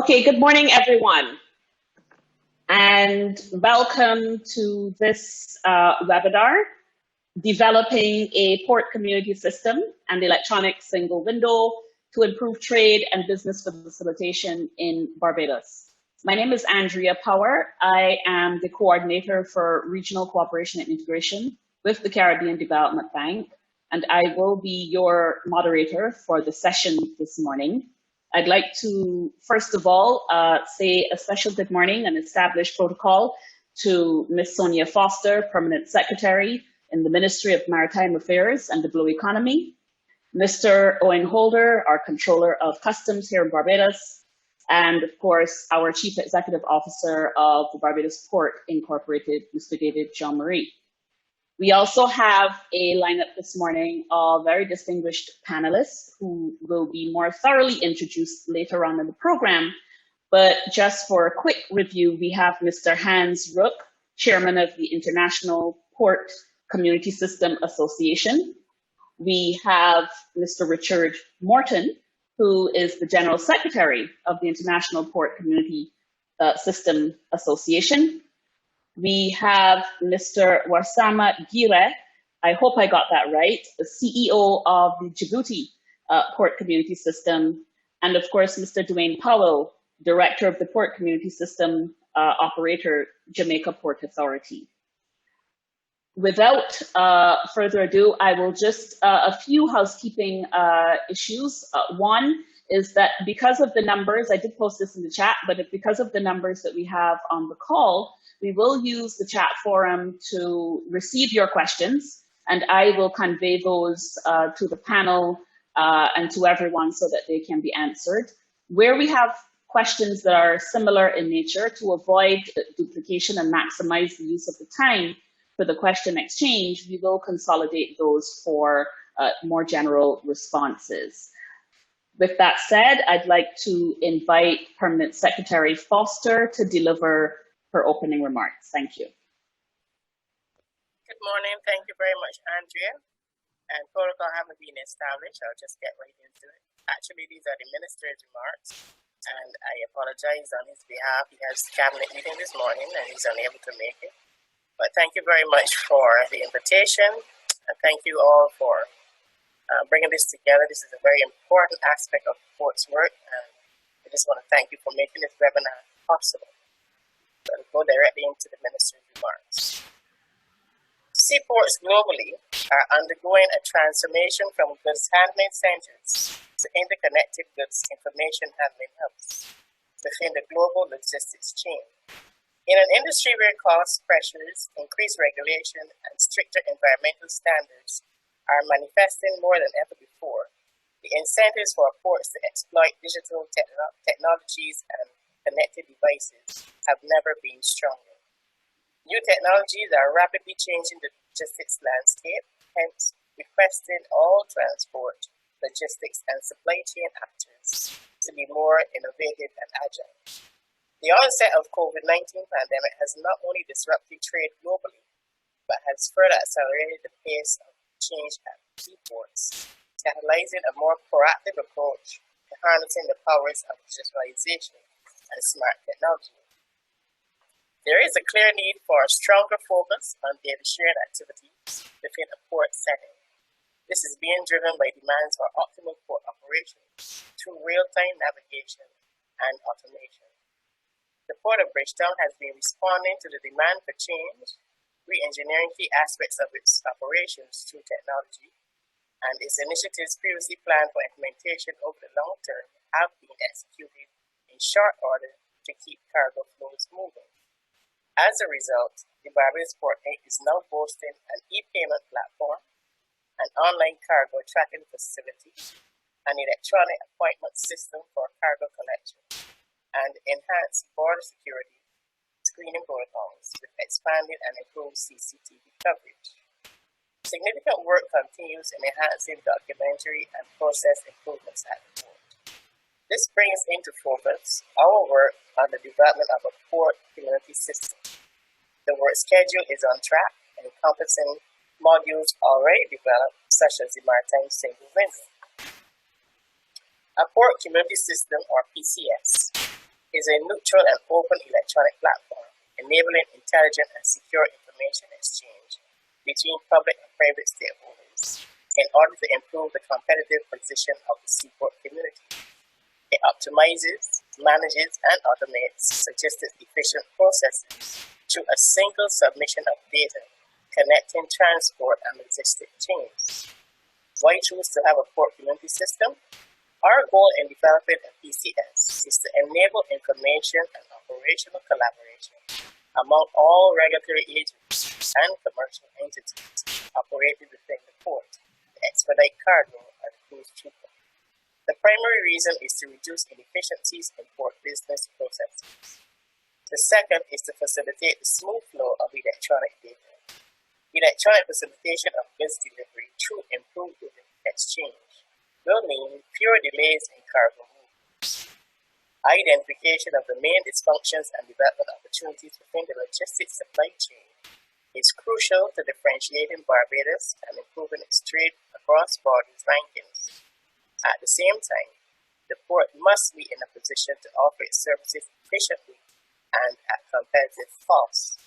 Okay, good morning, everyone, and welcome to this webinar, Developing a Port Community System and Electronic Single Window to Improve Trade and Business Facilitation in Barbados. My name is Andrea Power. I am the coordinator for Regional Cooperation and Integration with the Caribbean Development Bank, and I will be your moderator for the session this morning. I'd like to, first of all, say a special good morning and establish protocol to Ms. Sonia Foster, Permanent Secretary in the Ministry of Maritime Affairs and the Blue Economy, Mr. Owen Holder, our Controller of Customs here in Barbados, and of course, our Chief Executive Officer of the Barbados Port Incorporated, Mr. David Jean-Marie. We also have a lineup this morning of very distinguished panelists who will be more thoroughly introduced later on in the program. But just for a quick review, we have Mr. Hans Rook, Chairman of the International Port Community System Association. We have Mr. Richard Morton, who is the General Secretary of the International Port Community System Association. We have Mr. Warsama Gurrieh, I hope I got that right, the CEO of the Djibouti Port Community System, and of course, Mr. Dwain Powell, Director of the Port Community System Operator, Jamaica Port Authority. Without further ado, I will just, a few housekeeping issues. One is that because of the numbers, I did post this in the chat, but because of the numbers that we have on the call, we will use the chat forum to receive your questions, and I will convey those to the panel and to everyone so that they can be answered. Where we have questions that are similar in nature, to avoid duplication and maximize the use of the time for the question exchange, we will consolidate those for more general responses. With that said, I'd like to invite Permanent Secretary Foster to deliver her opening remarks. Thank you. Good morning. Thank you very much, Andrea. And protocol haven't been established. I'll just get right into it. Actually, these are the minister's remarks, and I apologize on his behalf. He has a cabinet meeting this morning, and he's unable to make it. But thank you very much for the invitation, and thank you all for bringing this together. This is a very important aspect of the port's work, and I just want to thank you for making this webinar possible. So I'll go directly into the minister's remarks. Seaports globally are undergoing a transformation from goods handling centers to interconnected goods information handling hubs within the global logistics chain. In an industry where cost pressures, increased regulation, and stricter environmental standards are manifesting more than ever before, the incentives for ports to exploit digital technologies and connected devices have never been stronger. New technologies are rapidly changing the logistics landscape, hence requesting all transport, logistics, and supply chain actors to be more innovative and agile. The onset of COVID-19 pandemic has not only disrupted trade globally, but has further accelerated the pace of change at seaports, catalyzing a more proactive approach to harnessing the powers of digitalization and smart technology. There is a clear need for a stronger focus on data sharing activities within a port setting. This is being driven by demands for optimal port operations through real-time navigation and automation. The Port of Bridgetown has been responding to the demand for change, re-engineering key aspects of its operations through technology, and its initiatives previously planned for implementation over the long term have been executed in short order to keep cargo flows moving. As a result, the Barbados Port Inc. is now boasting an e-payment platform, an online cargo tracking facility, an electronic appointment system for cargo collection, and enhanced border security screening protocols with expanded and improved CCTV coverage. Significant work continues in enhancing documentary and process improvements at the port. This brings into focus our work on the development of a port community system. The work schedule is on track, encompassing modules already developed, such as the Maritime single window. A port community system, or PCS, is a neutral and open electronic platform, enabling intelligent and secure information exchange between public and private stakeholders in order to improve the competitive position of the seaport community. It optimizes, manages, and automates suggested efficient processes through a single submission of data, connecting transport and logistic chains. Why choose to have a port community system? Our goal in developing a PCS is to enable information and operational collaboration among all regulatory agencies and commercial entities operating within the port to expedite cargo and cruise throughput. The primary reason is to reduce inefficiencies in port business processes. The second is to facilitate the smooth flow of electronic data. Electronic facilitation of goods delivery through improved data exchange will mean fewer delays in cargo movements. Identification of the main dysfunctions and development opportunities within the logistics supply chain is crucial to differentiating Barbados and improving its trade across borders rankings. At the same time, the port must be in a position to offer its services efficiently and at competitive costs.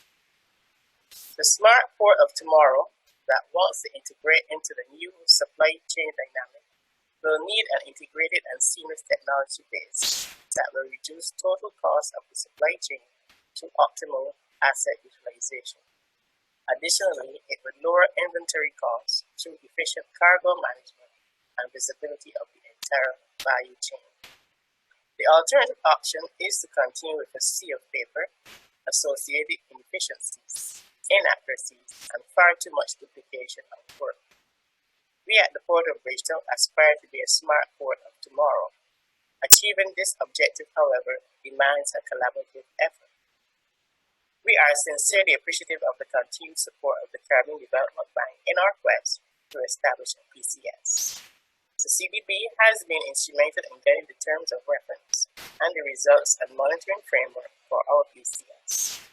The smart port of tomorrow that wants to integrate into the new supply chain dynamic will need an integrated and seamless technology base that will reduce total cost of the supply chain to optimal asset utilization. Additionally, it will lower inventory costs through efficient cargo management and visibility of the entire value chain. The alternative option is to continue with a sea of paper, associated inefficiencies, inaccuracies, and far too much duplication of work. We at the Port of Bridgetown aspire to be a smart port of tomorrow. Achieving this objective, however, demands a collaborative effort. We are sincerely appreciative of the continued support of the Caribbean Development Bank in our quest to establish a PCS. The CDB has been instrumental in getting the terms of reference and the results and monitoring framework for our PCS.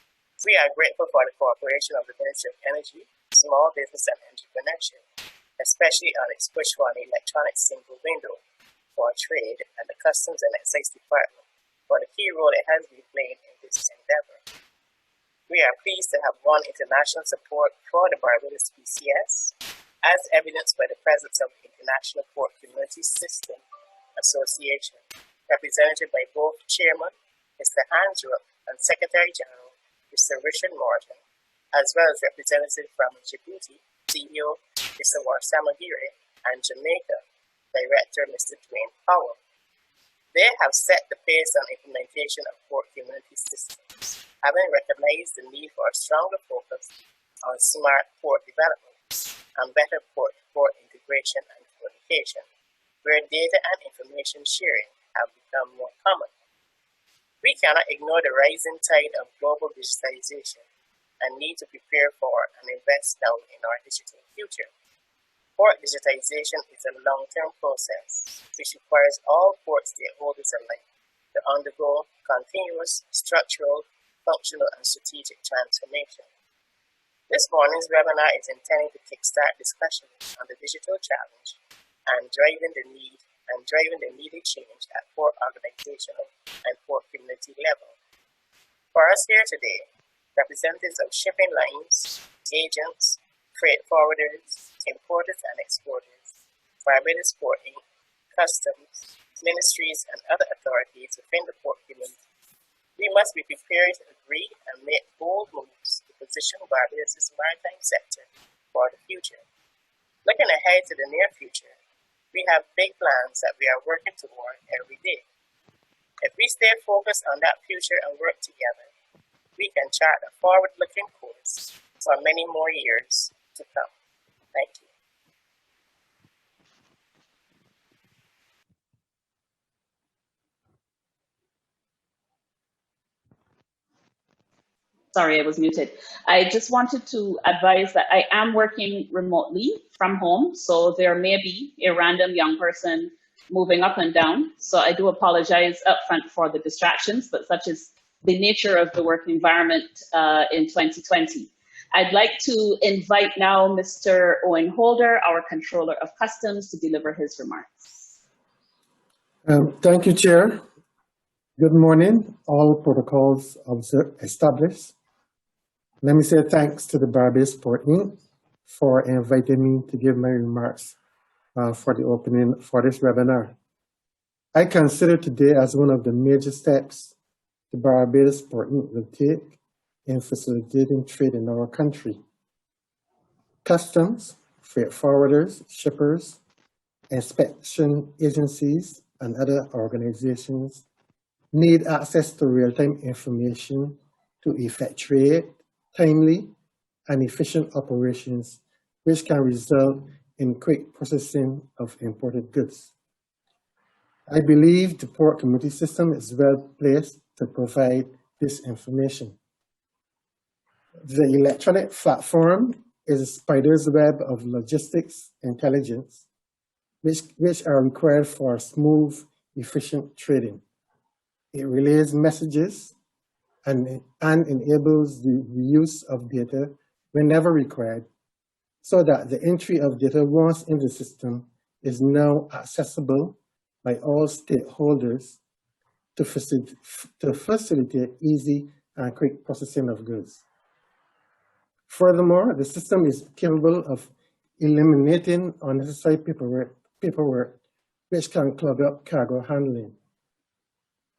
We are grateful for the cooperation of the Ministry of Energy, Small Business and Entrepreneurship, especially on its push for an electronic single window for trade, and the Customs and Excise Department for the key role it has been playing in this endeavor. We are pleased to have won international support for the Barbados PCS, as evidenced by the presence of the International Port Community System Association, represented by both Chairman, Mr. Hans Rupp, and Secretary General, Mr. Richard Morton, as well as representatives from Djibouti, CEO, Mr. Warsama Gurrieh, and Jamaica, Director, Mr. Dwain Powell. They have set the pace on implementation of port community systems, having recognized the need for a stronger focus on smart port development and better port-to-port integration and communication, where data and information sharing have become more common. We cannot ignore the rising tide of global digitalization and need to prepare for and invest now in our digital future. Port digitization is a long-term process which requires all port stakeholders alike to undergo continuous structural, functional, and strategic transformation. This morning's webinar is intended to kickstart discussion on the digital challenge and driving the needed change at port organizational and port community level. For us here today, representatives of shipping lines, agents, freight forwarders, importers and exporters, Barbados Port Inc., customs, ministries, and other authorities within the port community, we must be prepared to agree and make bold moves to position Barbados' maritime sector for the future. Looking ahead to the near future, we have big plans that we are working toward every day. If we stay focused on that future and work together, we can chart a forward-looking course for many more years to come. Thank you. Sorry, I was muted. I just wanted to advise that I am working remotely from home, so there may be a random young person moving up and down. So I do apologize upfront for the distractions, but such is the nature of the work environment in 2020. I'd like to invite now Mr. Owen Holder, our Controller of Customs, to deliver his remarks. Thank you, Chair. Good morning, all protocols established. Let me say thanks to the Barbados Port Inc. for inviting me to give my remarks for the opening for this webinar. I consider today as one of the major steps the Barbados Port Inc. will take in facilitating trade in our country. Customs, freight forwarders, shippers, inspection agencies, and other organizations need access to real-time information to effectuate timely and efficient operations, which can result in quick processing of imported goods. I believe the port community system is well placed to provide this information. The electronic platform is a spider's web of logistics intelligence, which are required for smooth, efficient trading. It relays messages and enables the reuse of data whenever required, so that the entry of data once in the system is now accessible by all stakeholders to facilitate easy and quick processing of goods. Furthermore, the system is capable of eliminating unnecessary paperwork which can clog up cargo handling.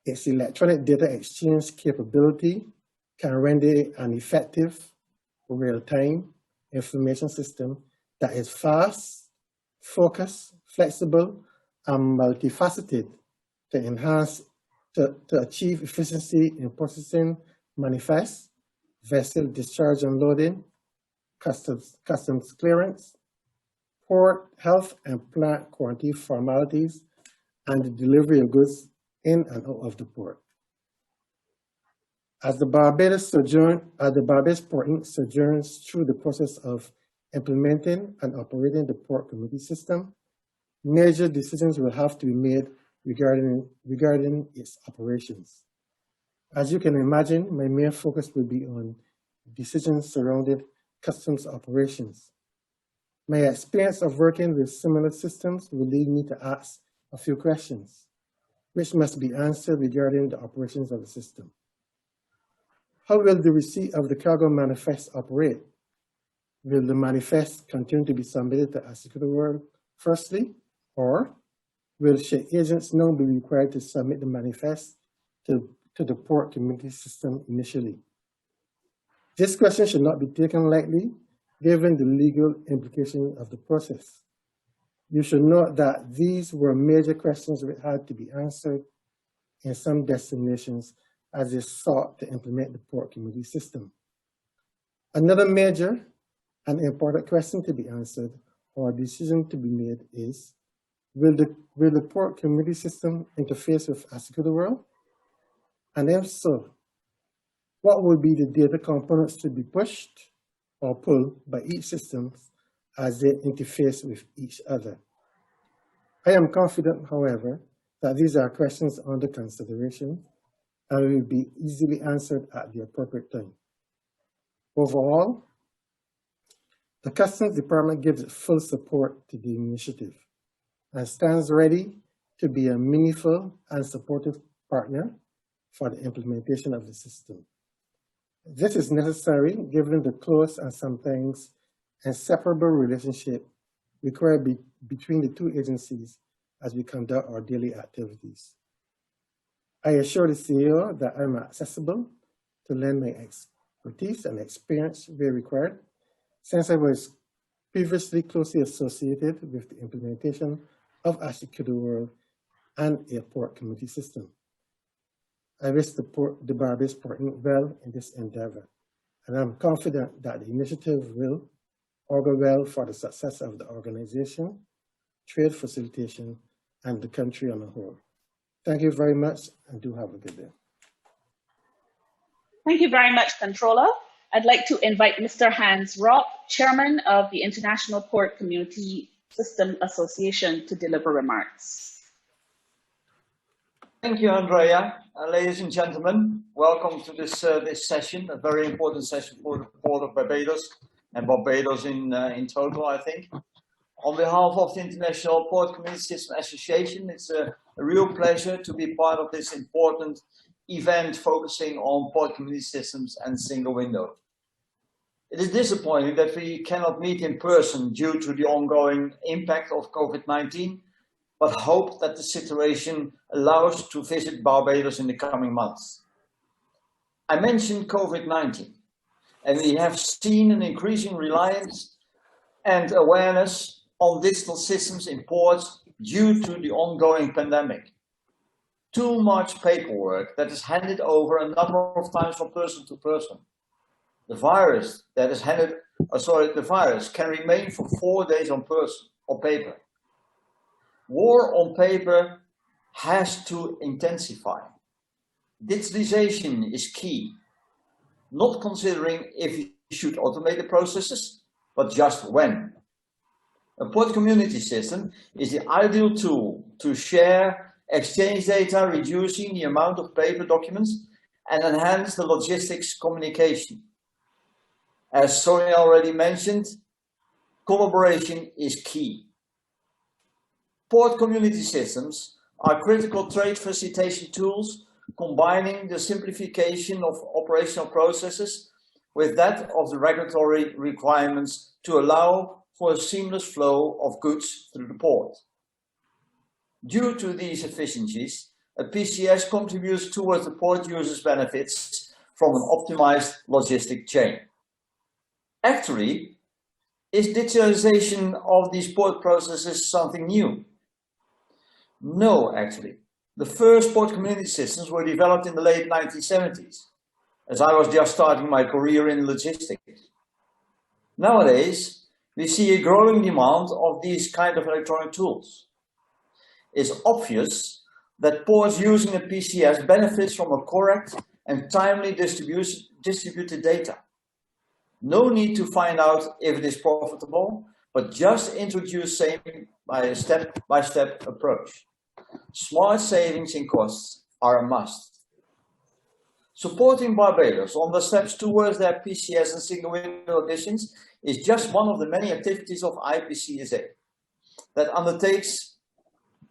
Its electronic data exchange capability can render an effective, real-time information system that is fast, focused, flexible, and multifaceted to achieve efficiency in processing manifest, vessel discharge and loading, customs clearance, port health and plant quarantine formalities, and the delivery of goods in and out of the port. As the Barbados Port Inc. sojourns through the process of implementing and operating the port community system, major decisions will have to be made regarding its operations. As you can imagine, my main focus will be on decisions surrounding customs operations. My experience of working with similar systems will lead me to ask a few questions, which must be answered regarding the operations of the system. How will the receipt of the cargo manifest operate? Will the manifest continue to be submitted to Executive World firstly, or will ship agents now be required to submit the manifest to the port community system initially? This question should not be taken lightly, given the legal implications of the process. You should note that these were major questions which had to be answered in some destinations as they sought to implement the port community system. Another major and important question to be answered or decision to be made is, will the port community system interface with ASICO the World? And if so, what will be the data components to be pushed or pulled by each system as they interface with each other? I am confident, however, that these are questions under consideration and will be easily answered at the appropriate time. Overall, the Customs Department gives full support to the initiative and stands ready to be a meaningful and supportive partner for the implementation of the system. This is necessary given the close and sometimes inseparable relationship required between the two agencies as we conduct our daily activities. I assure the CEO that I'm accessible to lend my expertise and experience where required, since I was previously closely associated with the implementation of ASICO the World and a port community system. I wish the Barbados Port Inc. well in this endeavor, and I'm confident that the initiative will augur well for the success of the organization, trade facilitation, and the country on a whole. Thank you very much, and do have a good day. Thank you very much, Controller. I'd like to invite Mr. Hans Rock, Chairman of the International Port Community System Association, to deliver remarks. Thank you, Andrea. Ladies and gentlemen, welcome to this session, a very important session for the Port of Barbados and Barbados in total, I think. On behalf of the International Port Community System Association, it's a real pleasure to be part of this important event focusing on port community systems and single window. It is disappointing that we cannot meet in person due to the ongoing impact of COVID-19, but hope that the situation allows to visit Barbados in the coming months. I mentioned COVID-19, and we have seen an increasing reliance and awareness on digital systems in ports due to the ongoing pandemic. Too much paperwork that is handed over a number of times from person to person. The virus can remain for 4 days on paper. War on paper has to intensify. Digitalization is key, not considering if you should automate the processes, but just when. A port community system is the ideal tool to share, exchange data, reducing the amount of paper documents and enhance the logistics communication. As Sonia already mentioned, collaboration is key. Port community systems are critical trade facilitation tools combining the simplification of operational processes with that of the regulatory requirements to allow for a seamless flow of goods through the port. Due to these efficiencies, a PCS contributes towards the port users' benefits from an optimized logistic chain. Actually, is digitalization of these port processes something new? No, actually. The first port community systems were developed in the late 1970s, as I was just starting my career in logistics. Nowadays, we see a growing demand of these kind of electronic tools. It's obvious that ports using a PCS benefits from a correct and timely distributed data. No need to find out if it is profitable, but just introduce saving by a step-by-step approach. Smart savings in costs are a must. Supporting Barbados on the steps towards their PCS and single window additions is just one of the many activities of IPCSA that undertakes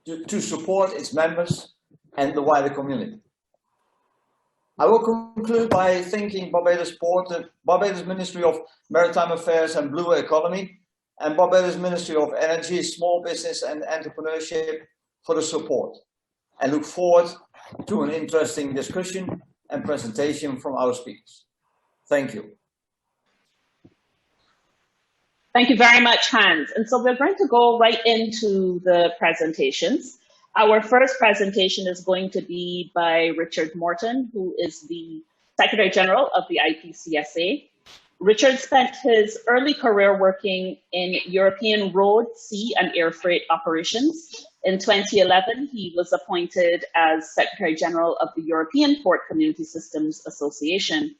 to support its members and the wider community. I will conclude by thanking Barbados Port, the Barbados Ministry of Maritime Affairs and Blue Economy, and Barbados Ministry of Energy, Small Business and Entrepreneurship for the support, and look forward to an interesting discussion and presentation from our speakers. Thank you. Thank you very much, Hans. And so we're going to go right into the presentations. Our first presentation is going to be by Richard Morton, who is the Secretary General of the IPCSA. Richard spent his early career working in European road, sea, and air freight operations. In 2011, he was appointed as Secretary General of the European Port Community Systems Association,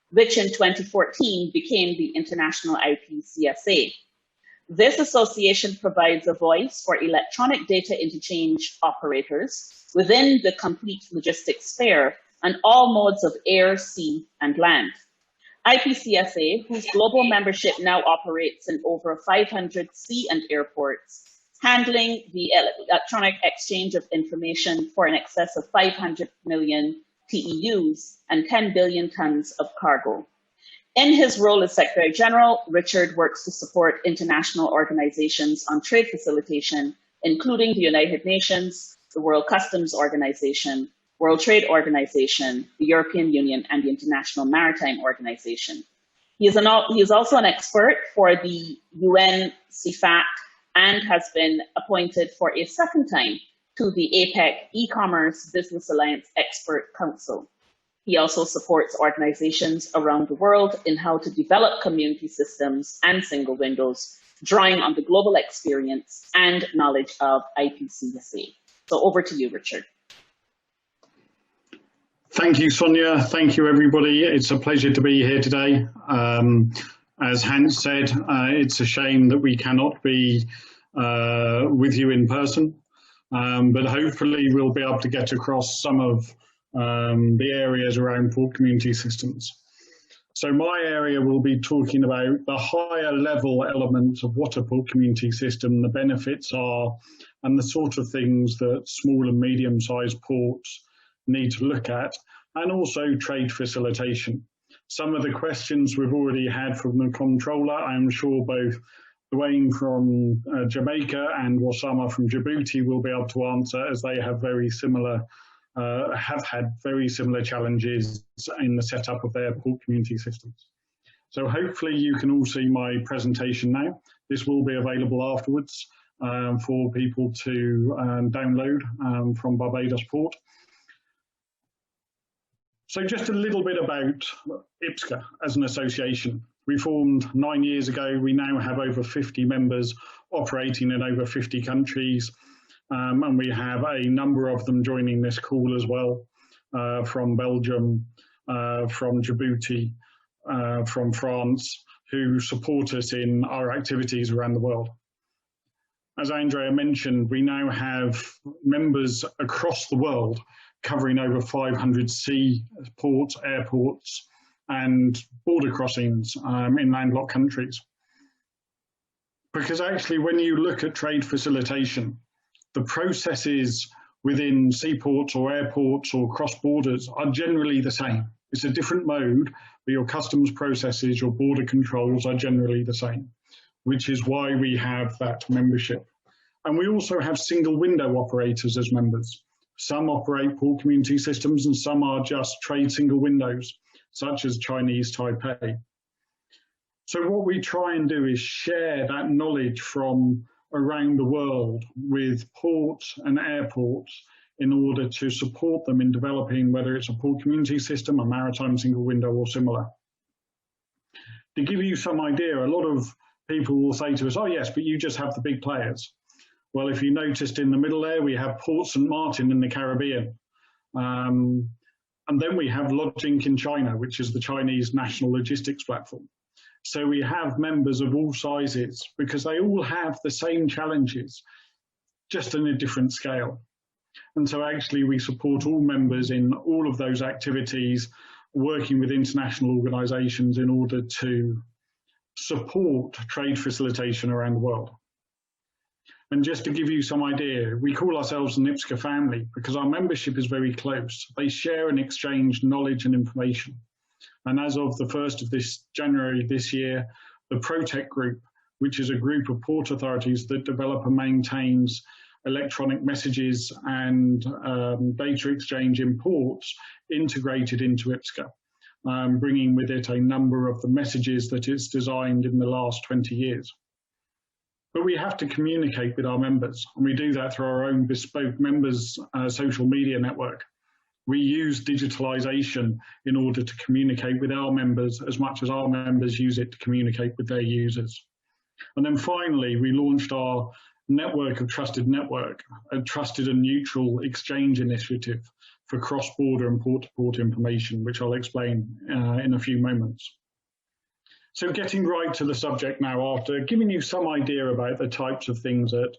which in 2014 became the International IPCSA. This association provides a voice for electronic data interchange operators within the complete logistics sphere and all modes of air, sea, and land. IPCSA, whose global membership now operates in over 500 sea and airports, handling the electronic exchange of information for in excess of 500 million TEUs and 10 billion tons of cargo. In his role as Secretary General, Richard works to support international organizations on trade facilitation, including the United Nations, the World Customs Organization, World Trade Organization, the European Union, and the International Maritime Organization. He is also an expert for the UN CFAC and has been appointed for a second time to the APEC E-Commerce Business Alliance Expert Council. He also supports organizations around the world in how to develop community systems and single windows, drawing on the global experience and knowledge of IPCSA. So over to you, Richard. Thank you, Sonia. Thank you, everybody. It's a pleasure to be here today. As Hans said, it's a shame that we cannot be with you in person, but hopefully we'll be able to get across some of the areas around port community systems. So my area will be talking about the higher level elements of what a port community system, the benefits are, and the sort of things that small and medium-sized ports need to look at, and also trade facilitation. Some of the questions we've already had from the controller, I'm sure both Dwain from Jamaica and Warsama from Djibouti will be able to answer, as they have had very similar challenges in the setup of their port community systems. So hopefully you can all see my presentation now. This will be available afterwards for people to download from Barbados Port. So just a little bit about IPCSA as an association. We formed 9 years ago. We now have over 50 members operating in over 50 countries. And we have a number of them joining this call as well, from Belgium, from Djibouti, from France, who support us in our activities around the world. As Andrea mentioned, we now have members across the world covering over 500 sea ports, airports, and border crossings in landlocked countries. Because actually, when you look at trade facilitation, the processes within seaports or airports or cross borders are generally the same. It's a different mode, but your customs processes, your border controls are generally the same, which is why we have that membership. And we also have single window operators as members. Some operate port community systems and some are just trade single windows, such as Chinese Taipei. So what we try and do is share that knowledge from around the world with ports and airports in order to support them in developing, whether it's a port community system, a maritime single window or similar. To give you some idea, a lot of people will say to us, oh yes, but you just have the big players. Well, if you noticed in the middle there, we have Port St. Martin in the Caribbean. And then we have Lodging in China, which is the Chinese national logistics platform. So we have members of all sizes because they all have the same challenges, just on a different scale. And so actually we support all members in all of those activities, working with international organizations in order to support trade facilitation around the world. And just to give you some idea, we call ourselves an IPCSA family because our membership is very close. They share and exchange knowledge and information. And as of the 1st of January this year, the ProTech Group, which is a group of port authorities that develop and maintains electronic messages and data exchange in ports, integrated into IPCSA, bringing with it a number of the messages that it's designed in the last 20 years. But we have to communicate with our members, and we do that through our own bespoke members' social media network. We use digitalization in order to communicate with our members as much as our members use it to communicate with their users. And then finally, we launched our Network of Trusted Network, a trusted and neutral exchange initiative for cross-border and port-to-port information, which I'll explain in a few moments. So getting right to the subject now, after giving you some idea about the types of things that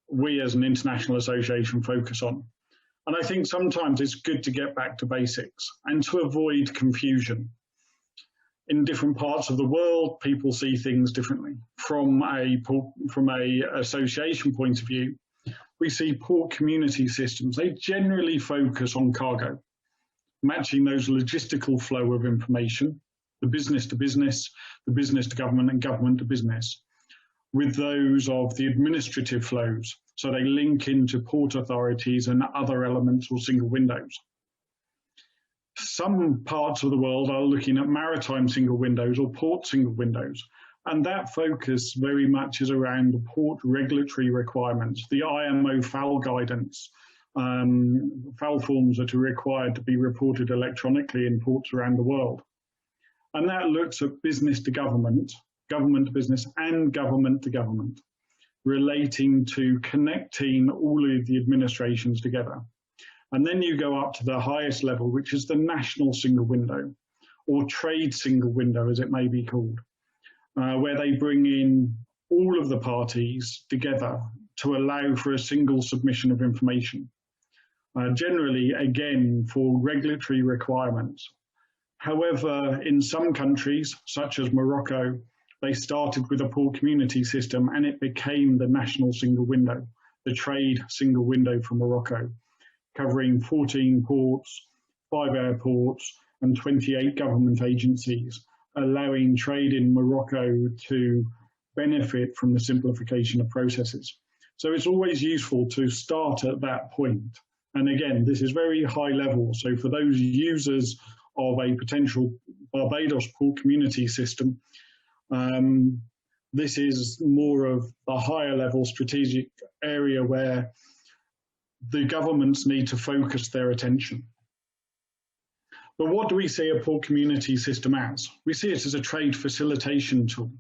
we as an international association focus on. And I think sometimes it's good to get back to basics and to avoid confusion. In different parts of the world, people see things differently. From a association point of view, we see port community systems. They generally focus on cargo, matching those logistical flow of information, the business to business, the business to government, and government to business, with those of the administrative flows. So they link into port authorities and other elements or single windows. Some parts of the world are looking at maritime single windows or port single windows. And that focus very much is around the port regulatory requirements, the IMO FAL guidance, FAL forms that are required to be reported electronically in ports around the world. And that looks at business to government, government to business, and government to government, relating to connecting all of the administrations together. And then you go up to the highest level, which is the national single window, or trade single window, as it may be called, where they bring in all of the parties together to allow for a single submission of information. Generally, again, for regulatory requirements, However, in some countries, such as Morocco, they started with a port community system and it became the national single window, the trade single window for Morocco, covering 14 ports, 5 airports, and 28 government agencies, allowing trade in Morocco to benefit from the simplification of processes. So it's always useful to start at that point. And again, this is very high level. So for those users of a potential Barbados port community system, this is more of the higher level strategic area where the governments need to focus their attention. But what do we see a port community system as? We see it as a trade facilitation tool.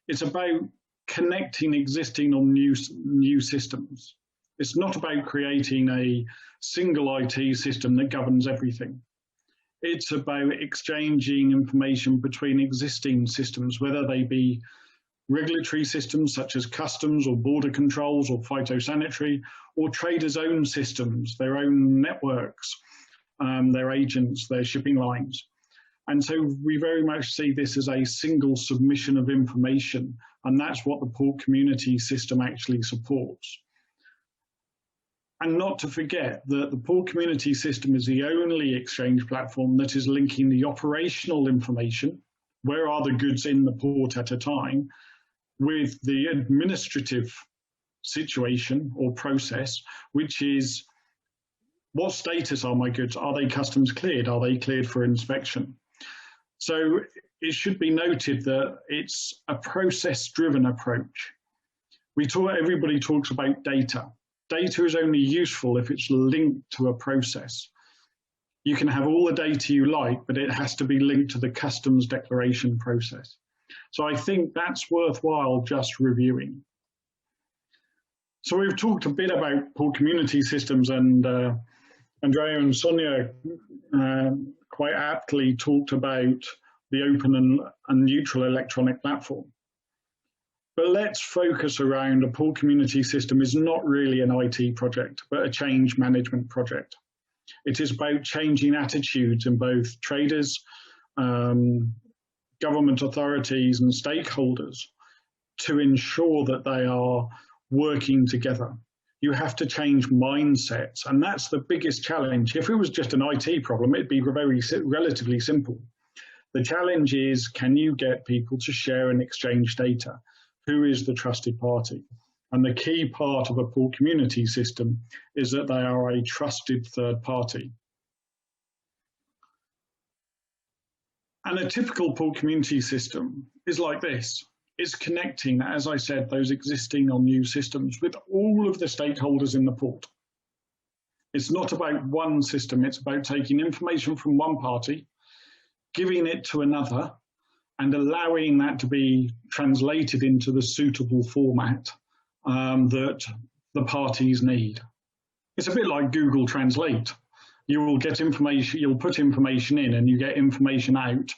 It's about connecting existing or new systems. It's not about creating a single IT system that governs everything. It's about exchanging information between existing systems, whether they be regulatory systems such as customs or border controls or phytosanitary, or traders' own systems, their own networks, their agents, their shipping lines. And so we very much see this as a single submission of information, and that's what the port community system actually supports. And not to forget that the port community system is the only exchange platform that is linking the operational information, where are the goods in the port at a time, with the administrative situation or process, which is what status are my goods? Are they customs cleared? Are they cleared for inspection? So it should be noted that it's a process-driven approach. Everybody talks about data. Data is only useful if it's linked to a process. You can have all the data you like, but it has to be linked to the customs declaration process. So I think that's worthwhile just reviewing. So we've talked a bit about port community systems, and Andrea and Sonia quite aptly talked about the open and neutral electronic platform. But let's focus around a port community system is not really an IT project, but a change management project. It is about changing attitudes in both traders, government authorities and stakeholders to ensure that they are working together. You have to change mindsets, and that's the biggest challenge. If it was just an IT problem, it'd be relatively simple. The challenge is, can you get people to share and exchange data? Who is the trusted party? And the key part of a port community system is that they are a trusted third party. And a typical port community system is like this. It's connecting, as I said, those existing or new systems with all of the stakeholders in the port. It's not about one system, it's about taking information from one party, giving it to another, and allowing that to be translated into the suitable format that the parties need. It's a bit like Google Translate. You will get information, you'll put information in and you get information out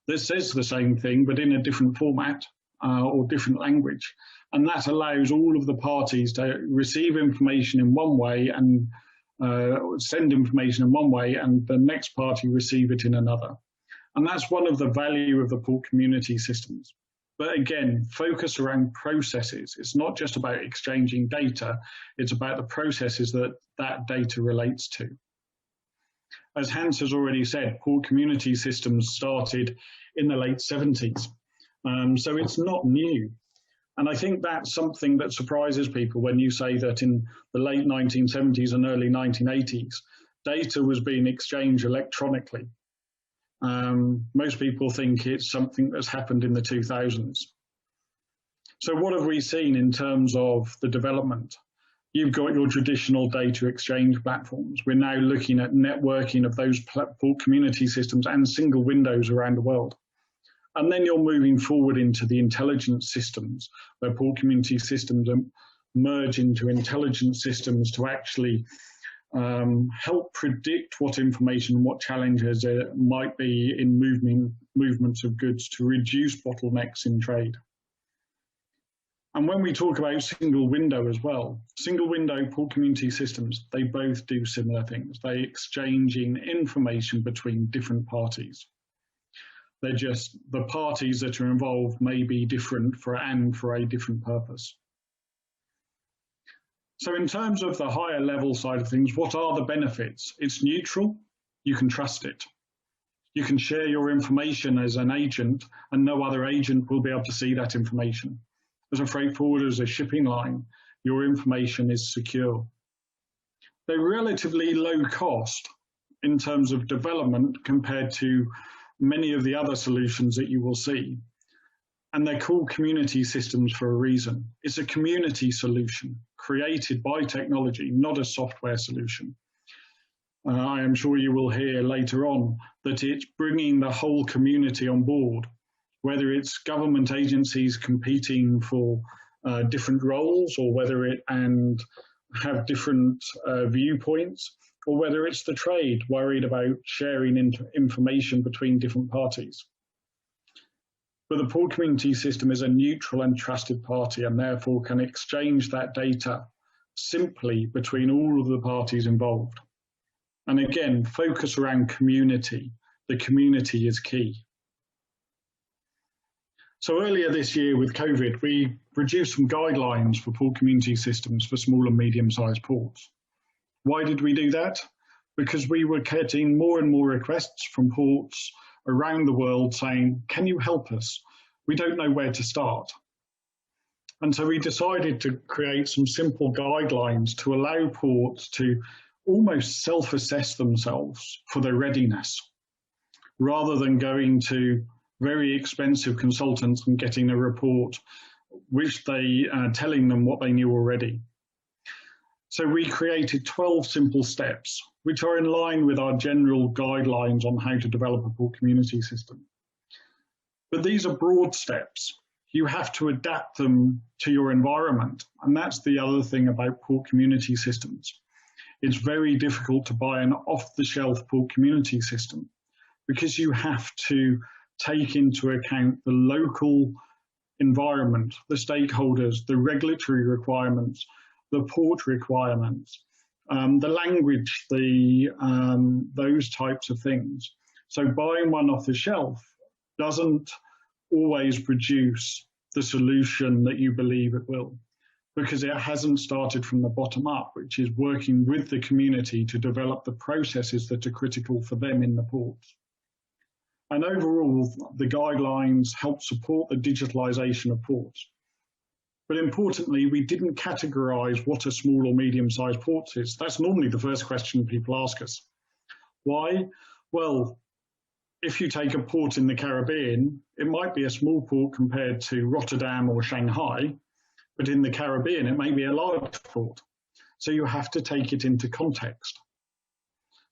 that says the same thing, but in a different format or different language. And that allows all of the parties to receive information in one way and send information in one way, and the next party receive it in another. And that's one of the value of the port community systems. But again, focus around processes. It's not just about exchanging data, it's about the processes that that data relates to. As Hans has already said, port community systems started in the late 70s. So it's not new. And I think that's something that surprises people when you say that in the late 1970s and early 1980s, data was being exchanged electronically. Most people think it's something that's happened in the 2000s. So what have we seen in terms of the development? You've got your traditional data exchange platforms. We're now looking at networking of those port community systems and single windows around the world. And then you're moving forward into the intelligence systems, where port community systems merge into intelligence systems to actually help predict what information and what challenges there might be in movements of goods to reduce bottlenecks in trade. And when we talk about single window as well, single window port community systems, they both do similar things. They exchanging information between different parties. They're just, the parties that are involved may be different for a different purpose. So in terms of the higher level side of things, what are the benefits? It's neutral, you can trust it. You can share your information as an agent and no other agent will be able to see that information. As a freight forwarder, as a shipping line, your information is secure. They're relatively low cost in terms of development compared to many of the other solutions that you will see. And they're called community systems for a reason. It's a community solution created by technology, not a software solution. I am sure you will hear later on that it's bringing the whole community on board, whether it's government agencies competing for different roles, or whether it and have different viewpoints, or whether it's the trade worried about sharing information between different parties. But the port community system is a neutral and trusted party and therefore can exchange that data simply between all of the parties involved. And again, focus around community. The community is key. So earlier this year with COVID, we produced some guidelines for port community systems for small and medium-sized ports. Why did we do that? Because we were getting more and more requests from ports around the world saying, can you help us? We don't know where to start. And so we decided to create some simple guidelines to allow ports to almost self-assess themselves for their readiness, rather than going to very expensive consultants and getting a report which they telling them what they knew already. So we created 12 simple steps, which are in line with our general guidelines on how to develop a port community system. But these are broad steps. You have to adapt them to your environment. And that's the other thing about port community systems. It's very difficult to buy an off-the-shelf port community system because you have to take into account the local environment, the stakeholders, the regulatory requirements, the port requirements, the language, those types of things. So buying one off the shelf doesn't always produce the solution that you believe it will, because it hasn't started from the bottom up, which is working with the community to develop the processes that are critical for them in the ports. And overall, the guidelines help support the digitalization of ports. But importantly, we didn't categorize what a small or medium-sized port is. That's normally the first question people ask us. Why? Well, if you take a port in the Caribbean, it might be a small port compared to Rotterdam or Shanghai, but in the Caribbean, it may be a large port. So you have to take it into context.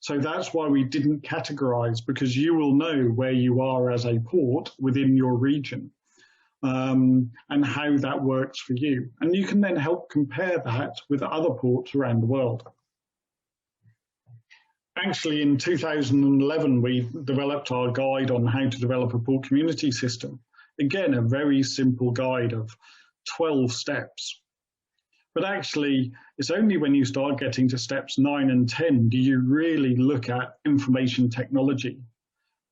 So that's why we didn't categorize, because you will know where you are as a port within your region and how that works for you. And you can then help compare that with other ports around the world. Actually, in 2011, we developed our guide on how to develop a port community system. Again, a very simple guide of 12 steps. But actually, it's only when you start getting to steps 9 and 10 do you really look at information technology.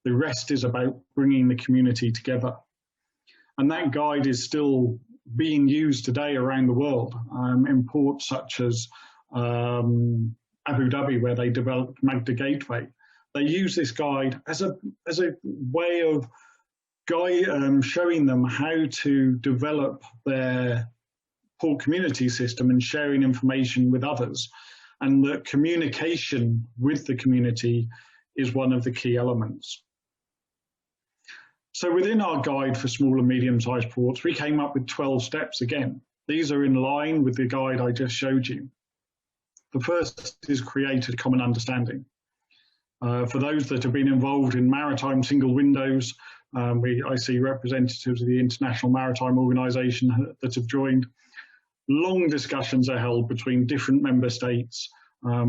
The rest is about bringing the community together. And that guide is still being used today around the world in ports such as Abu Dhabi, where they developed Magda Gateway. They use this guide as a way of showing them how to develop their port community system and sharing information with others. And that communication with the community is one of the key elements. So within our guide for small and medium-sized ports, we came up with 12 steps again. These are in line with the guide I just showed you. The first is create a common understanding. For those that have been involved in maritime single windows, I see representatives of the International Maritime Organization that have joined. Long discussions are held between different member states,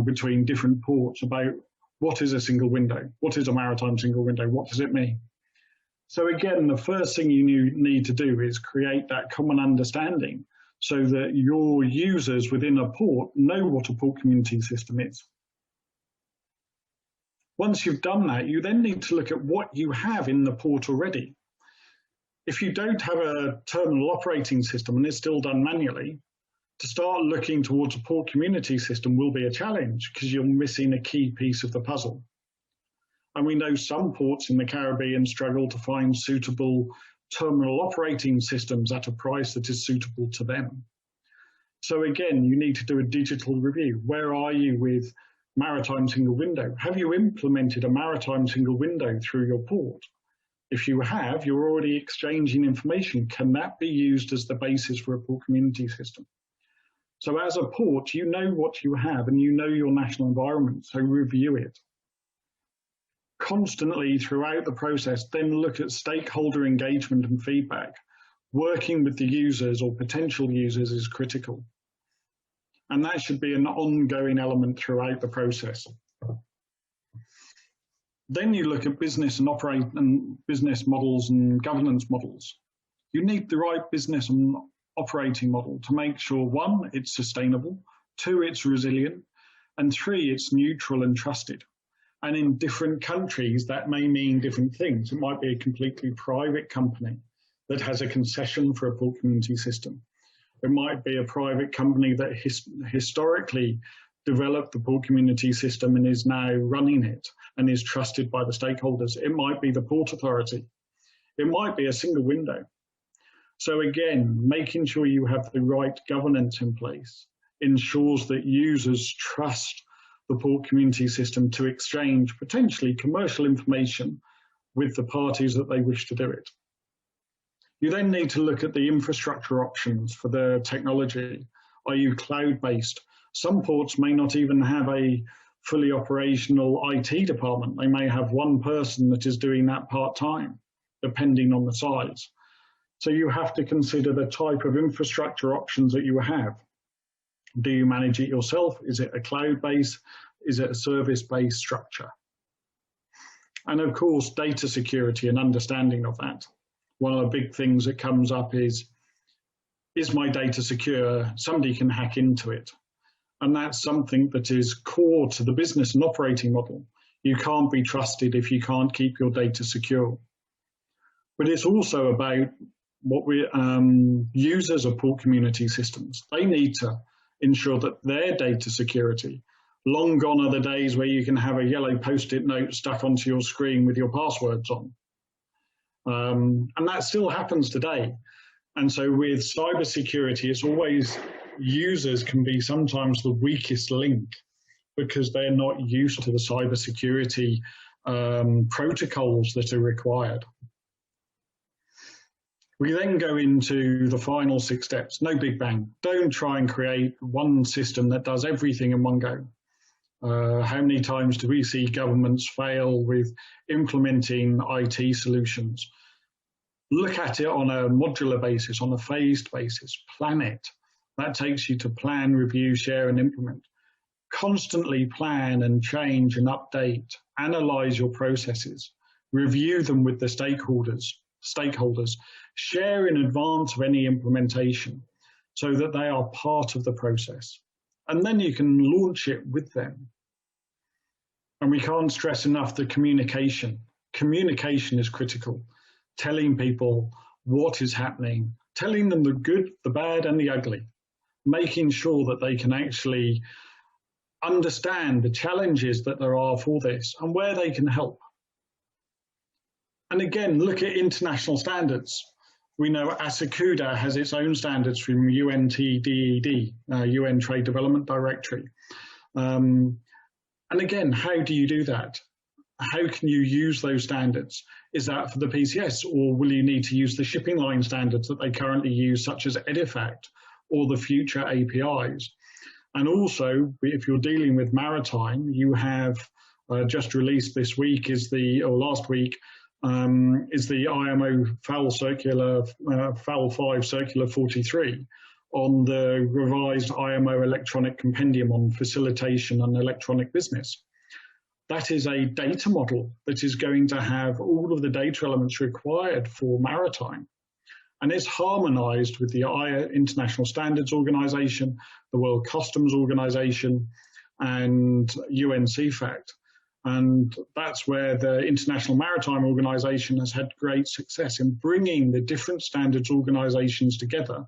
between different ports about what is a single window, what is a maritime single window, what does it mean? So again, the first thing you need to do is create that common understanding so that your users within a port know what a port community system is. Once you've done that, you then need to look at what you have in the port already. If you don't have a terminal operating system and it's still done manually, to start looking towards a port community system will be a challenge because you're missing a key piece of the puzzle. And we know some ports in the Caribbean struggle to find suitable terminal operating systems at a price that is suitable to them. So again, you need to do a digital review. Where are you with Maritime single window? Have you implemented a Maritime single window through your port? If you have, you're already exchanging information. Can that be used as the basis for a port community system? So as a port, you know what you have and you know your national environment, so review it. Constantly throughout the process, then look at stakeholder engagement and feedback. Working with the users or potential users is critical. And that should be an ongoing element throughout the process. Then you look at business and business models and governance models. You need the right business and operating model to make sure, one, it's sustainable, two, it's resilient, and three, it's neutral and trusted. And in different countries, that may mean different things. It might be a completely private company that has a concession for a port community system. It might be a private company that historically developed the port community system and is now running it and is trusted by the stakeholders. It might be the Port Authority. It might be a single window. So again, making sure you have the right governance in place ensures that users trust the port community system to exchange potentially commercial information with the parties that they wish to do it. You then need to look at the infrastructure options for the technology. Are you cloud-based? Some ports may not even have a fully operational IT department. They may have one person that is doing that part-time, depending on the size. So you have to consider the type of infrastructure options that you have. Do you manage it yourself? Is it a cloud-based? Is it a service-based structure? And of course, data security and understanding of that. One of the big things that comes up is my data secure? Somebody can hack into it. And that's something that is core to the business and operating model. You can't be trusted if you can't keep your data secure. But it's also about what users of port community systems. They need to ensure that their data security, long gone are the days where you can have a yellow post-it note stuck onto your screen with your passwords on. And that still happens today. And so with cybersecurity, it's always users can be sometimes the weakest link because they're not used to the cybersecurity protocols that are required. We then go into the final 6 steps. No big bang. Don't try and create one system that does everything in one go. How many times do we see governments fail with implementing IT solutions? Look at it on a modular basis, on a phased basis. Plan it. That takes you to plan, review, share, and implement. Constantly plan and change and update. Analyze your processes. Review them with the stakeholders. Share in advance of any implementation so that they are part of the process. And then you can launch it with them. And we can't stress enough the communication. Communication is critical. Telling people what is happening, telling them the good, the bad, and the ugly, making sure that they can actually understand the challenges that there are for this and where they can help. And again, look at international standards. We know ASACUDA has its own standards from UNTDED, UN Trade Development Directory. And again, how do you do that? How can you use those standards? Is that for the PCS, or will you need to use the shipping line standards that they currently use, such as EDIFACT or the future APIs? And also, if you're dealing with maritime, you have just released this week last week is the IMO FAL 5 Circular 43 on the revised IMO electronic compendium on facilitation and electronic business. That is a data model that is going to have all of the data elements required for maritime. And it's harmonized with the International Standards Organization, the World Customs Organization, and UN CFACT. And that's where the International Maritime Organization has had great success in bringing the different standards organizations together.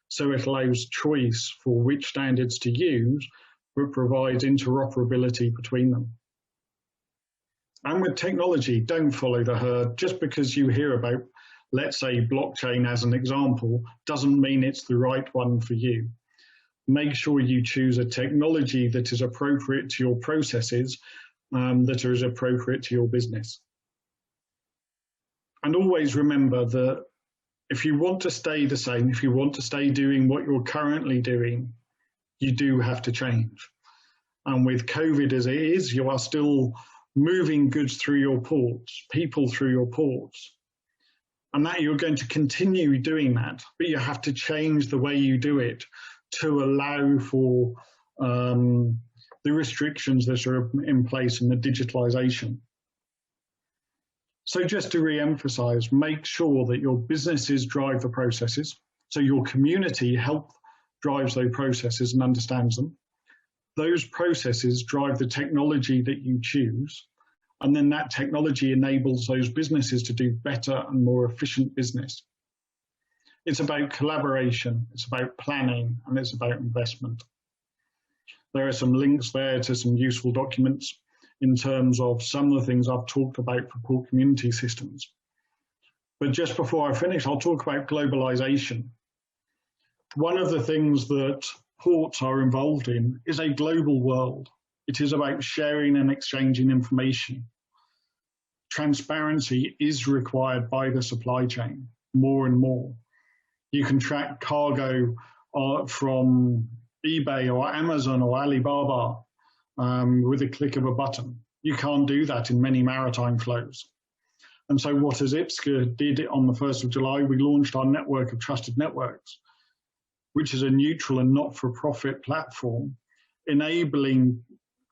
So it allows choice for which standards to use, but provides interoperability between them. And with technology, don't follow the herd. Just because you hear about, let's say, blockchain as an example, doesn't mean it's the right one for you. Make sure you choose a technology that is appropriate to your processes, that is appropriate to your business. And always remember that if you want to stay the same, if you want to stay doing what you're currently doing, you do have to change. And with COVID as it is, you are still moving goods through your ports, people through your ports. And that you're going to continue doing that, but you have to change the way you do it to allow for the restrictions that are in place and the digitalization. So just to re-emphasize, make sure that your businesses drive the processes, so your community drives those processes and understands them. Those processes drive the technology that you choose, and then that technology enables those businesses to do better and more efficient business. It's about collaboration, it's about planning, and it's about investment. There are some links there to some useful documents in terms of some of the things I've talked about for port community systems. But just before I finish, I'll talk about globalization. One of the things that ports are involved in is a global world. It is about sharing and exchanging information. Transparency is required by the supply chain more and more. You can track cargo from eBay or Amazon or Alibaba with a click of a button. You can't do that in many maritime flows. And so what as IPCSA did on the 1st of July, we launched our network of trusted networks, which is a neutral and not-for-profit platform enabling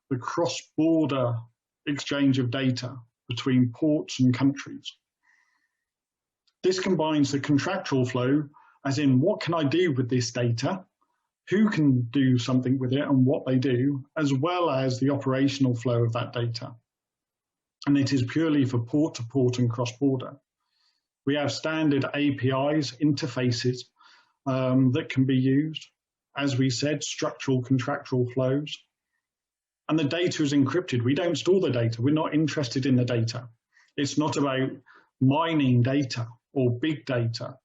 the cross-border exchange of data between ports and countries. This combines the contractual flow, as in what can I do with this data, who can do something with it and what they do, as well as the operational flow of that data. And it is purely for port to port and cross-border. We have standard APIs, interfaces that can be used. As we said, structural contractual flows. And the data is encrypted. We don't store the data. We're not interested in the data. It's not about mining data or big data.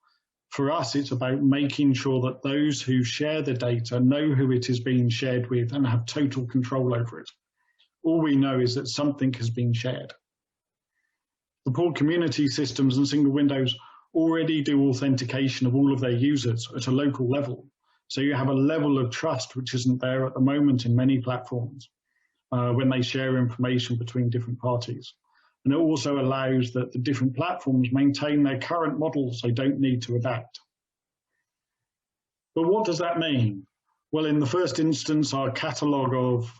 For us, it's about making sure that those who share the data know who it is being shared with and have total control over it. All we know is that something has been shared. The port community systems and single windows already do authentication of all of their users at a local level. So you have a level of trust which isn't there at the moment in many platforms when they share information between different parties. And it also allows that the different platforms maintain their current models, they don't need to adapt. But what does that mean? Well, in the first instance, our catalogue of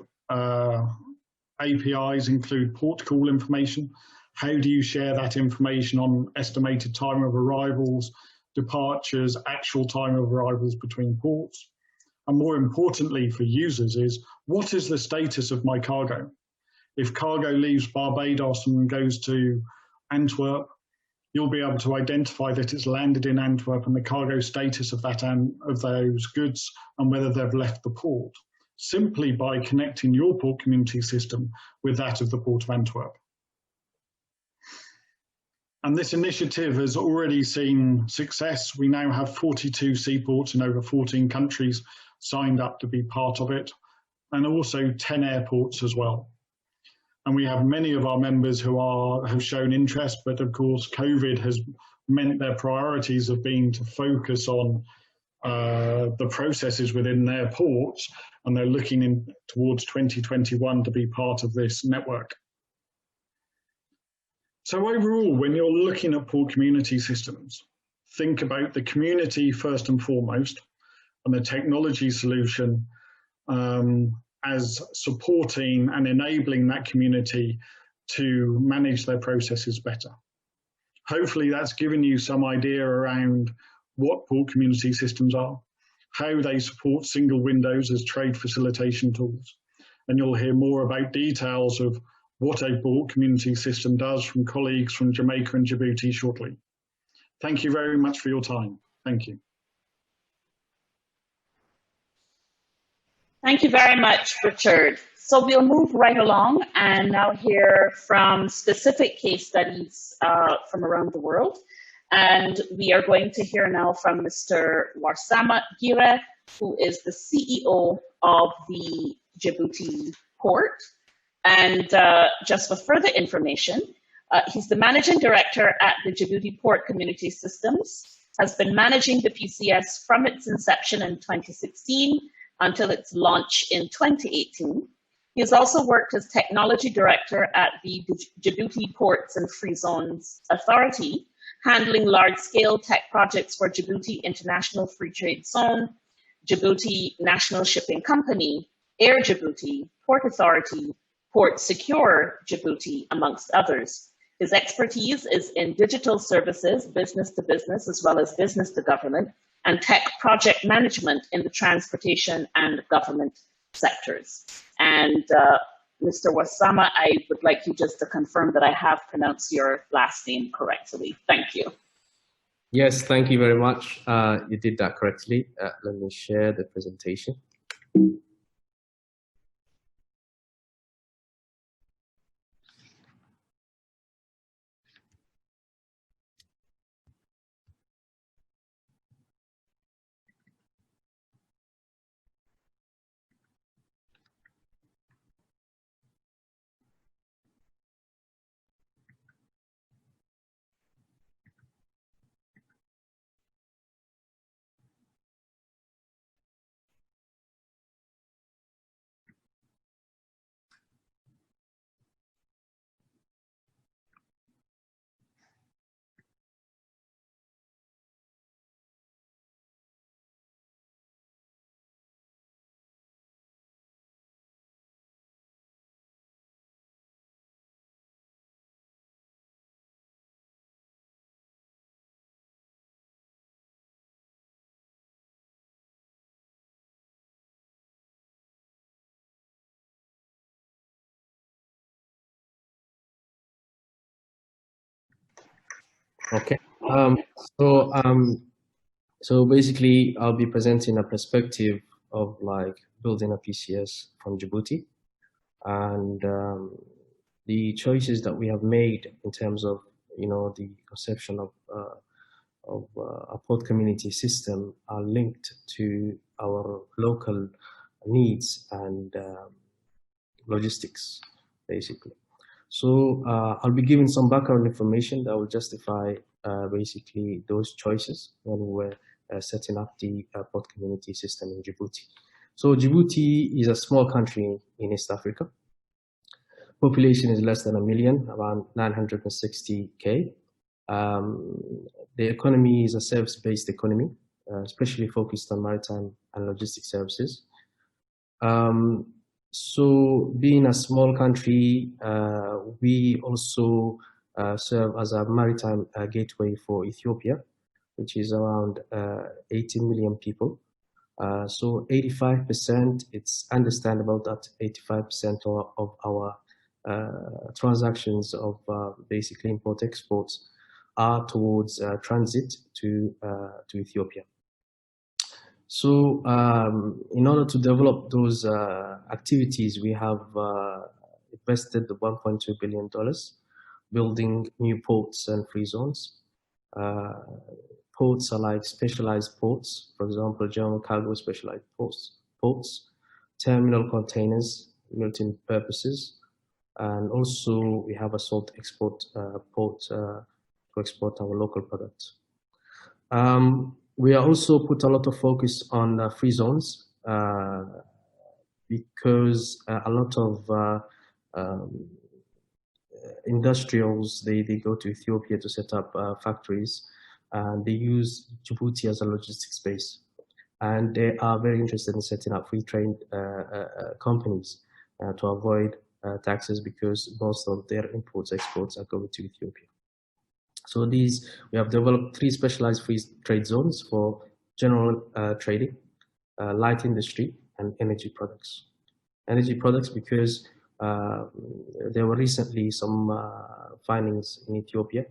APIs include port call information. How do you share that information on estimated time of arrivals, departures, actual time of arrivals between ports? And more importantly for users is, what is the status of my cargo? If cargo leaves Barbados and goes to Antwerp, you'll be able to identify that it's landed in Antwerp and the cargo status of those goods and whether they've left the port, simply by connecting your port community system with that of the Port of Antwerp. And this initiative has already seen success. We now have 42 seaports in over 14 countries signed up to be part of it, and also 10 airports as well. And we have many of our members who have shown interest, but of course COVID has meant their priorities have been to focus on the processes within their ports, and they're looking towards 2021 to be part of this network. So overall, when you're looking at port community systems, think about the community first and foremost, and the technology solution as supporting and enabling that community to manage their processes better. Hopefully that's given you some idea around what port community systems are, how they support single windows as trade facilitation tools. And you'll hear more about details of what a port community system does from colleagues from Jamaica and Djibouti shortly. Thank you very much for your time. Thank you. Thank you very much, Richard. So we'll move right along and now hear from specific case studies from around the world. And we are going to hear now from Mr. Warsama Gurrieh, who is the CEO of the Djibouti Port. And just for further information, he's the managing director at the Djibouti Port Community Systems, has been managing the PCS from its inception in 2016 until its launch in 2018. He has also worked as technology director at the Djibouti Ports and Free Zones Authority, handling large-scale tech projects for Djibouti International Free Trade Zone, Djibouti National Shipping Company, Air Djibouti, Port Authority, Port Secure Djibouti, amongst others. His expertise is in digital services, business to business, as well as business to government, and tech project management in the transportation and government sectors. And Mr. Warsama, I would like you just to confirm that I have pronounced your last name correctly. Thank you. Yes, thank you very much. You did that correctly. Let me share the presentation. Okay. So basically, I'll be presenting a perspective of like building a PCS from Djibouti, and the choices that we have made in terms of the conception of a port community system are linked to our local needs and logistics, basically. So I'll be giving some background information that will justify basically those choices when we were setting up the port community system in Djibouti. So Djibouti is a small country in East Africa. Population is less than 1 million, around 960K. The economy is a service-based economy, especially focused on maritime and logistics services. So being a small country, we also serve as a maritime gateway for Ethiopia, which is around 18 million people. So 85%, it's understandable that 85% of our transactions of basically import-exports are towards transit to Ethiopia. So in order to develop those activities, we have invested $1.2 billion building new ports and free zones. Ports are like specialized ports, for example, general cargo specialized ports, terminal containers, multi-purposes, and also we have a salt export port to export our local products. We are also put a lot of focus on free zones because a lot of industrials, they go to Ethiopia to set up factories, and they use Djibouti as a logistics base. and they are very interested in setting up free trade companies to avoid taxes, because most of their imports, exports are going to Ethiopia. So we have developed 3 specialized free trade zones for general trading, light industry, and energy products. Energy products because there were recently some findings in Ethiopia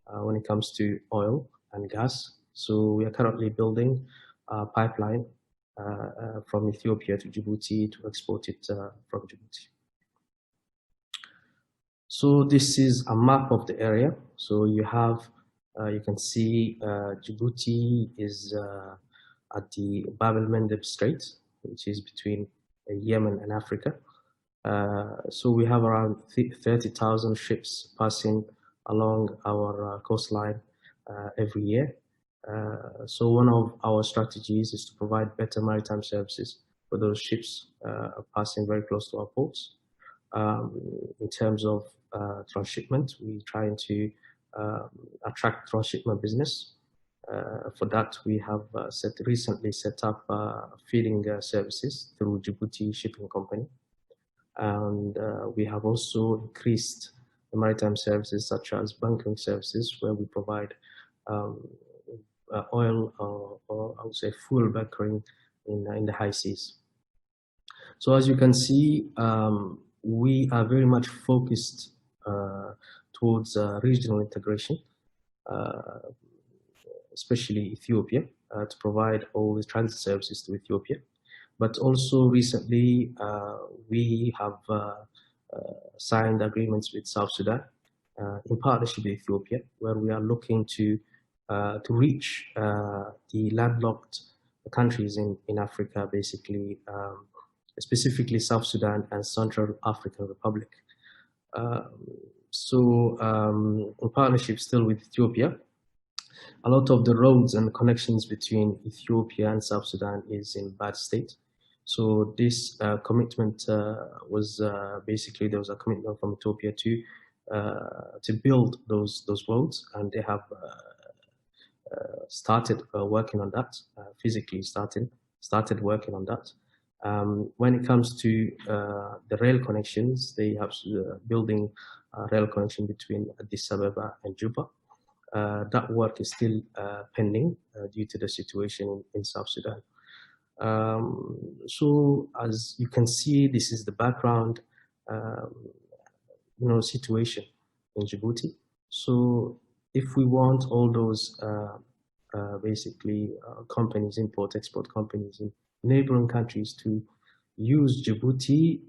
when it comes to oil and gas. So we are currently building a pipeline from Ethiopia to Djibouti to export it from Djibouti. So this is a map of the area. So you have, you can see Djibouti is at the Bab el-Mandeb Strait, which is between Yemen and Africa. So we have around 30,000 ships passing along our coastline every year. So one of our strategies is to provide better maritime services for those ships passing very close to our ports. In terms of transshipment, we're trying to attract transshipment business. For that, we have recently set up feeding services through Djibouti Shipping Company. And we have also increased the maritime services such as bunkering services, where we provide oil or I would say fuel bunkering in the high seas. So as you can see, we are very much focused towards regional integration, especially Ethiopia, to provide all the transit services to Ethiopia. But also recently, we have signed agreements with South Sudan in partnership with Ethiopia, where we are looking to reach the landlocked countries in Africa, basically, specifically South Sudan and Central African Republic. In partnership still with Ethiopia, a lot of the roads and connections between Ethiopia and South Sudan is in bad state. So this commitment was basically, there was a commitment from Ethiopia to build those roads, and they have started working on that, physically started working on that. When it comes to the rail connections, they have building a rail connection between Addis Ababa and Juba. That work is still pending due to the situation in South Sudan. So as you can see, this is the background, situation in Djibouti. So if we want all those basically companies, import-export companies in neighboring countries to use Djibouti,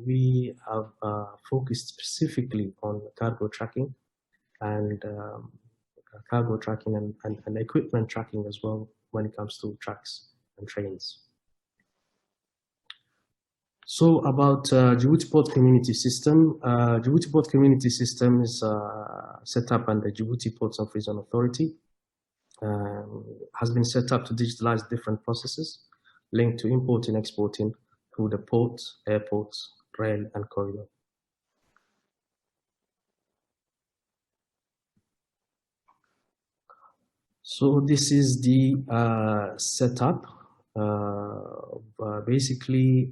we have focused specifically on cargo tracking and equipment tracking as well when it comes to trucks and trains. So about Djibouti Port Community System. Djibouti Port Community System is set up under Djibouti Ports and Free Zone Authority. Has been set up to digitalize different processes linked to importing and exporting through the ports, airports, rail, and corridor. So this is the setup. Basically,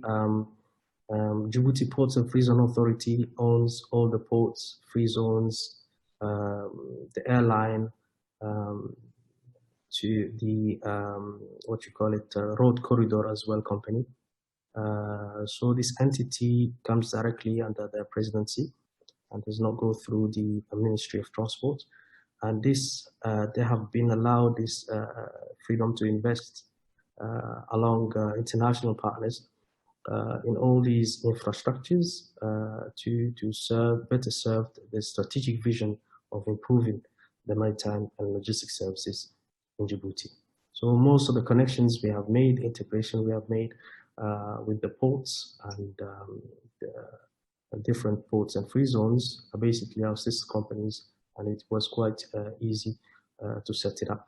Djibouti Ports and Free Zone Authority owns all the ports, free zones, the airline, to the road corridor as well company. So this entity comes directly under the presidency and does not go through the Ministry of Transport. And this, they have been allowed this freedom to invest along international partners in all these infrastructures to better serve the strategic vision of improving the maritime and logistics services in Djibouti. So most of the connections we have made, integration we have made with the ports and the different ports and free zones are basically our sister companies, and it was quite easy to set it up.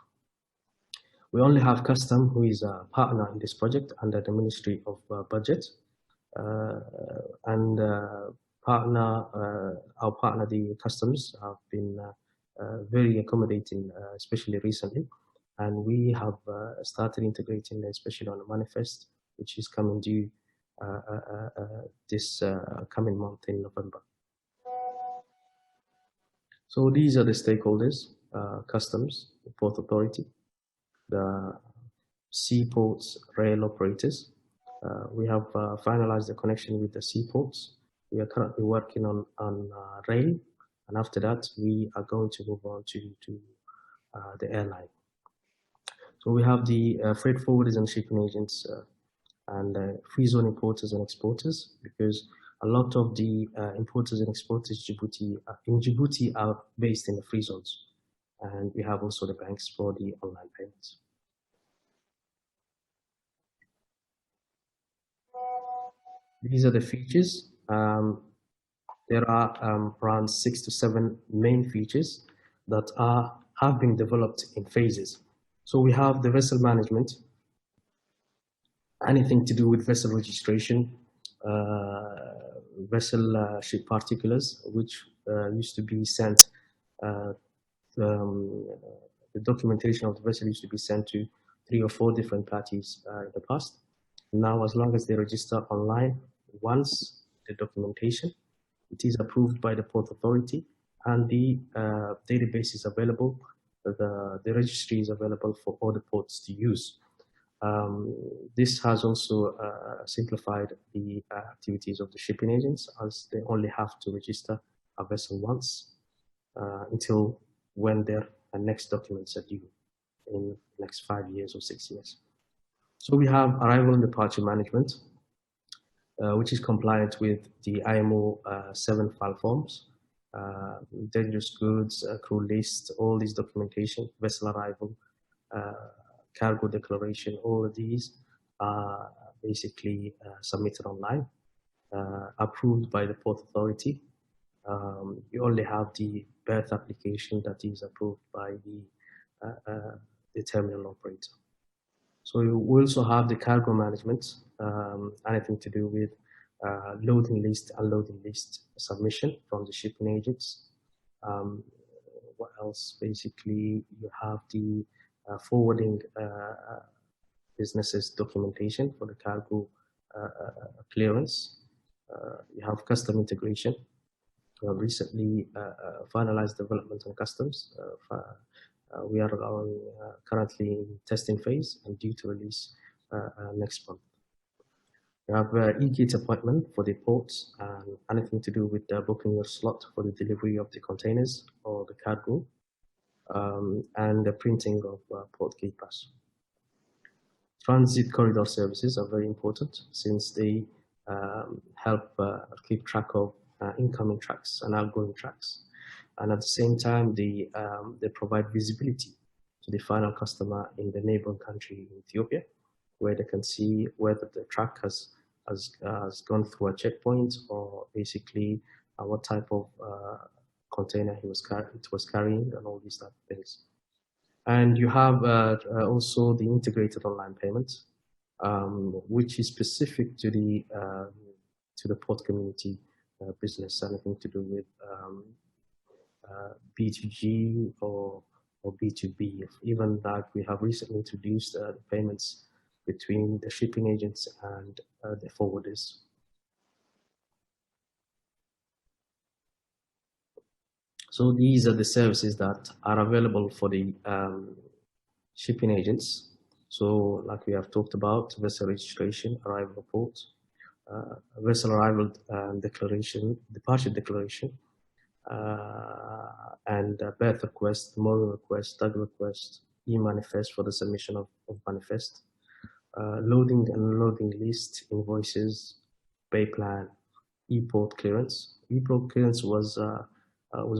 We only have Custom, who is a partner in this project under the Ministry of Budget, and our partner, the Customs, have been very accommodating, especially recently, and we have started integrating, especially on the manifest, which is coming due this coming month in November. So these are the stakeholders: customs, the Port Authority, the seaports, rail operators. We have finalized the connection with the seaports. We are currently working on rail, and after that, we are going to move on to the airline. So we have the freight forwarders and shipping agents and free zone importers and exporters, because a lot of the importers and exporters in Djibouti are based in the free zones. And we have also the banks for the online payments. These are the features. There are around 6 to 7 main features that have been developed in phases. So we have the vessel management, anything to do with vessel registration, vessel ship particulars, which used to be sent, the documentation of the vessel used to be sent to 3 or 4 different parties in the past. Now, as long as they register online once, the documentation, it is approved by the Port Authority, and the database is available, the registry is available for all the ports to use. This has also simplified the activities of the shipping agents, as they only have to register a vessel once until when their next documents are due in the next 5 years or 6 years. So we have arrival and departure management, which is compliant with the IMO 7 file forms, dangerous goods, crew list, all these documentation, vessel arrival, cargo declaration, all of these are basically submitted online, approved by the Port Authority. You only have the berth application that is approved by the terminal operator. So we also have the cargo management, anything to do with loading list, unloading list submission from the shipping agents. What else? Basically, you have the forwarding businesses documentation for the cargo clearance. You have custom integration. We have recently finalized development on customs. We are currently in testing phase and due to release next month. We have e-gate appointment for the ports and anything to do with booking your slot for the delivery of the containers or the cargo, and the printing of port gate pass. Transit corridor services are very important since they help keep track of incoming tracks and outgoing tracks. And at the same time, they provide visibility to the final customer in the neighboring country, Ethiopia, where they can see whether the truck has gone through a checkpoint, or basically what type of container it was carrying, and all these type of things. And you have also the integrated online payment, which is specific to the port community business, anything to do with B2G or B2B. Even like we have recently introduced the payments between the shipping agents and the forwarders. So these are the services that are available for the shipping agents. So like we have talked about, vessel registration, arrival report, vessel arrival declaration, departure declaration, and berth request, mooring request, tug request, e-manifest for the submission of manifest, loading and unloading list, invoices, pay plan, e-port clearance. E-port clearance was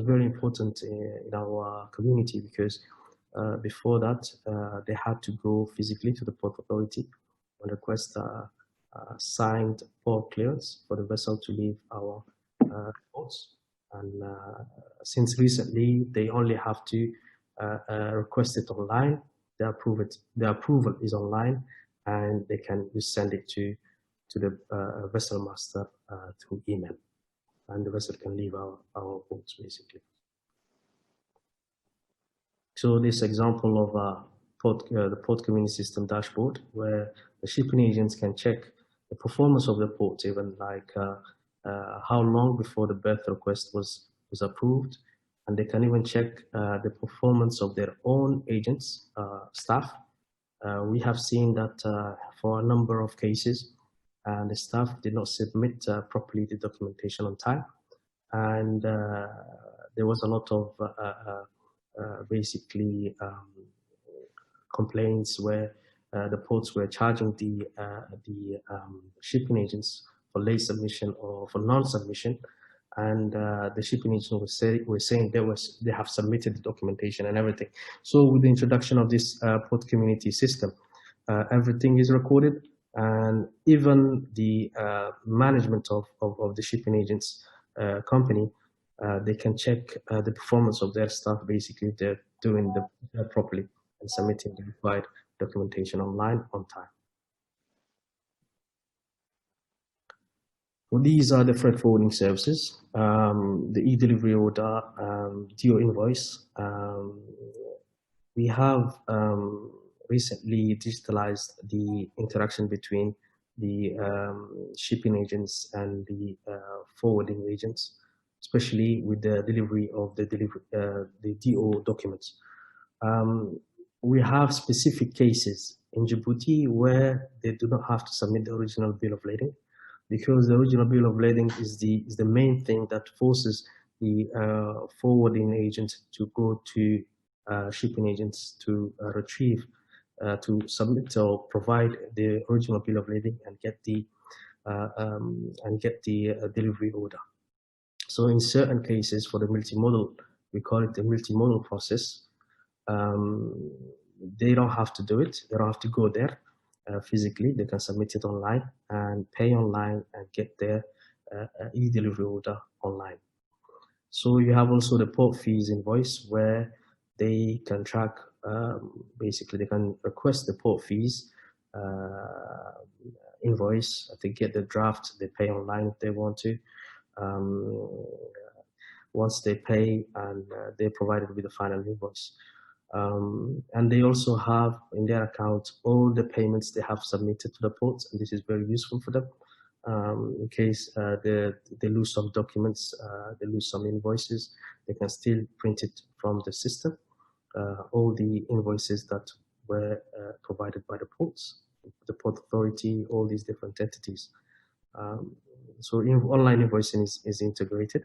very important in our community, because before that they had to go physically to the Port Authority and request signed port clearance for the vessel to leave our ports. And since recently, they only have to request it online. The approval is online, and they can just send it to the vessel master through email, and the vessel can leave our ports basically. So this example of the port community system dashboard, where the shipping agents can check the performance of the port, even like how long before the berth request was approved, and they can even check the performance of their own agents, staff. We have seen that for a number of cases, the staff did not submit properly the documentation on time, and there was a lot of basically complaints where the ports were charging the shipping agents for late submission or for non-submission, and the shipping agents were saying they have submitted the documentation and everything. So with the introduction of this port community system, everything is recorded, and even the management of the shipping agents company, they can check the performance of their staff. Basically, they're doing the properly and submitting the required documentation online on time. Well, these are the freight forwarding services, the e-delivery order, DO invoice. We have recently digitalized the interaction between the shipping agents and the forwarding agents, especially with the delivery of the DO documents. We have specific cases in Djibouti where they do not have to submit the original bill of lading, because the original bill of lading is the main thing that forces the forwarding agent to go to shipping agents to retrieve, to submit or provide the original bill of lading and get the delivery order. So in certain cases, for the multimodal, we call it the multimodal process. They don't have to do it. They don't have to go there physically. They can submit it online and pay online and get their e-delivery order online. So you have also the port fees invoice, where they can track, basically they can request the port fees invoice. They get the draft, they pay online if they want to. Once they pay, and they're provided with the final invoice. And they also have in their account all the payments they have submitted to the ports, and this is very useful for them in case they lose some documents, they lose some invoices. They can still print it from the system, all the invoices that were provided by the ports, the Port Authority, all these different entities. So online invoicing is integrated,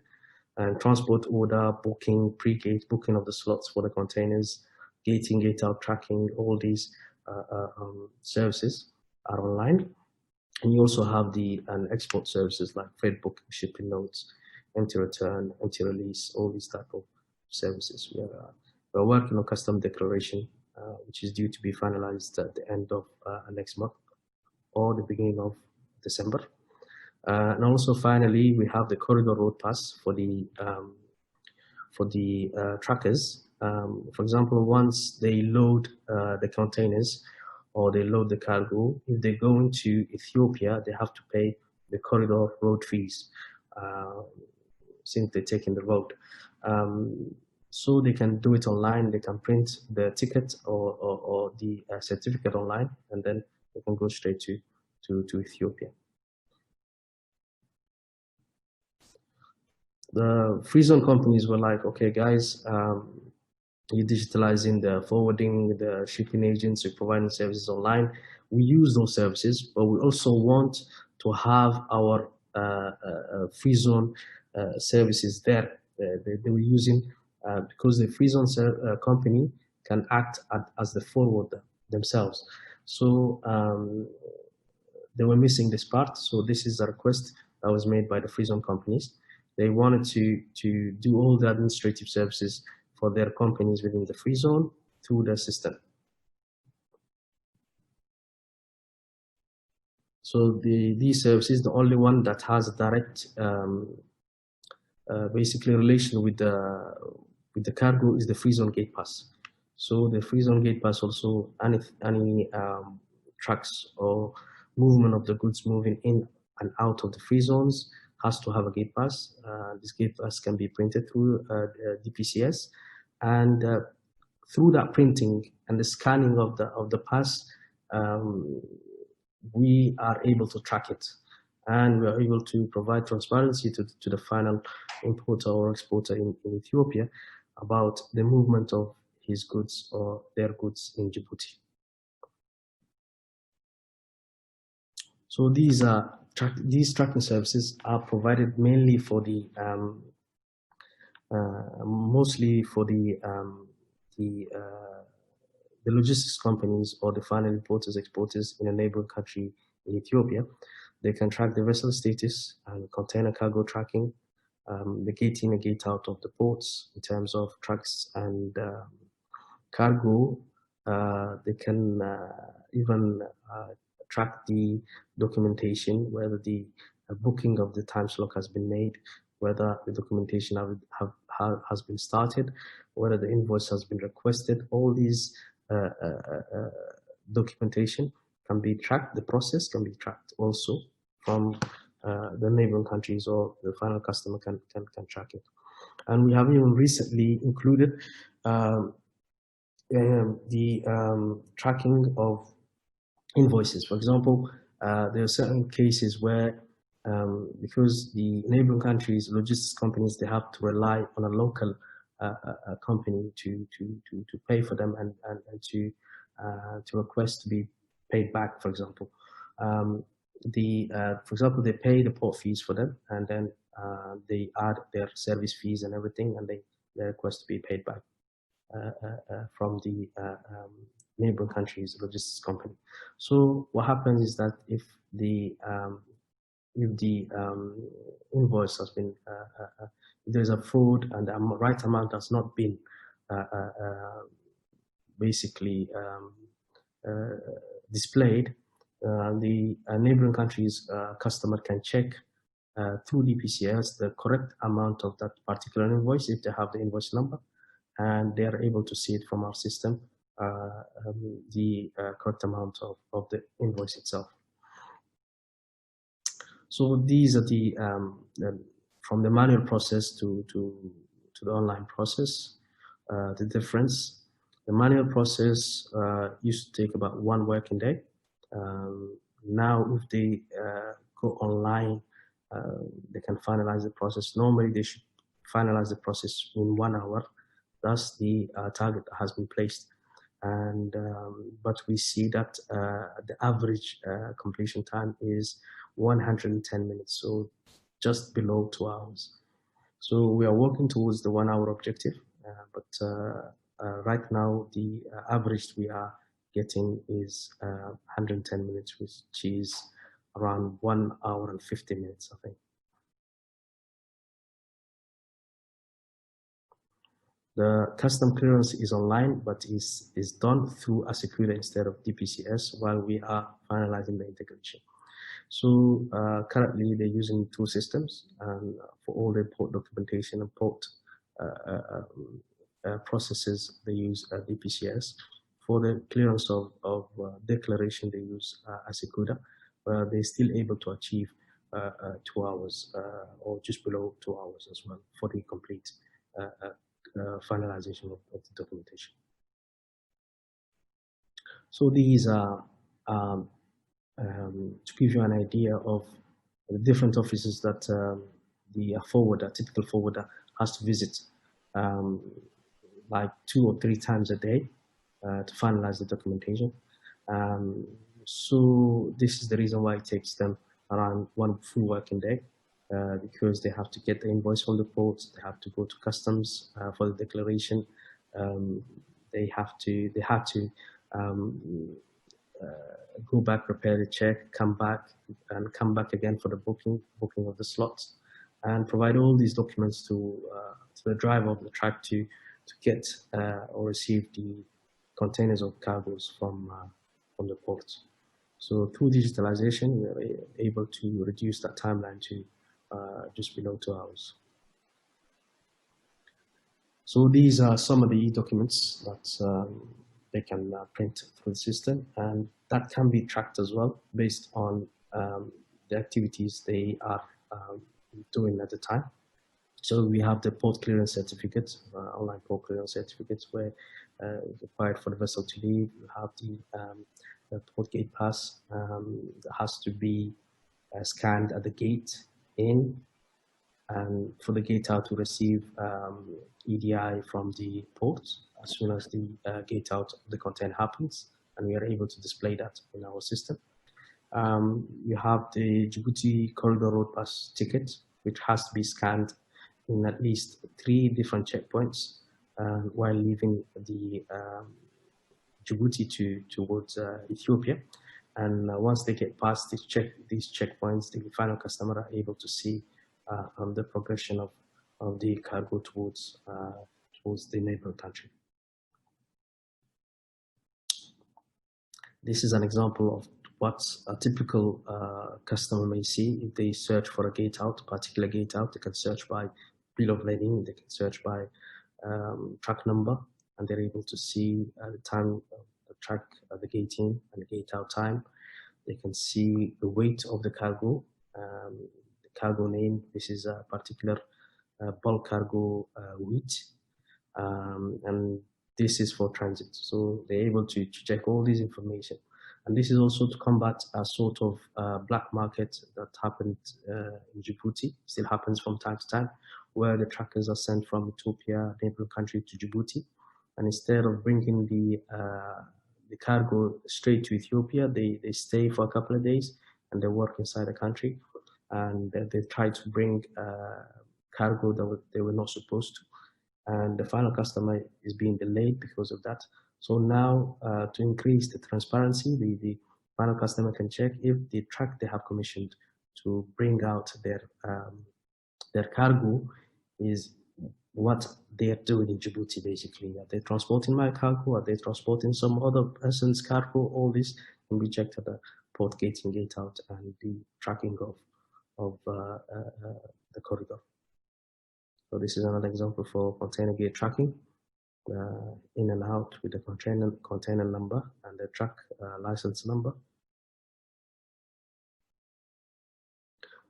and transport order, booking, pre-gate, booking of the slots for the containers, gating, gate out, tracking, all these services are online. And you also have the export services like freight booking, shipping notes, empty return, empty release, all these type of services. We're working on custom declaration, which is due to be finalized at the end of next month or the beginning of December. And also finally, we have the corridor road pass for the trackers. For example, once they load the containers or they load the cargo, if they go into Ethiopia, they have to pay the corridor road fees since they're taking the road. So they can do it online. They can print the ticket or the certificate online, and then they can go straight to Ethiopia. The free zone companies were like, okay, guys, you're digitalizing the forwarding, the shipping agents, you're providing services online. We use those services, but we also want to have our free zone services there. They were using, because the free zone company can act as the forwarder themselves. So they were missing this part. So this is a request that was made by the free zone companies. They wanted to do all the administrative services for their companies within the free zone through the system. So these services, the only one that has a direct, basically relation with the cargo is the free zone gate pass. So the free zone gate pass also, any trucks or movement of the goods moving in and out of the free zones has to have a gate pass. This gate pass can be printed through DPCS, and through that printing and the scanning of the pass, we are able to track it, and we are able to provide transparency to the final importer or exporter in Ethiopia about the movement of his goods or their goods in Djibouti. So these tracking services are provided mainly for the mostly for the logistics companies or the final importers, exporters in a neighboring country in Ethiopia. They can track the vessel status and container cargo tracking, the gate in and gate out of the ports in terms of trucks and cargo. They can even track the documentation, whether the booking of the time slot has been made, whether the documentation has been started, whether the invoice has been requested. All these documentation can be tracked, the process can be tracked also from the neighboring countries, or the final customer can track it. And we have even recently included the tracking of invoices. For example, there are certain cases where because the neighboring countries, logistics companies, they have to rely on a local company to pay for them and to request to be paid back, for example. For example, they pay the port fees for them, and then they add their service fees and everything, and they request to be paid back from the neighboring countries' logistics company. So what happens is that if the invoice has been, if there's a fraud and the right amount has not been basically displayed, the neighboring countries' customer can check through DPCS the correct amount of that particular invoice if they have the invoice number, and they are able to see it from our system, the correct amount of the invoice itself. So these are the from the manual process to the online process, the difference. The manual process used to take about 1 working day. Now, if they go online, they can finalize the process. Normally, they should finalize the process in 1 hour. That's the target that has been placed. And but we see that the average completion time is 110 minutes, so just below 2 hours. So we are working towards the 1 hour objective, but right now the average we are getting is 110 minutes, which is around 1 hour and 50 minutes, I think. The custom clearance is online, but is done through Asecura instead of DPCS while we are finalizing the integration. So currently they're using 2 systems, and for all their port documentation and port processes, they use DPCS. For the clearance of declaration, they use Asecura. They're still able to achieve 2 hours or just below 2 hours as well for the complete finalization of the documentation. So these are to give you an idea of the different offices that the forwarder, typical forwarder, has to visit like 2 or 3 times a day to finalize the documentation. So this is the reason why it takes them around 1 full working day, because they have to get the invoice from the port, they have to go to customs for the declaration, they have to go back, prepare the check, come back again for the booking of the slots, and provide all these documents to the driver of the truck to get or receive the containers of cargoes from the port. So through digitalization, we are able to reduce that timeline to just below 2 hours. So these are some of the documents that they can print through the system, and that can be tracked as well based on the activities they are doing at the time. So we have the port clearance certificate, online port clearance certificates, where required for the vessel to leave. You have the port gate pass that has to be scanned at the gate in, and for the gate out to receive EDI from the port as soon as the gate out of the container happens, and we are able to display that in our system. You have the Djibouti Corridor Road Pass ticket, which has to be scanned in at least 3 different checkpoints while leaving the Djibouti towards Ethiopia. And once they get past these checkpoints, the final customer are able to see the progression of the cargo towards the neighboring country. This is an example of what a typical customer may see if they search for a gate out, a particular gate out. They can search by bill of lading, they can search by truck number, and they're able to see the time of the truck, the gate in and the gate out time. They can see the weight of the cargo, the cargo name. This is a particular bulk cargo weight, and this is for transit. So they're able to check all this information. And this is also to combat a sort of black market that happened in Djibouti, still happens from time to time, where the truckers are sent from Ethiopia, neighboring country, to Djibouti. And instead of bringing the cargo straight to Ethiopia, they stay for a couple of days and they work inside the country. And they try to bring cargo that they were not supposed to. And the final customer is being delayed because of that. So now, to increase the transparency, the final customer can check if the truck they have commissioned to bring out their cargo is what they are doing in Djibouti, basically. Are they transporting my cargo? Are they transporting some other person's cargo? All this can be checked at the port gate in, gate out, and the tracking of the corridor. So this is another example for container gate tracking. In and out with the container number and the truck license number.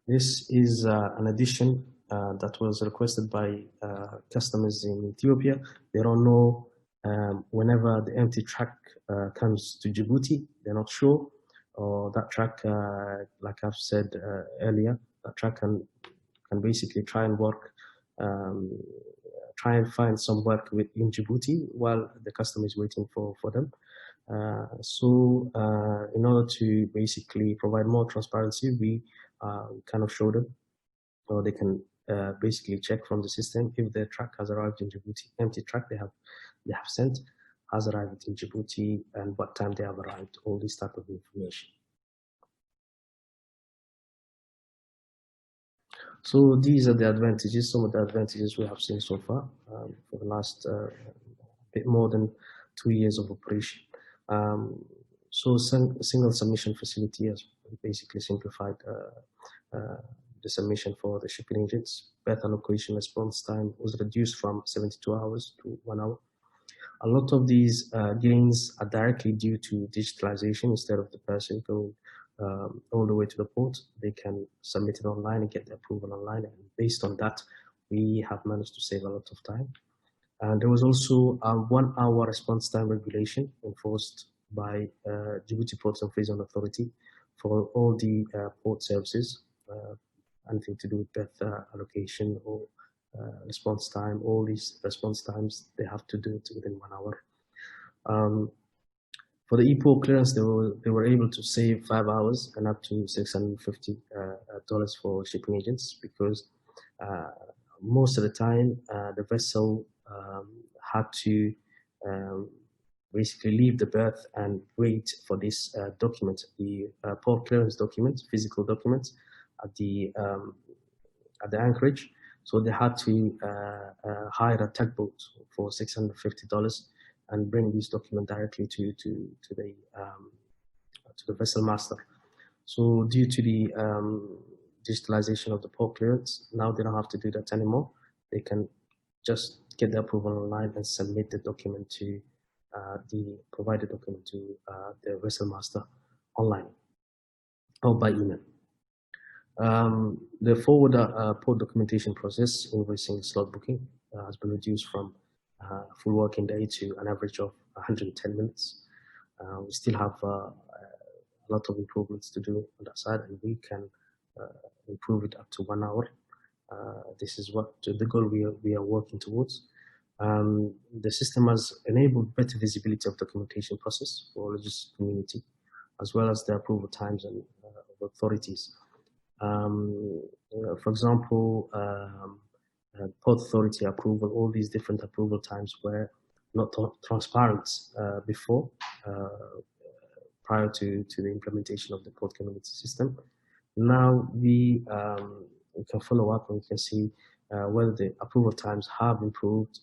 This is an addition that was requested by customers in Ethiopia. They don't know whenever the empty truck comes to Djibouti, they're not sure, or that truck, like I've said earlier, that truck can basically try and work, try and find some work in Djibouti while the customer is waiting for them. So in order to basically provide more transparency, we kind of show them, or they can basically check from the system if their truck has arrived in Djibouti. Empty truck they have sent has arrived in Djibouti and what time they have arrived, all this type of information. So these are the advantages, some of the advantages we have seen so far for the last bit more than 2 years of operation. So single submission facility has basically simplified the submission for the shipping agents. Berth allocation response time was reduced from 72 hours to 1 hour. A lot of these gains are directly due to digitalization. Instead of the person going all the way to the port, they can submit it online and get the approval online. And based on that, we have managed to save a lot of time. And there was also a 1 hour response time regulation enforced by Djibouti Ports and Free Zone Authority for all the port services, anything to do with berth allocation or response time. All these response times, they have to do it within 1 hour. For the EPO clearance, they were able to save 5 hours and up to $650 for shipping agents, because most of the time the vessel had to basically leave the berth and wait for this document, the port clearance document, physical document at the anchorage. So they had to hire a tugboat for $650 and bring this document directly to the vessel master. So due to the digitalization of the port clearance, now they don't have to do that anymore. They can just get the approval online and submit the document to the provided document to the vessel master online or by email. The forward port documentation process, invoicing, slot booking has been reduced from full working day to an average of 110 minutes. We still have a lot of improvements to do on that side, and we can improve it up to 1 hour. This is what the goal we are working towards. The system has enabled better visibility of documentation process for logistics community, as well as the approval times and of authorities. For example, Port Authority approval, all these different approval times were not transparent before, prior to the implementation of the port community system. Now we can follow up and we can see whether the approval times have improved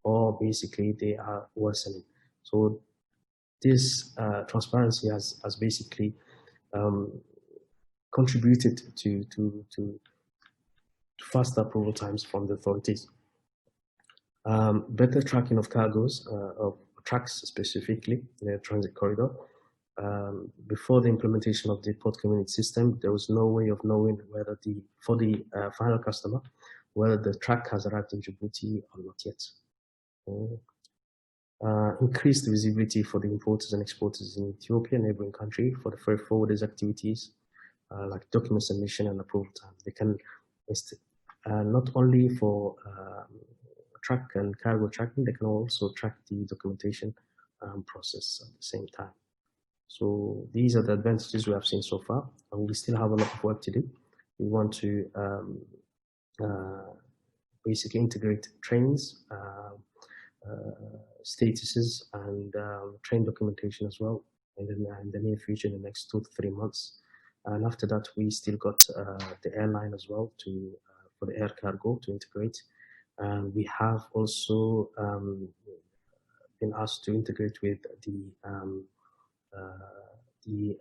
or basically they are worsening. So this transparency has basically contributed to faster approval times from the authorities. Better tracking of cargoes, of trucks specifically in the transit corridor. Before the implementation of the port community system, there was no way of knowing whether for the final customer, whether the truck has arrived in Djibouti or not yet. Increased visibility for the importers and exporters in Ethiopia, neighboring country, for the freight forwarders activities, like document submission and approval time. They can, not only for truck and cargo tracking, they can also track the documentation process at the same time. So these are the advantages we have seen so far, and we still have a lot of work to do. We want to basically integrate trains, statuses, and train documentation as well in the near future, in the next 2 to 3 months. And after that, we still got the airline as well for the air cargo to integrate. And we have also been asked to integrate with the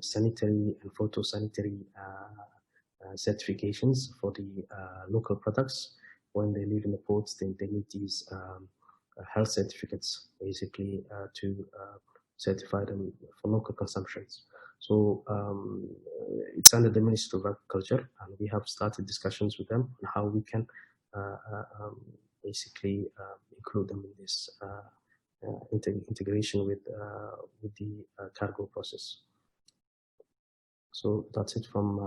sanitary and photosanitary certifications for the local products. When they live in the ports, they need these health certificates basically to certify them for local consumptions. So it's under the Ministry of Agriculture, and we have started discussions with them on how we can basically include them in this integration with the cargo process. So that's it from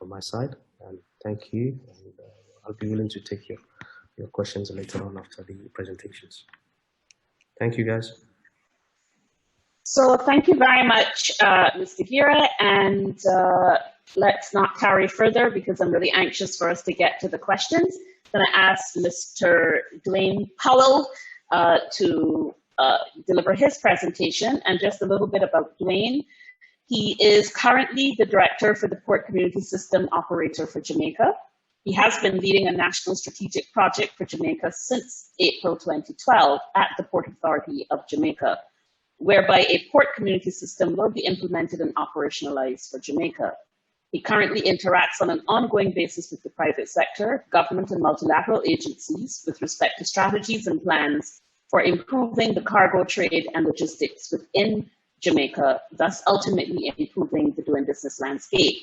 my side, and thank you. And I'll be willing to take your questions later on after the presentations. Thank you, guys. So thank you very much, Mr. Gurrieh, and let's not carry further because I'm really anxious for us to get to the questions. I'm going to ask Mr. Dwain Powell to deliver his presentation. And just a little bit about Dwain. He is currently the Director for the Port Community System Operator for Jamaica. He has been leading a national strategic project for Jamaica since April 2012 at the Port Authority of Jamaica, whereby a port community system will be implemented and operationalized for Jamaica. He currently interacts on an ongoing basis with the private sector, government and multilateral agencies with respect to strategies and plans for improving the cargo trade and logistics within Jamaica, thus ultimately improving the doing business landscape.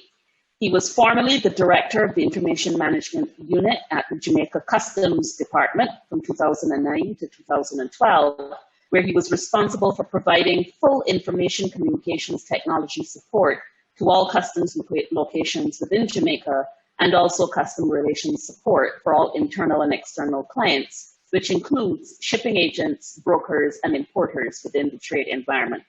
He was formerly the Director of the Information Management Unit at the Jamaica Customs Department from 2009 to 2012, where he was responsible for providing full information communications technology support to all customs locations within Jamaica, and also custom relations support for all internal and external clients, which includes shipping agents, brokers, and importers within the trade environment.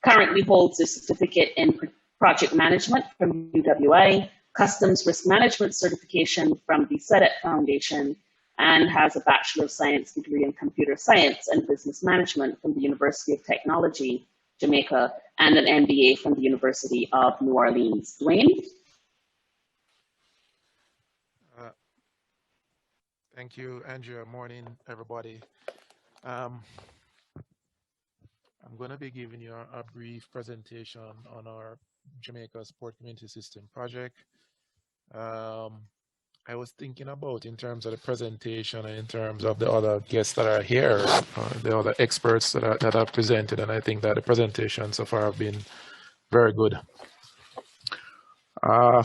Currently holds a certificate in project management from UWI, customs risk management certification from the SEDET Foundation, and has a Bachelor of Science degree in Computer Science and Business Management from the University of Technology, Jamaica, and an MBA from the University of New Orleans. Dwain? Thank you, Andrea. Morning, everybody. I'm going to be giving you a brief presentation on our Jamaica's Port Community System project. I was thinking about in terms of the presentation and in terms of the other guests that are here, the other experts that have presented, and I think that the presentation so far have been very good.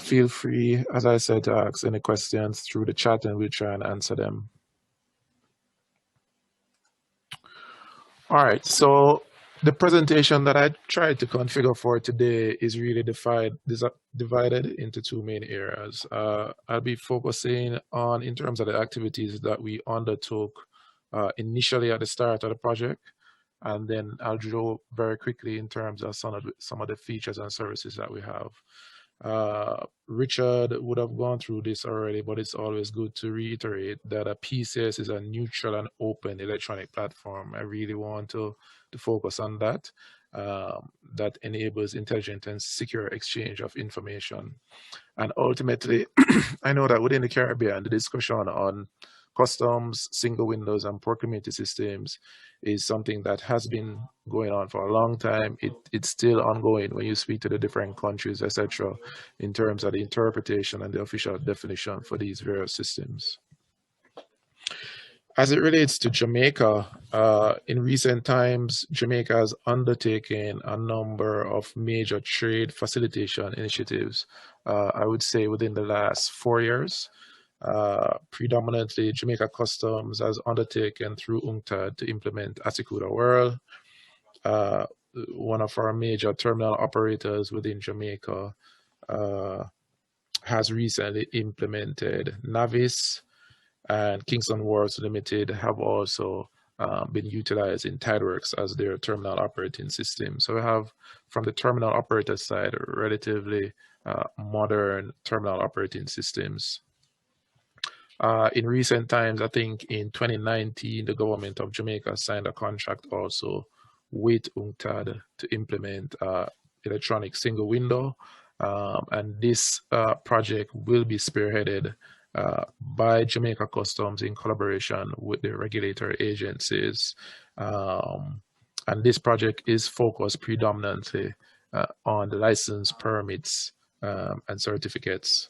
Feel free, as I said, to ask any questions through the chat and we'll try and answer them. All right, so the presentation that I tried to configure for today is really divided into two main areas. I'll be focusing on, in terms of the activities that we undertook initially at the start of the project, and then I'll draw very quickly in terms of some of the features and services that we have. Richard would have gone through this already, but it's always good to reiterate that a PCS is a neutral and open electronic platform. I really want to focus on that. That enables intelligent and secure exchange of information. And ultimately, I know that within the Caribbean, the discussion on customs, single windows, and port community systems is something that has been going on for a long time. It's still ongoing when you speak to the different countries, etc., in terms of the interpretation and the official definition for these various systems. As it relates to Jamaica, in recent times, Jamaica has undertaken a number of major trade facilitation initiatives, I would say within the last 4 years. Predominantly, Jamaica Customs has undertaken through UNCTAD to implement Asicuda World. One of our major terminal operators within Jamaica has recently implemented Navis, and Kingston Wharves Limited have also been utilizing Tideworks as their terminal operating system. So we have, from the terminal operator side, relatively modern terminal operating systems. In recent times, I think in 2019, the government of Jamaica signed a contract also with UNCTAD to implement electronic single window. And this project will be spearheaded by Jamaica Customs in collaboration with the regulatory agencies. And this project is focused predominantly on the license, permits, and certificates.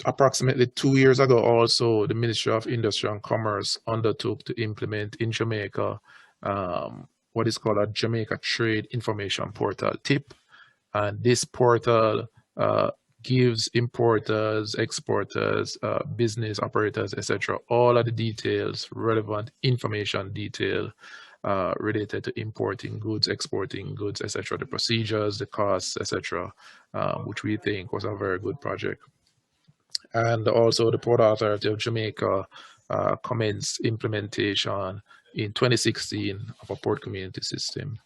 Approximately 2 years ago also, the Ministry of Industry and Commerce undertook to implement in Jamaica what is called a Jamaica Trade Information Portal, TIP. And this portal gives importers, exporters, business operators, etc., all of the details, relevant information detail related to importing goods, exporting goods, etc., the procedures, the costs, etc., which we think was a very good project. And also the Port Authority of Jamaica commenced implementation in 2016 of a port community system.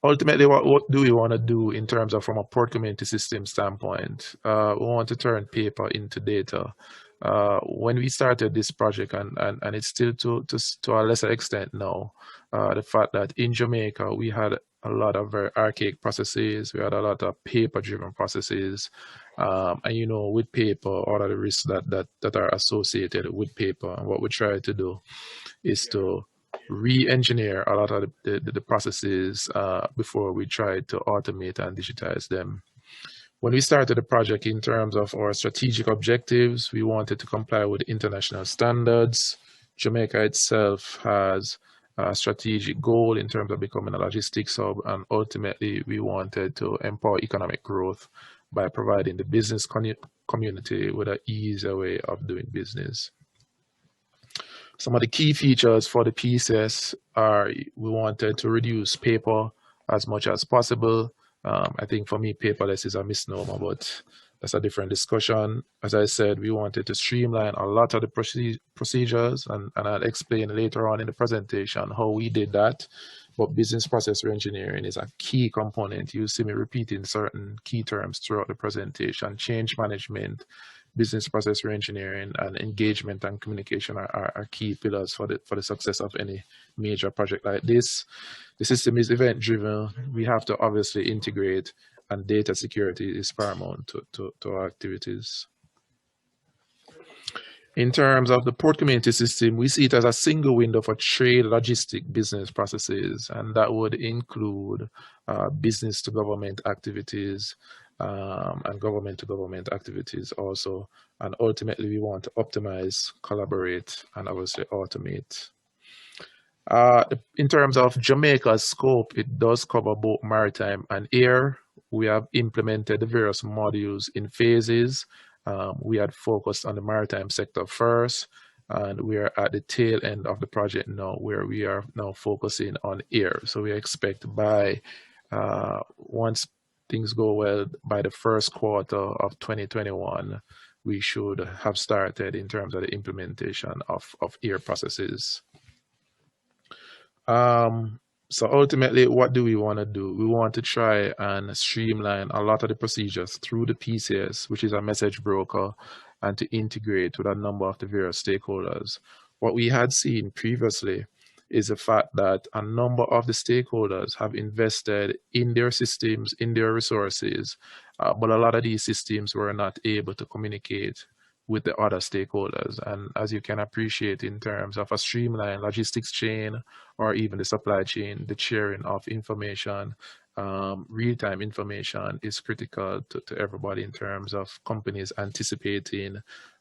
Ultimately, what do we want to do in terms of from a port community system standpoint? We want to turn paper into data. When we started this project, and it's still to a lesser extent now, the fact that in Jamaica we had a lot of very archaic processes, we had a lot of paper-driven processes, and you know, with paper, all of the risks that are associated with paper. And what we try to do is to re-engineer a lot of the processes before we try to automate and digitize them. When we started the project, in terms of our strategic objectives, we wanted to comply with international standards. Jamaica itself has a strategic goal in terms of becoming a logistics hub, and ultimately we wanted to empower economic growth by providing the business community with an easier way of doing business. Some of the key features for the PCS are we wanted to reduce paper as much as possible. I think for me, paperless is a misnomer, but that's a different discussion. As I said, we wanted to streamline a lot of the procedures, and I'll explain later on in the presentation how we did that. But business process reengineering is a key component. You see me repeating certain key terms throughout the presentation. Change management, business process reengineering, and engagement and communication are key pillars for the success of any major project like this. The system is event-driven. We have to obviously integrate, and data security is paramount to our activities. In terms of the port community system, we see it as a single window for trade, logistic, business processes, and that would include business to government activities, and government to government activities also. And ultimately, we want to optimize, collaborate, and obviously automate. In terms of Jamaica's scope, it does cover both maritime and air. We have implemented the various modules in phases. We had focused on the maritime sector first, and we are at the tail end of the project now, where we are now focusing on air. So we expect by once things go well, by the first quarter of 2021, we should have started in terms of the implementation of air processes. So ultimately, what do we want to do? We want to try and streamline a lot of the procedures through the PCS, which is a message broker, and to integrate with a number of the various stakeholders. What we had seen previously is the fact that a number of the stakeholders have invested in their systems, in their resources, but a lot of these systems were not able to communicate with the other stakeholders. And as you can appreciate, in terms of a streamlined logistics chain or even the supply chain, the sharing of information, real-time information is critical to everybody in terms of companies anticipating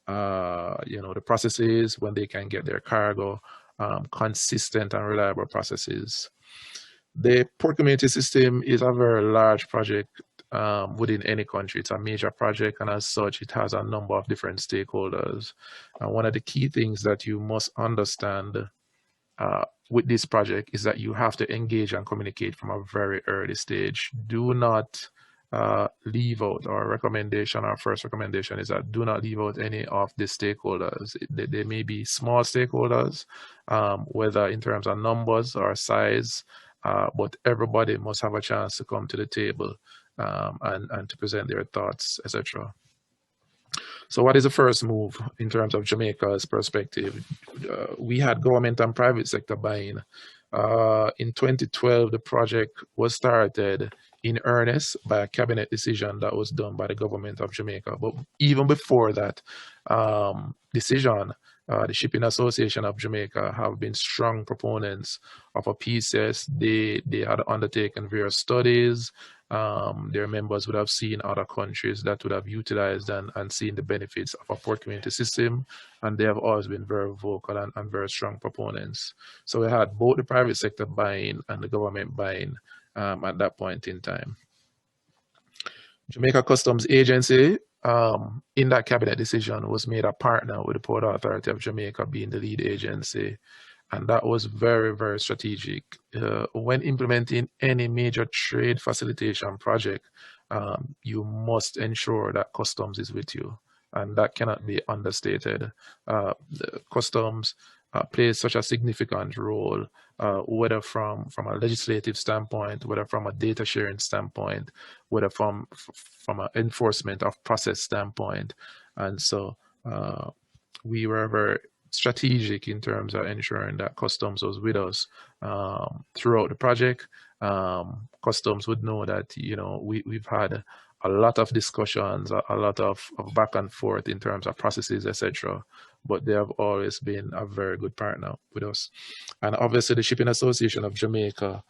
the processes when they can get their cargo, consistent and reliable processes. The port community system is a very large project within any country. It's a major project, and as such, it has a number of different stakeholders. And one of the key things that you must understand with this project is that you have to engage and communicate from a very early stage. Do not leave out our first recommendation is that do not leave out any of the stakeholders. They may be small stakeholders, whether in terms of numbers or size, but everybody must have a chance to come to the table and to present their thoughts, etc. So what is the first move in terms of Jamaica's perspective? We had government and private sector buy-in. In 2012, the project was started in earnest by a cabinet decision that was done by the government of Jamaica. But even before that decision, the Shipping Association of Jamaica have been strong proponents of a PCS. They had undertaken various studies. Their members would have seen other countries that would have utilized and seen the benefits of a port community system, and they have always been very vocal and very strong proponents. So we had both the private sector buying and the government buying at that point in time. Jamaica Customs Agency, in that cabinet decision, was made a partner with the Port Authority of Jamaica being the lead agency. And that was very, very strategic. When implementing any major trade facilitation project, you must ensure that customs is with you. And that cannot be understated. The customs plays such a significant role, whether from a legislative standpoint, whether from a data sharing standpoint, whether from an enforcement of process standpoint. And so we were very strategic in terms of ensuring that customs was with us throughout the project. Customs would know that we've had a lot of discussions, a lot of back and forth in terms of processes, etc. But they have always been a very good partner with us. And obviously, the Shipping Association of Jamaica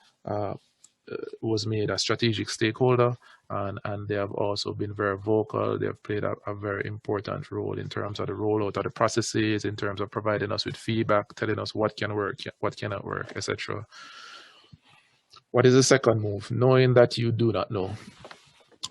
was made a strategic stakeholder, and they have also been very vocal. They have played a very important role in terms of the rollout of the processes, in terms of providing us with feedback, telling us what can work, what cannot work, etc. What is the second move? Knowing that you do not know.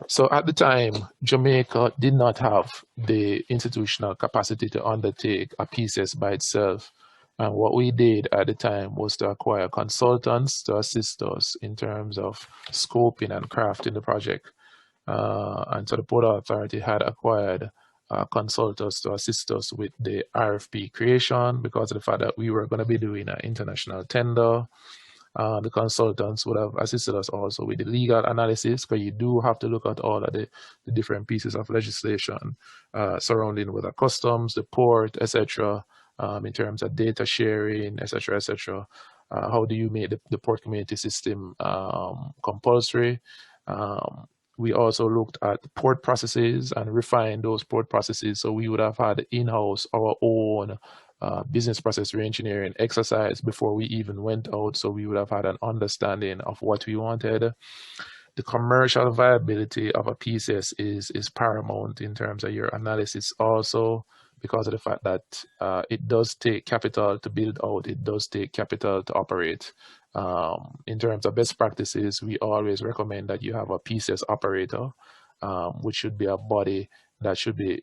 So at the time, Jamaica did not have the institutional capacity to undertake a PCS by itself. And what we did at the time was to acquire consultants to assist us in terms of scoping and crafting the project. And so the Port Authority had acquired consultants to assist us with the RFP creation because of the fact that we were going to be doing an international tender. The consultants would have assisted us also with the legal analysis, because you do have to look at all of the different pieces of legislation surrounding whether customs, the port, etc., in terms of data sharing, etc., etc. How do you make the port community system compulsory? We also looked at port processes and refined those port processes. So we would have had in-house our own business process reengineering exercise before we even went out. So we would have had an understanding of what we wanted. The commercial viability of a PCS is paramount in terms of your analysis also, because of the fact that it does take capital to build out, it does take capital to operate. In terms of best practices, we always recommend that you have a PCS operator, which should be a body that should be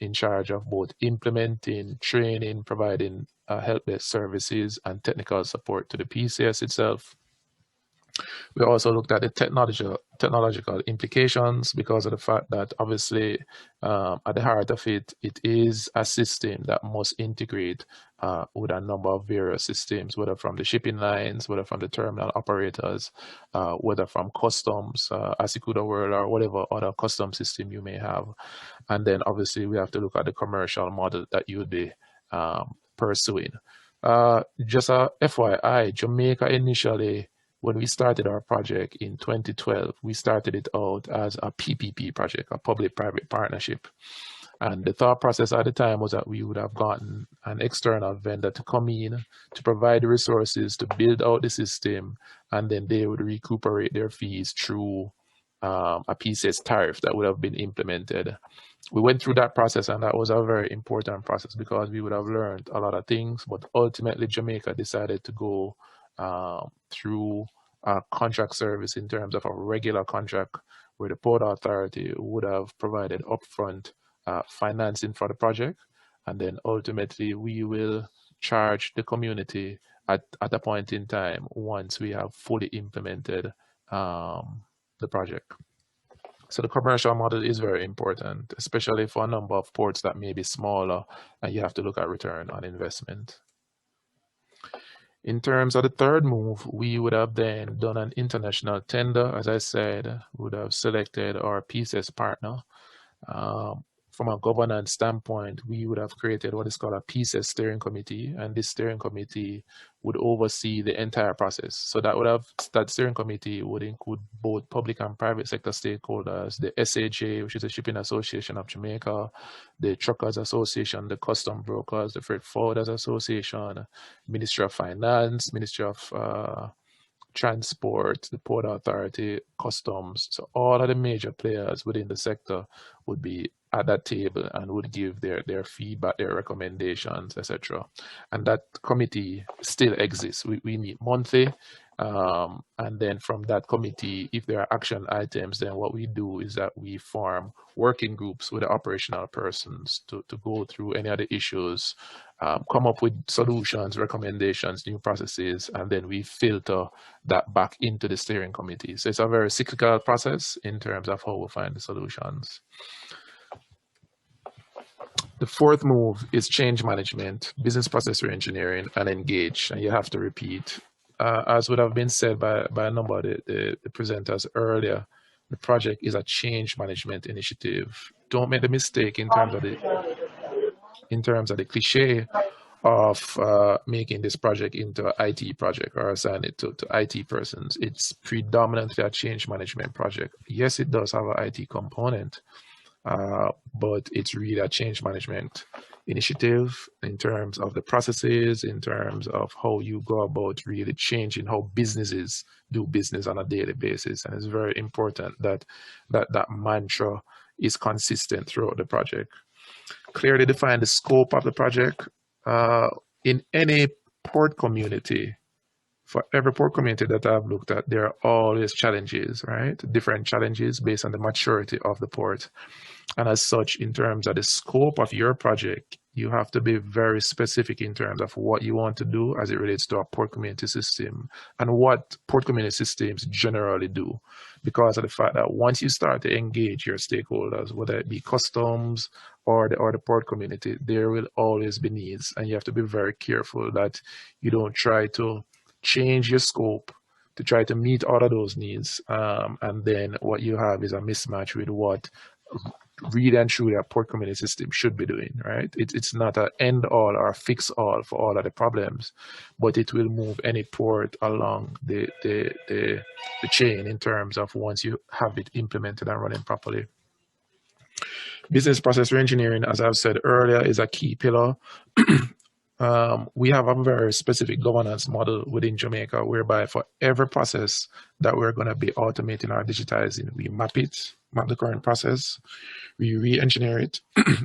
in charge of both implementing, training, providing help desk services and technical support to the PCS itself. We also looked at the technological implications because of the fact that obviously at the heart of it, it is a system that must integrate with a number of various systems, whether from the shipping lines, whether from the terminal operators, whether from customs, Asikuda World, or whatever other custom system you may have. And then obviously we have to look at the commercial model that you would be pursuing. Just a FYI, Jamaica initially, when we started our project in 2012, we started it out as a PPP project, a public-private partnership. And the thought process at the time was that we would have gotten an external vendor to come in to provide the resources to build out the system, and then they would recuperate their fees through a PCS tariff that would have been implemented. We went through that process, and that was a very important process because we would have learned a lot of things, but ultimately Jamaica decided to go through a contract service in terms of a regular contract where the Port Authority would have provided upfront financing for the project, and then ultimately we will charge the community at a point in time once we have fully implemented the project. So the commercial model is very important, especially for a number of ports that may be smaller and you have to look at return on investment. In terms of the third move, we would have then done an international tender. As I said, we would have selected our PCS partner. From a governance standpoint, we would have created what is called a PCS steering committee, and this steering committee would oversee the entire process. So that steering committee would include both public and private sector stakeholders, the SAJ, which is the Shipping Association of Jamaica, the Truckers Association, the Custom Brokers, the Freight Forwarders Association, Ministry of Finance, Ministry of Transport, the Port Authority, Customs. So all of the major players within the sector would be at that table and would give their feedback, their recommendations, etc. And that committee still exists. We meet monthly, and then from that committee, if there are action items, then what we do is that we form working groups with the operational persons to go through any of the issues, come up with solutions, recommendations, new processes, and then we filter that back into the steering committee. So it's a very cyclical process in terms of how we find the solutions. The fourth move is change management, business process reengineering, and engage. And you have to repeat. As would have been said by a number of the presenters earlier, the project is a change management initiative. Don't make the mistake in terms of the cliche of making this project into an IT project or assign it to IT persons. It's predominantly a change management project. Yes, it does have an IT component, but it's really a change management initiative in terms of the processes, in terms of how you go about really changing how businesses do business on a daily basis. And it's very important that mantra is consistent throughout the project. Clearly define the scope of the project. In any port community, for every port community that I've looked at, there are always challenges, right? Different challenges based on the maturity of the port. And as such, in terms of the scope of your project, you have to be very specific in terms of what you want to do as it relates to a port community system and what port community systems generally do. Because of the fact that once you start to engage your stakeholders, whether it be customs or the port community, there will always be needs. And you have to be very careful that you don't try to change your scope to try to meet all of those needs. And then what you have is a mismatch with what really and truly a port community system should be doing, right? It's not an end all or a fix all for all of the problems, but it will move any port along the chain in terms of once you have it implemented and running properly. Business process reengineering, as I've said earlier, is a key pillar. We have a very specific governance model within Jamaica whereby for every process that we're going to be automating or digitizing, we map the current process, we re-engineer it,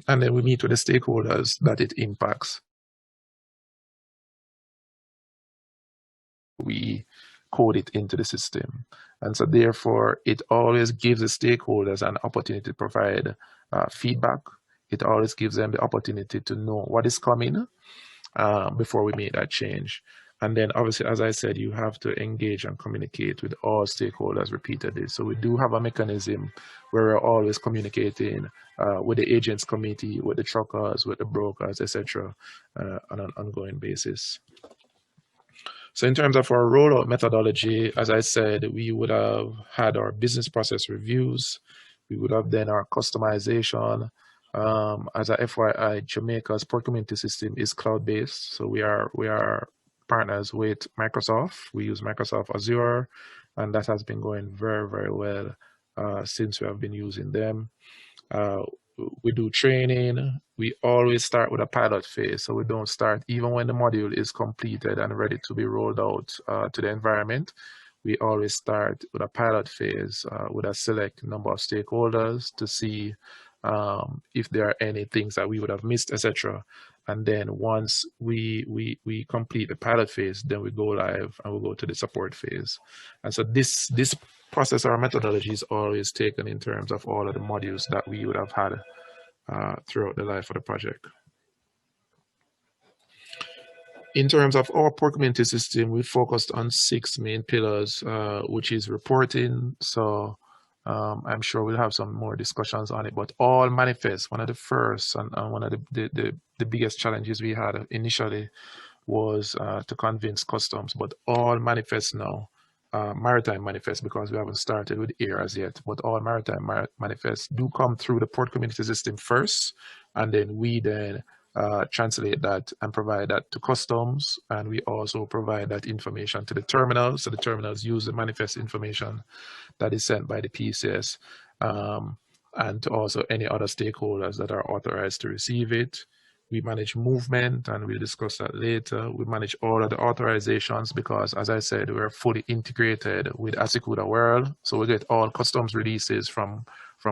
and then we meet with the stakeholders that it impacts. We code it into the system. And so therefore, it always gives the stakeholders an opportunity to provide feedback. It always gives them the opportunity to know what is coming before we make that change. And then obviously, as I said, you have to engage and communicate with all stakeholders repeatedly. So we do have a mechanism where we're always communicating with the agents committee, with the truckers, with the brokers, etc., on an ongoing basis. So in terms of our rollout methodology, as I said, we would have had our business process reviews. We would have done our customization. As a FYI, Jamaica's port community system is cloud-based. So we are partners with Microsoft. We use Microsoft Azure, and that has been going very, very well since we have been using them. We do training. We always start with a pilot phase. So we don't start, even when the module is completed and ready to be rolled out to the environment, we always start with a pilot phase with a select number of stakeholders to see if there are any things that we would have missed, etc. And then once we complete the pilot phase, then we go live and we go to the support phase. And so this process or methodology is always taken in terms of all of the modules that we would have had throughout the life of the project. In terms of our port community system, we focused on 6 main pillars, which is reporting. So I'm sure we'll have some more discussions on it, but all manifests, one of the first and one of the biggest challenges we had initially was to convince customs, but all manifests now, maritime manifests, because we haven't started with air as yet, but all maritime manifests do come through the port community system first, and then we then translate that and provide that to customs, and we also provide that information to the terminals. So the terminals use the manifest information that is sent by the PCS, and to also any other stakeholders that are authorized to receive it. We manage movement, and we'll discuss that later. We manage all of the authorizations because, as I said, we're fully integrated with Asikuda World. So we get all customs releases from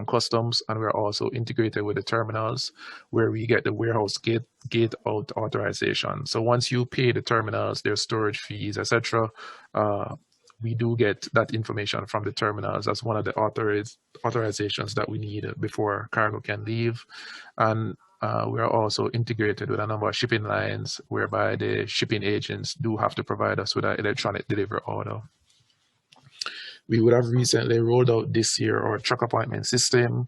customs, and we're also integrated with the terminals where we get the warehouse gate out authorization. So once you pay the terminals, their storage fees, etc., we do get that information from the terminals as one of the authorizations that we need before cargo can leave. And we are also integrated with a number of shipping lines whereby the shipping agents do have to provide us with an electronic delivery order. We would have recently rolled out this year our truck appointment system.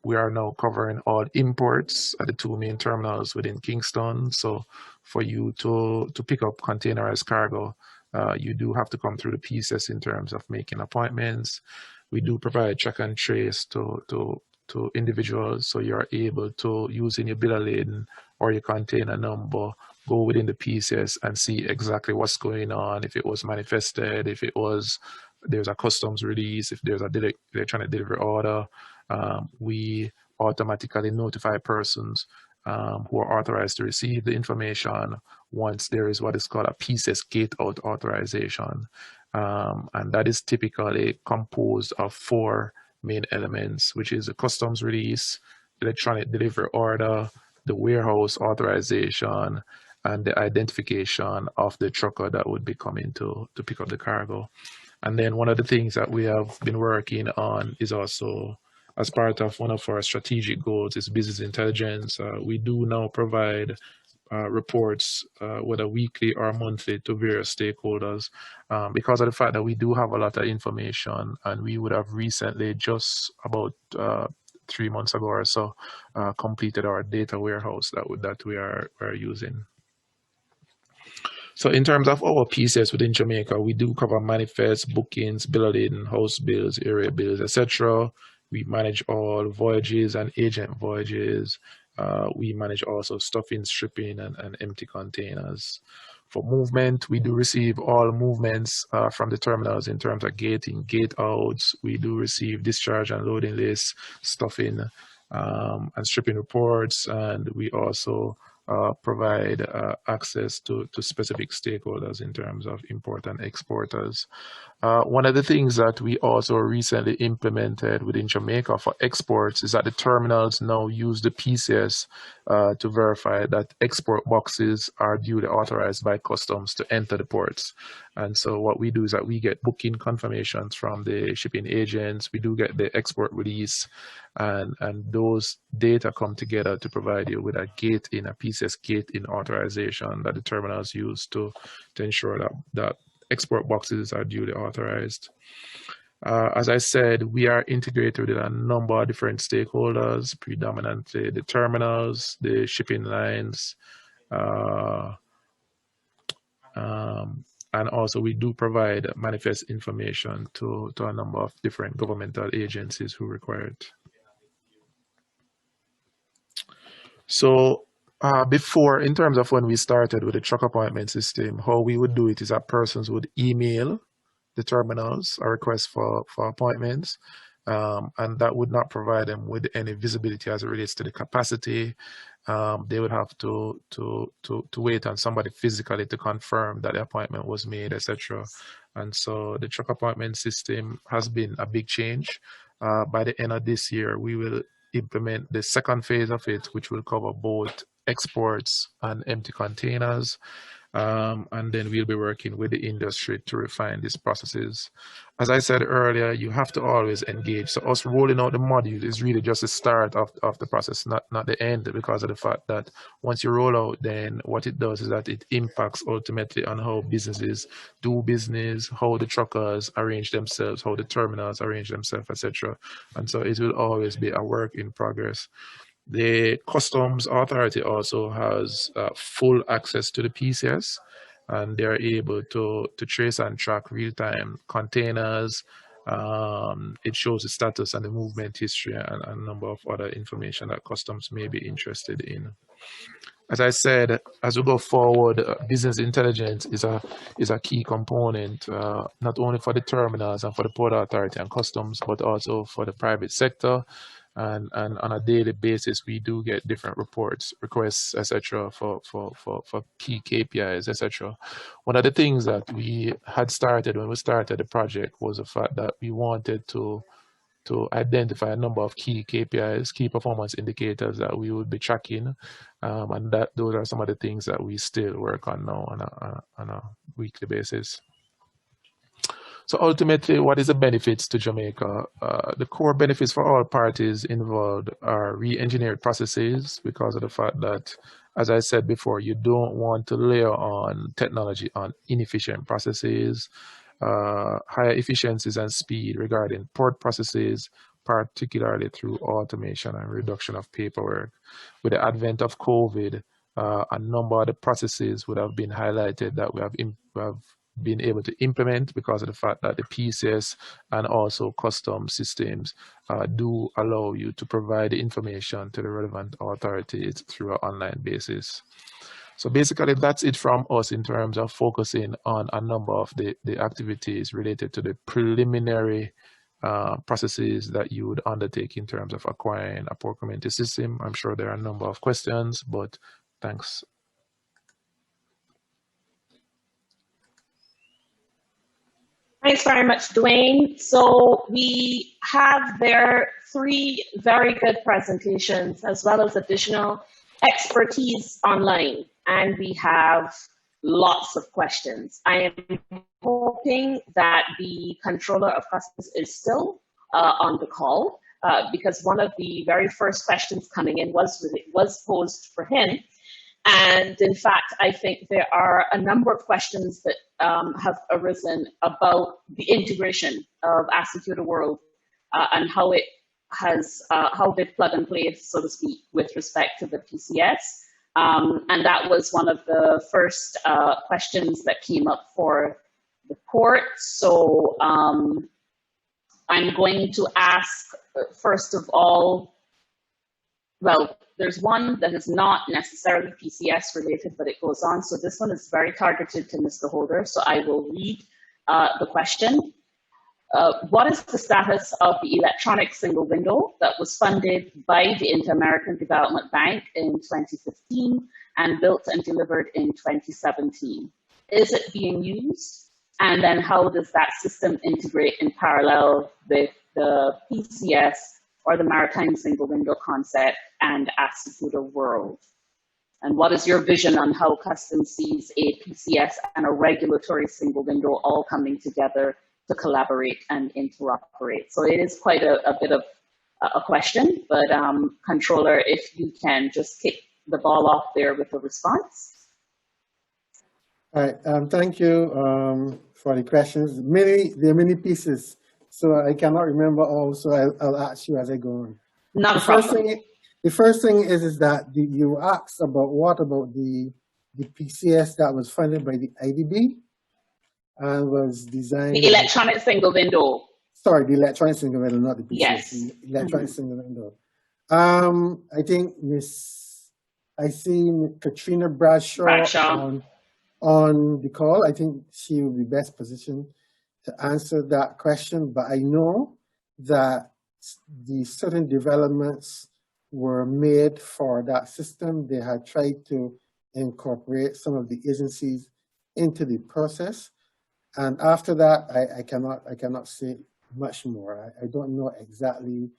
We are now covering all imports at the 2 main terminals within Kingston. So for you to pick up containerized cargo, you do have to come through the PCS in terms of making appointments. We do provide track and trace to individuals, so you're able to, using your bill of lading or your container number, go within the PCS and see exactly what's going on, if it was manifested, if it was, there's a customs release, if there's a electronic delivery order. We automatically notify persons who are authorized to receive the information once there is what is called a PCS gate out authorization. And that is typically composed of 4 main elements, which is the customs release, electronic delivery order, the warehouse authorization, and the identification of the trucker that would be coming to pick up the cargo. And then one of the things that we have been working on is also, as part of one of our strategic goals, is business intelligence. We do now provide reports, whether weekly or monthly, to various stakeholders because of the fact that we do have a lot of information, and we would have recently, just about 3 months ago or so, completed our data warehouse that we are using. So in terms of our PCS within Jamaica, we do cover manifests, bookings, bill of lading, house bills, area bills, etc. We manage all voyages and agent voyages. We manage also stuffing, stripping, and empty containers. For movement, we do receive all movements from the terminals in terms of gating, gate outs. We do receive discharge and loading lists, stuffing and stripping reports, and we also provide access to specific stakeholders in terms of import and exporters. One of the things that we also recently implemented within Jamaica for exports is that the terminals now use the PCS to verify that export boxes are duly authorized by customs to enter the ports. And so what we do is that we get booking confirmations from the shipping agents, we do get the export release, and those data come together to provide you with a gate-in, a PCS gate-in authorization that the terminals use to ensure that export boxes are duly authorized. As I said, we are integrated with a number of different stakeholders, predominantly the terminals, the shipping lines, and also we do provide manifest information to a number of different governmental agencies who require it. So before, in terms of when we started with the truck appointment system, how we would do it is that persons would email the terminals a request for appointments, and that would not provide them with any visibility as it relates to the capacity. They would have to wait on somebody physically to confirm that the appointment was made, etc. And so the truck appointment system has been a big change. By the end of this year, we will implement the second phase of it, which will cover both exports and empty containers. And then we'll be working with the industry to refine these processes. As I said earlier, you have to always engage. So us rolling out the module is really just the start of the process, not the end, because of the fact that once you roll out, then what it does is that it impacts ultimately on how businesses do business, how the truckers arrange themselves, how the terminals arrange themselves, etc. And so it will always be a work in progress. The Customs Authority also has full access to the PCS, and they're able to trace and track real-time containers. It shows the status and the movement history and a number of other information that customs may be interested in. As I said, as we go forward, business intelligence is a key component, not only for the terminals and for the Port Authority and customs, but also for the private sector. And on a daily basis, we do get different reports, requests, etc., for key KPIs, etc. One of the things that we had started when we started the project was the fact that we wanted to identify a number of key KPIs, key performance indicators that we would be tracking, and that those are some of the things that we still work on now on a weekly basis. So ultimately, what is the benefits to Jamaica? The core benefits for all parties involved are re-engineered processes, because of the fact that, as I said before, you don't want to layer on technology on inefficient processes, higher efficiencies and speed regarding port processes, particularly through automation and reduction of paperwork. With the advent of COVID, a number of the processes would have been highlighted that we have been able to implement, because of the fact that the PCS and also custom systems do allow you to provide the information to the relevant authorities through an online basis. So basically, that's it from us in terms of focusing on a number of the activities related to the preliminary processes that you would undertake in terms of acquiring a port community system. I'm sure there are a number of questions, but thanks. Thanks very much, Dwayne. So we have there 3 very good presentations, as well as additional expertise online, and we have lots of questions. I am hoping that the Controller of Customs is still on the call, because one of the very first questions coming in was posed for him. And in fact, I think there are a number of questions that have arisen about the integration of Asset World and how it has, how they plug and play, so to speak, with respect to the PCS. And that was one of the first questions that came up for the port. So I'm going to ask, first of all, well, there's one that is not necessarily PCS related, but it goes on. So this one is very targeted to Mr. Holder. So I will read the question. What is the status of the electronic single window that was funded by the Inter-American Development Bank in 2015 and built and delivered in 2017? Is it being used? And then how does that system integrate in parallel with the PCS or the Maritime Single Window concept and Assecutor World? And what is your vision on how Customs sees a PCS and a regulatory single window all coming together to collaborate and interoperate? So it is quite a bit of a question, but Controller, if you can just kick the ball off there with a response. All right, thank you for the questions. There are many pieces, so I cannot remember all, so I'll ask you as I go on. Not a problem. The first thing is that you asked about what about the PCS that was funded by the IDB and was designed. The electronic single window. Sorry, the electronic single window, not the PCS. Yes. The electronic single window. I think I see Katrina Bradshaw on the call. I think she will be best positioned to answer that question. But I know that the certain developments were made for that system. They had tried to incorporate some of the agencies into the process. And after that, I cannot say much more. I don't know exactly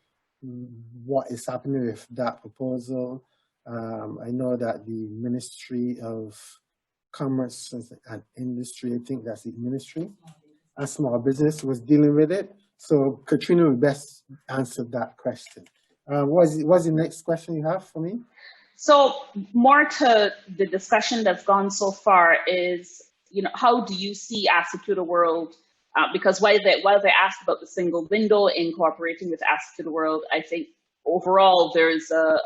what is happening with that proposal. I know that the Ministry of Commerce and Industry, I think that's the ministry, and small business was dealing with it. So Katrina will best answer that question. What's the next question you have for me? So more to the discussion that's gone so far is, how do you see Assecutor World? Because while they asked about the single window incorporating with Assecutor World, I think overall there's a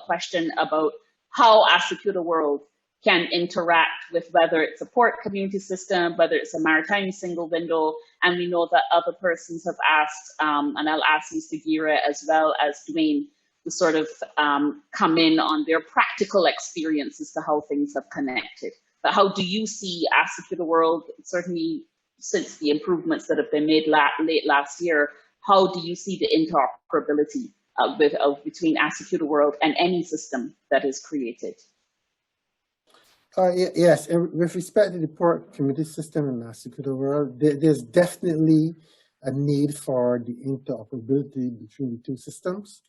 question about how Assecutor World can interact with whether it's a port community system, whether it's a maritime single window. And we know that other persons have asked, and I'll ask Mr. Gurrieh as well as Dwain to sort of come in on their practical experience as to how things have connected. But how do you see Assecutor World, certainly since the improvements that have been made late last year, how do you see the interoperability between Assecutor World and any system that is created? Yes, and with respect to the port community system in Assecutor World, there's definitely a need for the interoperability between the two systems.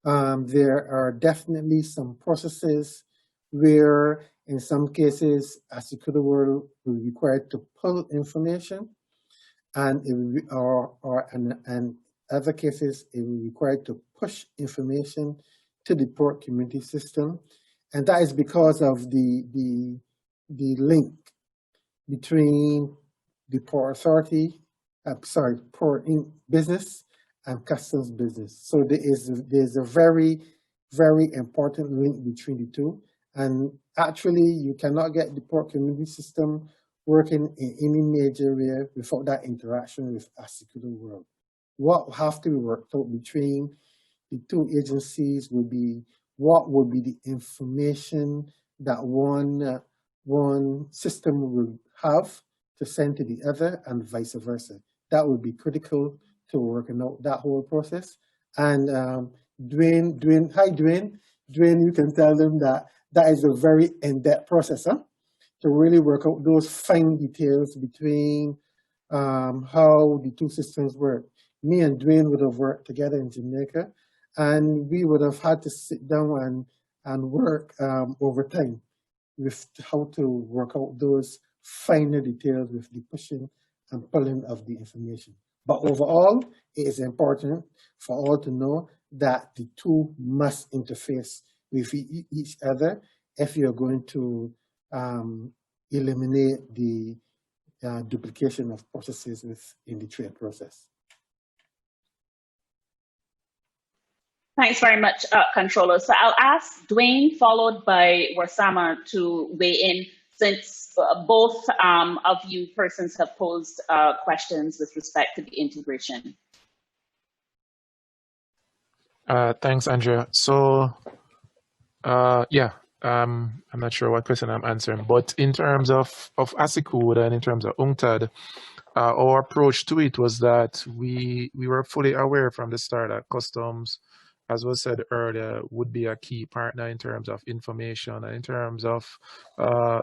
There are definitely some processes where, in some cases, Assecutor World will be required to pull information, and in other cases, it will be required to push information to the port community system. And that is because of the link between the Port Authority, port business and customs business. So there's a very, very important link between the two. And actually, you cannot get the port community system working in any major way without that interaction with Assecutor World. What will have to be worked out between the two agencies will be what would be the information that one system will have to send to the other and vice versa. That would be critical to working out that whole process. And Dwain, hi Dwain. Dwain, you can tell them that is a very in-depth process, to really work out those fine details between how the two systems work. Me and Dwain would have worked together in Jamaica, and we would have had to sit down and work over time with how to work out those finer details with the pushing and pulling of the information. But overall, it is important for all to know that the two must interface with each other if you're going to eliminate the duplication of processes in the trade process. Thanks very much, Controller. So I'll ask Dwain, followed by Warsama, to weigh in, since both of you persons have posed questions with respect to the integration. Thanks, Andrea. So, yeah, I'm not sure what question I'm answering, but in terms of Assecutor and in terms of UNCTAD, our approach to it was that we were fully aware from the start that customs, as was said earlier, would be a key partner in terms of information and in terms of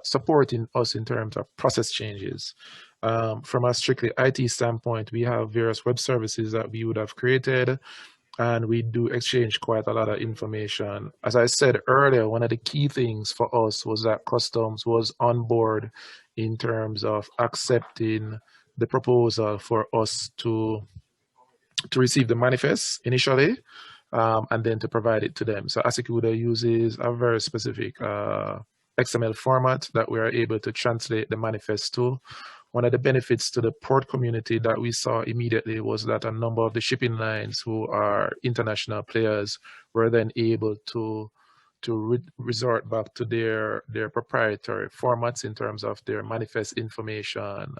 supporting us in terms of process changes. From a strictly IT standpoint, we have various web services that we would have created, and we do exchange quite a lot of information. As I said earlier, one of the key things for us was that customs was on board in terms of accepting the proposal for us to receive the manifest initially, and then to provide it to them. So Asikuda uses a very specific XML format that we are able to translate the manifest to. One of the benefits to the port community that we saw immediately was that a number of the shipping lines who are international players were then able to resort back to their proprietary formats in terms of their manifest information,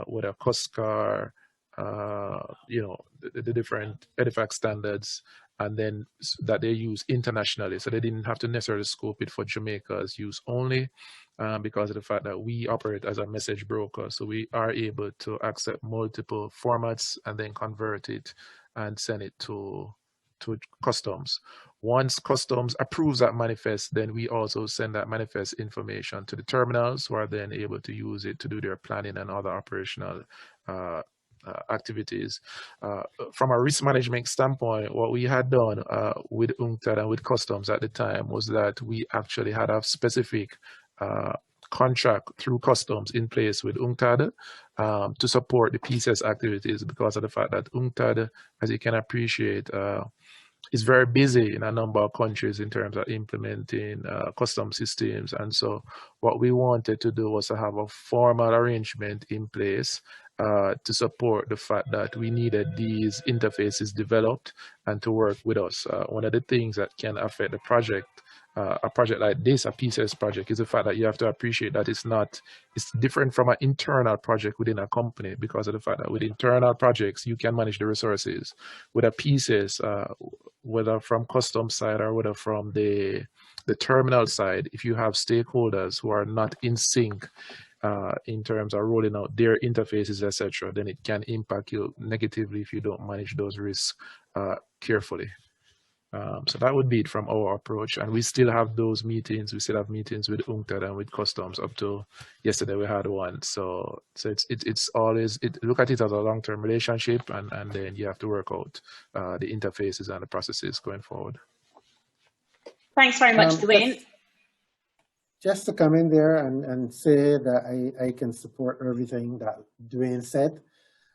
with a COSCAR, the different EDIFACT standards, and then that they use internationally. So they didn't have to necessarily scope it for Jamaica's use only, because of the fact that we operate as a message broker. So we are able to accept multiple formats and then convert it and send it to customs. Once customs approves that manifest, then we also send that manifest information to the terminals, who are then able to use it to do their planning and other operational activities. From a risk management standpoint, what we had done with UNCTAD and with customs at the time was that we actually had a specific contract through customs in place with UNCTAD to support the PCS activities, because of the fact that UNCTAD, as you can appreciate, is very busy in a number of countries in terms of implementing custom systems. And so what we wanted to do was to have a formal arrangement in place to support the fact that we needed these interfaces developed and to work with us. One of the things that can affect the project, a project like this, a PCS project, is the fact that you have to appreciate that it's different from an internal project within a company, because of the fact that with internal projects, you can manage the resources. With a PCS, whether from customs side or whether from the terminal side, if you have stakeholders who are not in sync in terms of rolling out their interfaces, etc., then it can impact you negatively if you don't manage those risks carefully. So that would be it from our approach, and we still have those meetings. We still have meetings with UNCTAD and with customs. Up to yesterday, we had one. So it's always look at it as a long-term relationship, and then you have to work out the interfaces and the processes going forward. Thanks very much, Dwayne. Just to come in there and say that I can support everything that Dwayne said,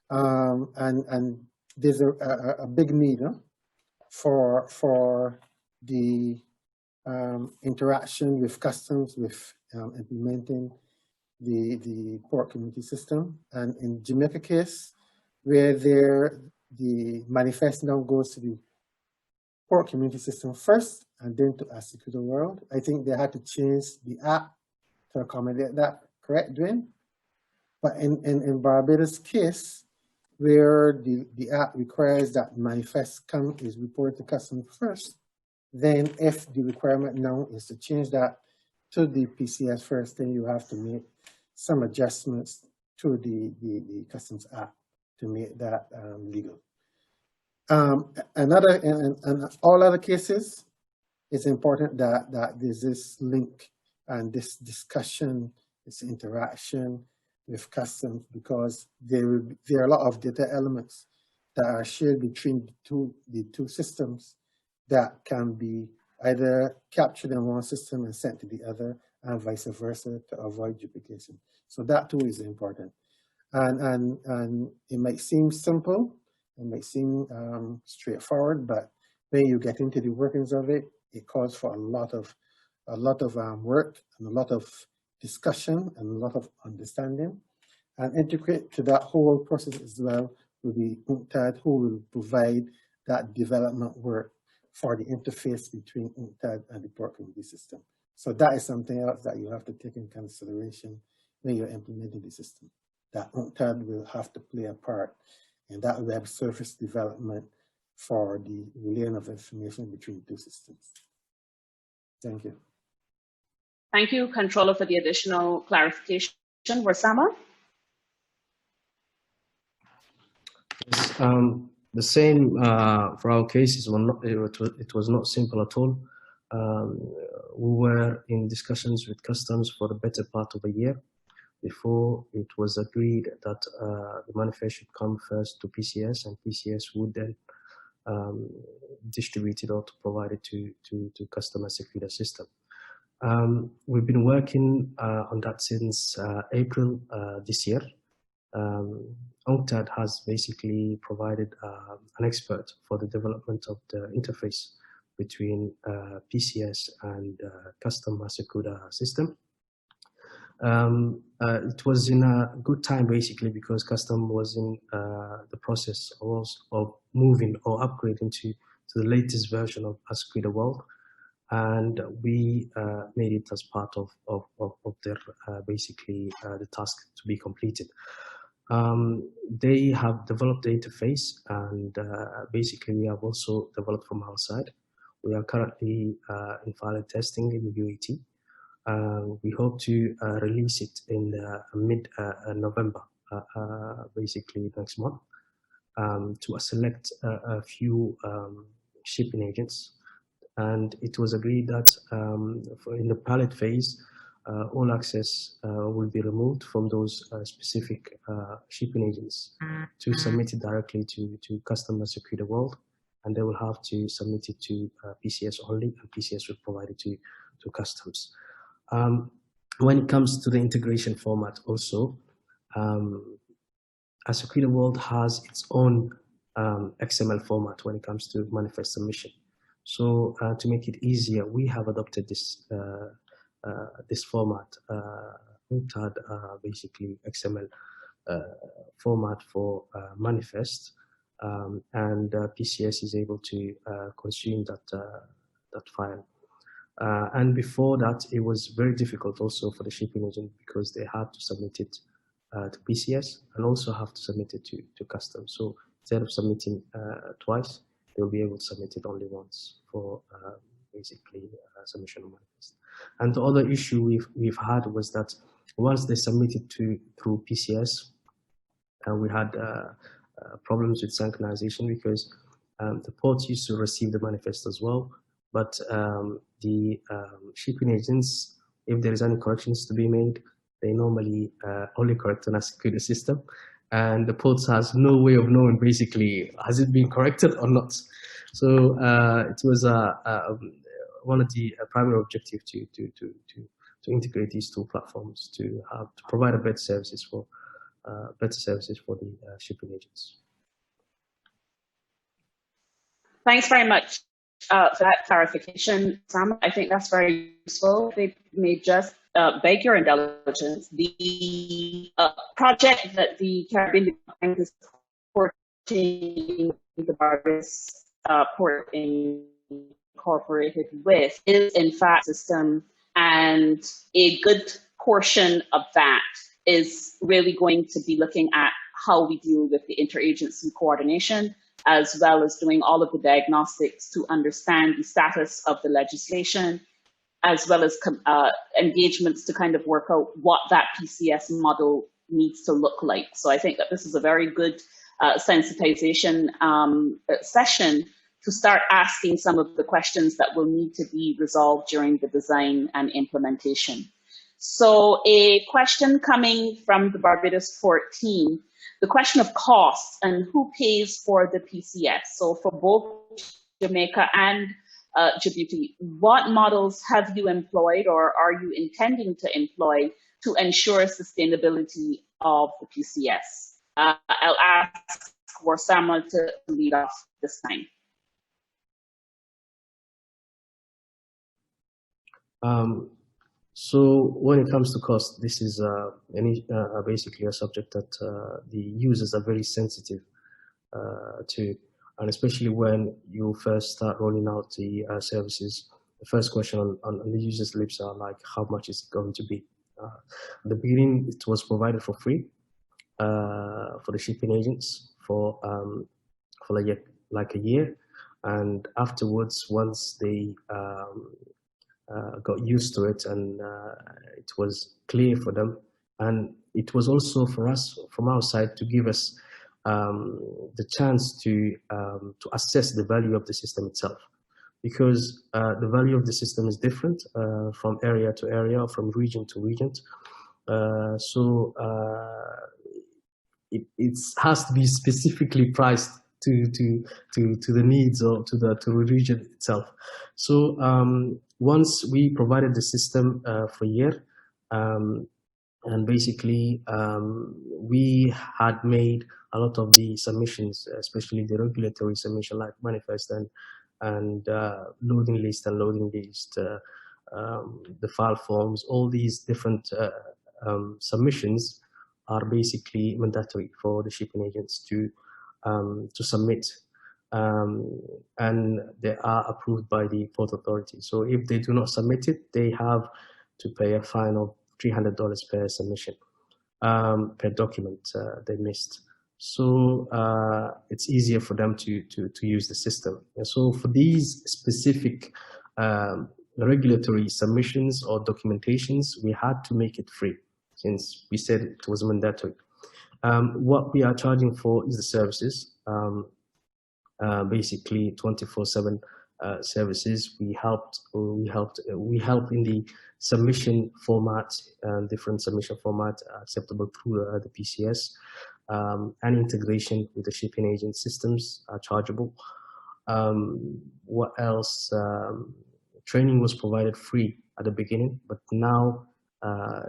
and there's a big need for the interaction with customs, with implementing the port community system. And in Jamaica case, where the manifest now goes to the port community system first and then to Asikuda World, I think they had to change the app to accommodate that, correct, Dwayne? But in Barbados case, where the app requires that manifest is reported to customs first, then if the requirement now is to change that to the PCS first, then you have to make some adjustments to the customs app to make that legal. In all other cases, it's important that there's this link and this discussion, this interaction with customs, because there are a lot of data elements that are shared between the two systems that can be either captured in one system and sent to the other, and vice versa, to avoid duplication. So that too is important. And it might seem simple, it might seem straightforward, but when you get into the workings of it, it calls for a lot of work and a lot of discussion and a lot of understanding. And integrate to that whole process as well will be UNCTAD, who will provide that development work for the interface between UNCTAD and the port community system. So that is something else that you have to take in consideration when you're implementing the system, that UNCTAD will have to play a part in that web service development for the relaying of information between the two systems. Thank you. Thank you, Controller, for the additional clarification. Warsama? Yes, the same for our cases. It was not simple at all. We were in discussions with customs for the better part of a year. before it was agreed that the manifest should come first to PCS, and PCS would then distribute it or to provide it to customers through the system. We've been working on that since April this year. UNCTAD has basically provided an expert for the development of the interface between PCS and customer Secuda system. It was in a good time basically because custom was in the process of moving or upgrading to the latest version of Secuda World, and we made it as part of their basically the task to be completed. They have developed the interface, and basically we have also developed from our side. We are currently in pilot testing in UAT. We hope to release it in mid-November, basically next month, to select a few shipping agents. And it was agreed that in the pilot phase, all access will be removed from those specific shipping agents to submit it directly to customers secure the world, and they will have to submit it to PCS only, and PCS will provide it to customs. When it comes to the integration format also, Secure the World has its own XML format when it comes to manifest submission. So to make it easier, we have adopted this this format, UNCTAD basically XML format for manifest, and PCS is able to consume that file. And before that, it was very difficult also for the shipping agent because they had to submit it to PCS and also have to submit it to customs. So instead of submitting twice, they'll be able to submit it only once for basically submission of manifest. And the other issue we've had was that once they submitted through PCS, we had problems with synchronization because the ports used to receive the manifest as well, but the shipping agents, if there is any corrections to be made, they normally only correct on a security system, and the ports has no way of knowing basically has it been corrected or not. So it was one of the primary objectives to integrate these two platforms to provide a better services for the shipping agents. Thanks very much for that clarification, Sam. I think that's very useful. They may just beg your indulgence. The project that the Caribbean Bank is supporting the Barbados Port Incorporated with is in fact a system, and a good portion of that is really going to be looking at how we deal with the interagency coordination, as well as doing all of the diagnostics to understand the status of the legislation, as well as engagements to kind of work out what that PCS model needs to look like. So I think that this is a very good sensitization session to start asking some of the questions that will need to be resolved during the design and implementation. So a question coming from the Barbados Port team, the question of cost and who pays for the PCS. So for both Jamaica and Djibouti, what models have you employed or are you intending to employ to ensure sustainability of the PCS? I'll ask Warsama to lead off this time. So when it comes to cost, this is basically a subject that the users are very sensitive to, and especially when you first start rolling out the services, the first question on the users' lips are like, how much is it going to be? At the beginning, it was provided for free for the shipping agents for like a year, and afterwards, once they got used to it and it was clear for them, and it was also for us from our side to give us the chance to assess the value of the system itself, because the value of the system is different from area to area, from region to region, It has to be specifically priced to the needs or to the region itself. So once we provided the system for a year, and basically we had made a lot of the submissions, especially the regulatory submission like manifest and loading list and loading list, the file forms, all these different submissions are basically mandatory for the shipping agents to submit, and they are approved by the Port Authority. So if they do not submit it, they have to pay a fine of $300 per submission, per document they missed. So it's easier for them to use the system. And so for these specific regulatory submissions or documentations, we had to make it free, since we said it was mandatory. What we are charging for is the services, basically 24/7 services. We help in the submission format, different submission format acceptable through the PCS, and integration with the shipping agent systems are chargeable. What else? Training was provided free at the beginning, but now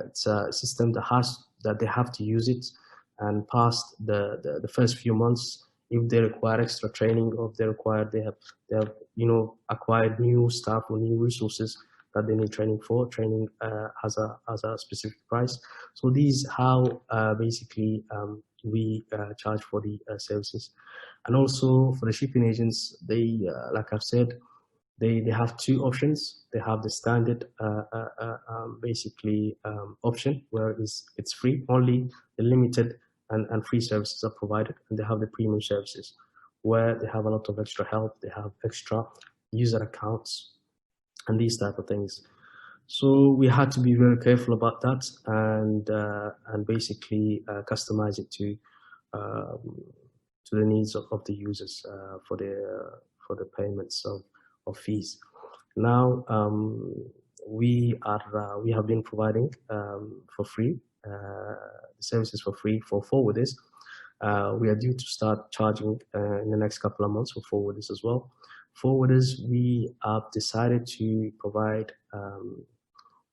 it's a system that they have to use it, and past the first few months, if they require extra training, or if they have acquired new staff or new resources that they need training for. Training has a specific price. So these how basically we charge for the services. And also for the shipping agents, they like I've said, they have two options. They have the standard basically option, where it's free, only the limited and free services are provided, and they have the premium services, where they have a lot of extra help. They have extra user accounts and these type of things. So we had to be very careful about that, and basically customize it to the needs of the users for the payments of fees. Now we have been providing for free services for free for forwarders. We are due to start charging in the next couple of months for forwarders as well. Forwarders, we have decided to provide,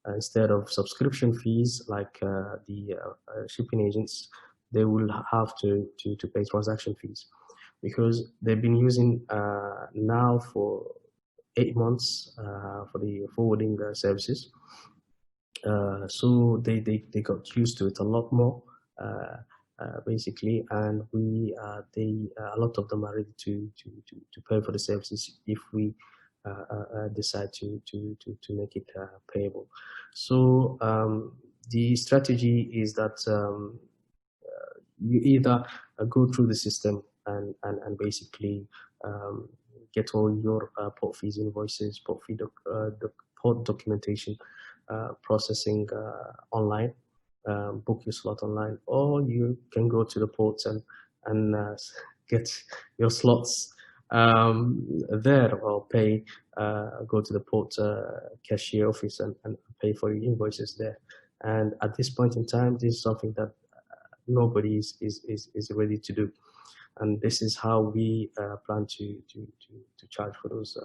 instead of subscription fees like the shipping agents, they will have to pay transaction fees, because they've been using now for 8 months for the forwarding services. So they got used to it a lot more, basically, and a lot of them are ready to pay for the services if we decide to make it payable. So the strategy is that you either go through the system and basically get all your port fees invoices, port fee port documentation processing online, book your slot online, or you can go to the ports and get your slots there, or pay, go to the port cashier office and pay for your invoices there. And at this point in time, this is something that nobody is ready to do, and this is how we plan to charge for those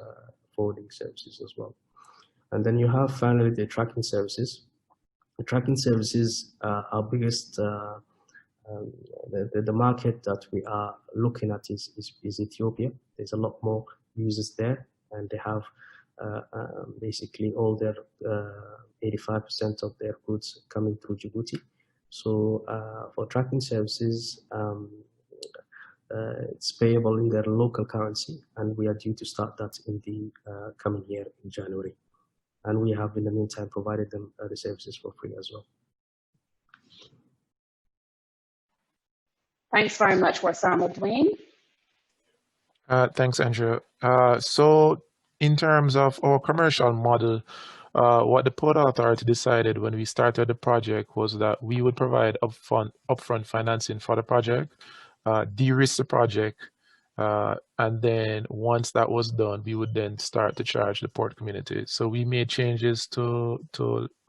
forwarding services as well. And then you have finally the tracking services. The tracking services, our biggest, the market that we are looking at is Ethiopia. There's a lot more users there, and they have basically all their 85% of their goods coming through Djibouti. So for tracking services, it's payable in their local currency, and we are due to start that in the coming year in January. And we have in the meantime provided them the services for free as well. Thanks very much, Warsama. Dwain? Thanks, Andrew. So in terms of our commercial model, what the Port Authority decided when we started the project was that we would provide upfront financing for the project, de-risk the project, and then once that was done, we would then start to charge the port community. So we made changes to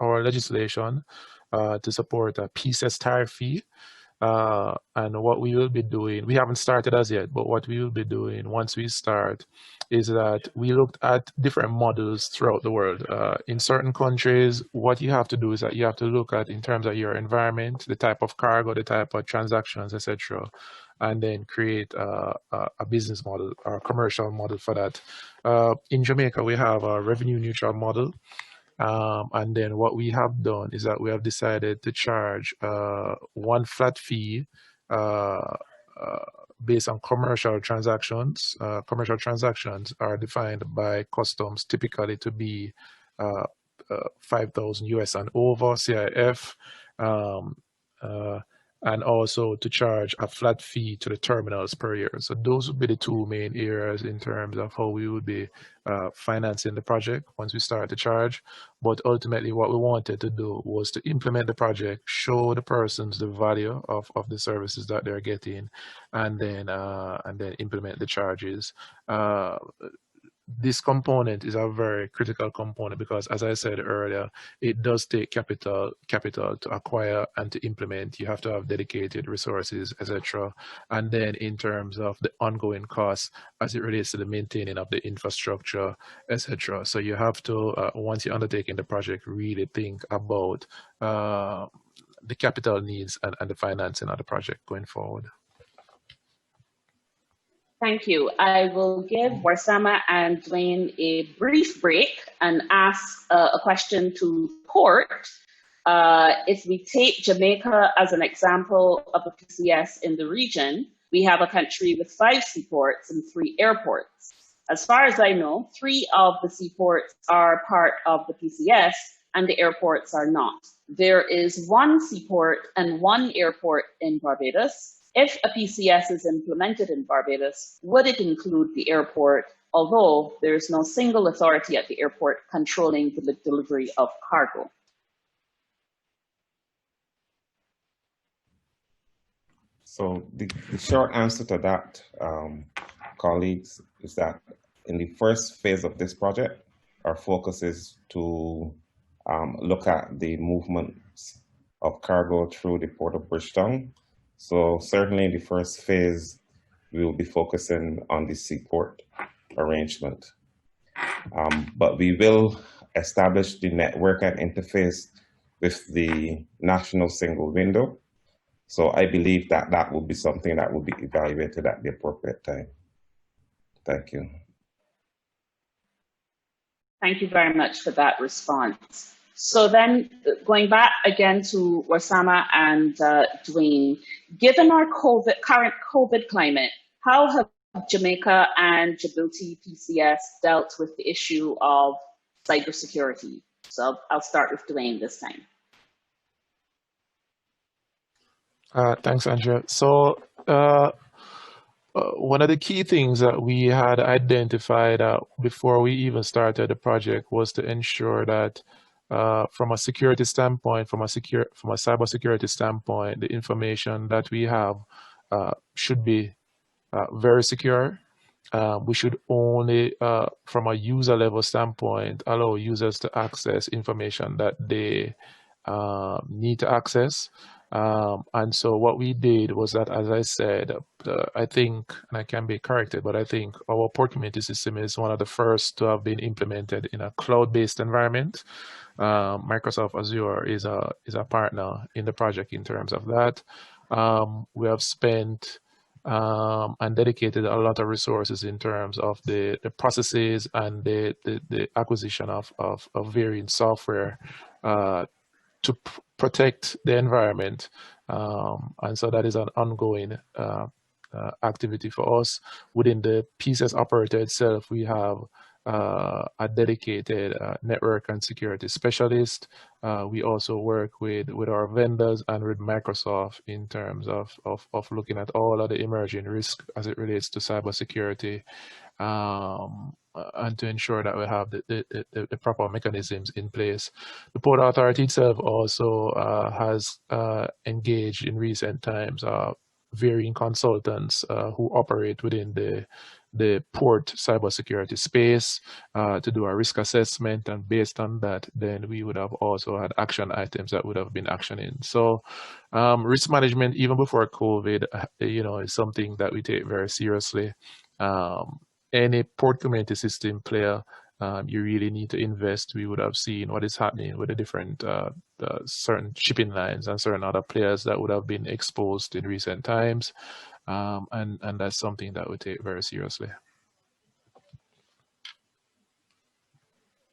our legislation to support a PCS tariff fee. And what we will be doing, we haven't started as yet, but what we will be doing once we start is that we looked at different models throughout the world. In certain countries, what you have to do is that you have to look at, in terms of your environment, the type of cargo, the type of transactions, etc., and then create a business model or a commercial model for that. In Jamaica, we have a revenue neutral model. And then what we have done is that we have decided to charge one flat fee based on commercial transactions. Commercial transactions are defined by customs typically to be 5,000 US and over CIF, and also to charge a flat fee to the terminals per year. So those would be the two main areas in terms of how we would be financing the project once we start to charge. But ultimately what we wanted to do was to implement the project, show the persons the value of the services that they're getting, and then implement the charges. This component is a very critical component because, as I said earlier, it does take capital to acquire and to implement. You have to have dedicated resources, etc. And then in terms of the ongoing costs as it relates to the maintaining of the infrastructure, etc. So you have to, once you're undertaking the project, really think about the capital needs and the financing of the project going forward. Thank you. I will give Warsama and Dwain a brief break and ask a question to Port. If we take Jamaica as an example of a PCS in the region, we have a country with 5 seaports and 3 airports. As far as I know, 3 of the seaports are part of the PCS and the airports are not. There is 1 seaport and 1 airport in Barbados. If a PCS is implemented in Barbados, would it include the airport, although there is no single authority at the airport controlling the delivery of cargo? So the short answer to that, colleagues, is that in the first phase of this project, our focus is to look at the movements of cargo through the Port of Bridgetown. So certainly in the first phase, we will be focusing on the seaport arrangement. But we will establish the network and interface with the national single window. So I believe that that will be something that will be evaluated at the appropriate time. Thank you. Thank you very much for that response. So then going back again to Warsama and Dwain, given our current COVID climate, how have Jamaica and Djibouti PCS dealt with the issue of cybersecurity? So I'll start with Dwain this time. Thanks, Andrea. So one of the key things that we had identified before we even started the project was to ensure that from a security standpoint, from a cybersecurity standpoint, the information that we have should be very secure. We should only, from a user level standpoint, allow users to access information that they need to access. And so what we did was that, as I said, I think, and I can be corrected, but I think our port community system is one of the first to have been implemented in a cloud-based environment. Microsoft Azure is a partner in the project in terms of that. We have spent and dedicated a lot of resources in terms of the processes and the acquisition of varying software to protect the environment. And so that is an ongoing activity for us. Within the PCS operator itself, we have a dedicated network and security specialist. We also work with our vendors and with Microsoft in terms of looking at all of the emerging risks as it relates to cybersecurity, and to ensure that we have the proper mechanisms in place. The Port Authority itself also has engaged in recent times varying consultants who operate within the the port cybersecurity space to do a risk assessment, and based on that, then we would have also had action items that would have been actioning. So risk management, even before COVID, is something that we take very seriously. Any port community system player, you really need to invest. We would have seen what is happening with the different certain shipping lines and certain other players that would have been exposed in recent times. And that's something that we take very seriously.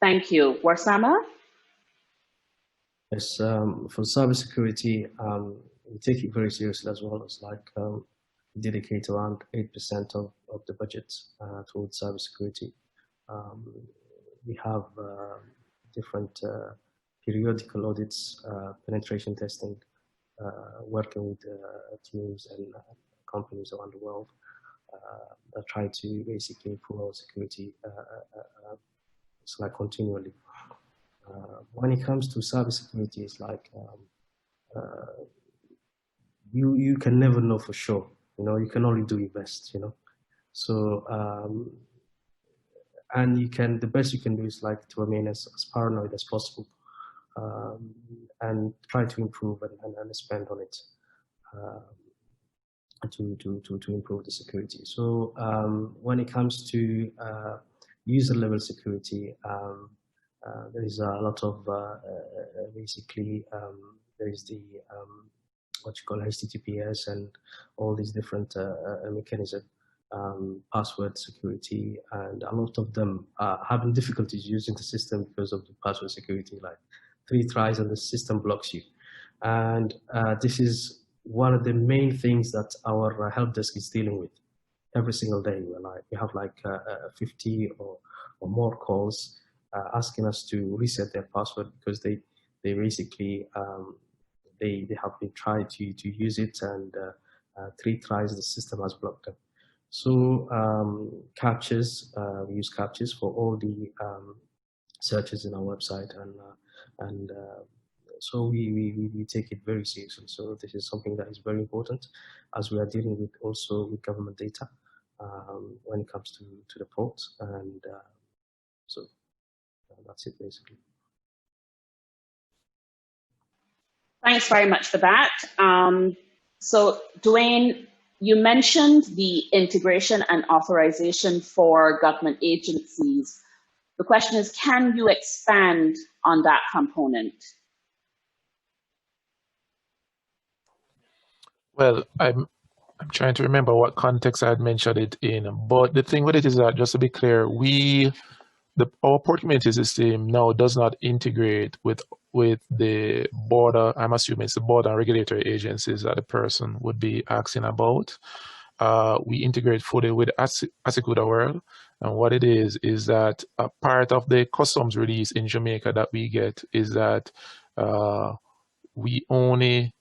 Thank you. Warsama? Yes, for cybersecurity, we take it very seriously as well. It's like we dedicate around 8% of the budget towards cybersecurity. We have different periodical audits, penetration testing, working with teams and companies around the world that try to basically improve our security. It's like continually. When it comes to cybersecurity, it's like you can never know for sure. You can only do your best. So and the best you can do is like to remain as paranoid as possible and try to improve and spend on it to improve the security. So when it comes to user level security, there is a lot of basically there is the what you call HTTPS and all these different mechanisms, password security, and a lot of them are having difficulties using the system because of the password security, like 3 tries and the system blocks you. And this is one of the main things that our help desk is dealing with every single day. We have like 50 or more calls asking us to reset their password because they basically they have been trying to use it, and 3 tries the system has blocked them. So captures, we use captures for all the searches in our website, and so we take it very seriously. So this is something that is very important as we are dealing with also with government data when it comes to the ports, and so that's it basically. Thanks very much for that. So Dwayne, you mentioned the integration and authorization for government agencies. The question is, can you expand on that component? Well, I'm trying to remember what context I had mentioned it in, but the thing with it is that, just to be clear, our port community system now does not integrate with the border. I'm assuming it's the border and regulatory agencies that the person would be asking about. We integrate fully with Asikuda World, and what it is that a part of the customs release in Jamaica that we get is that we only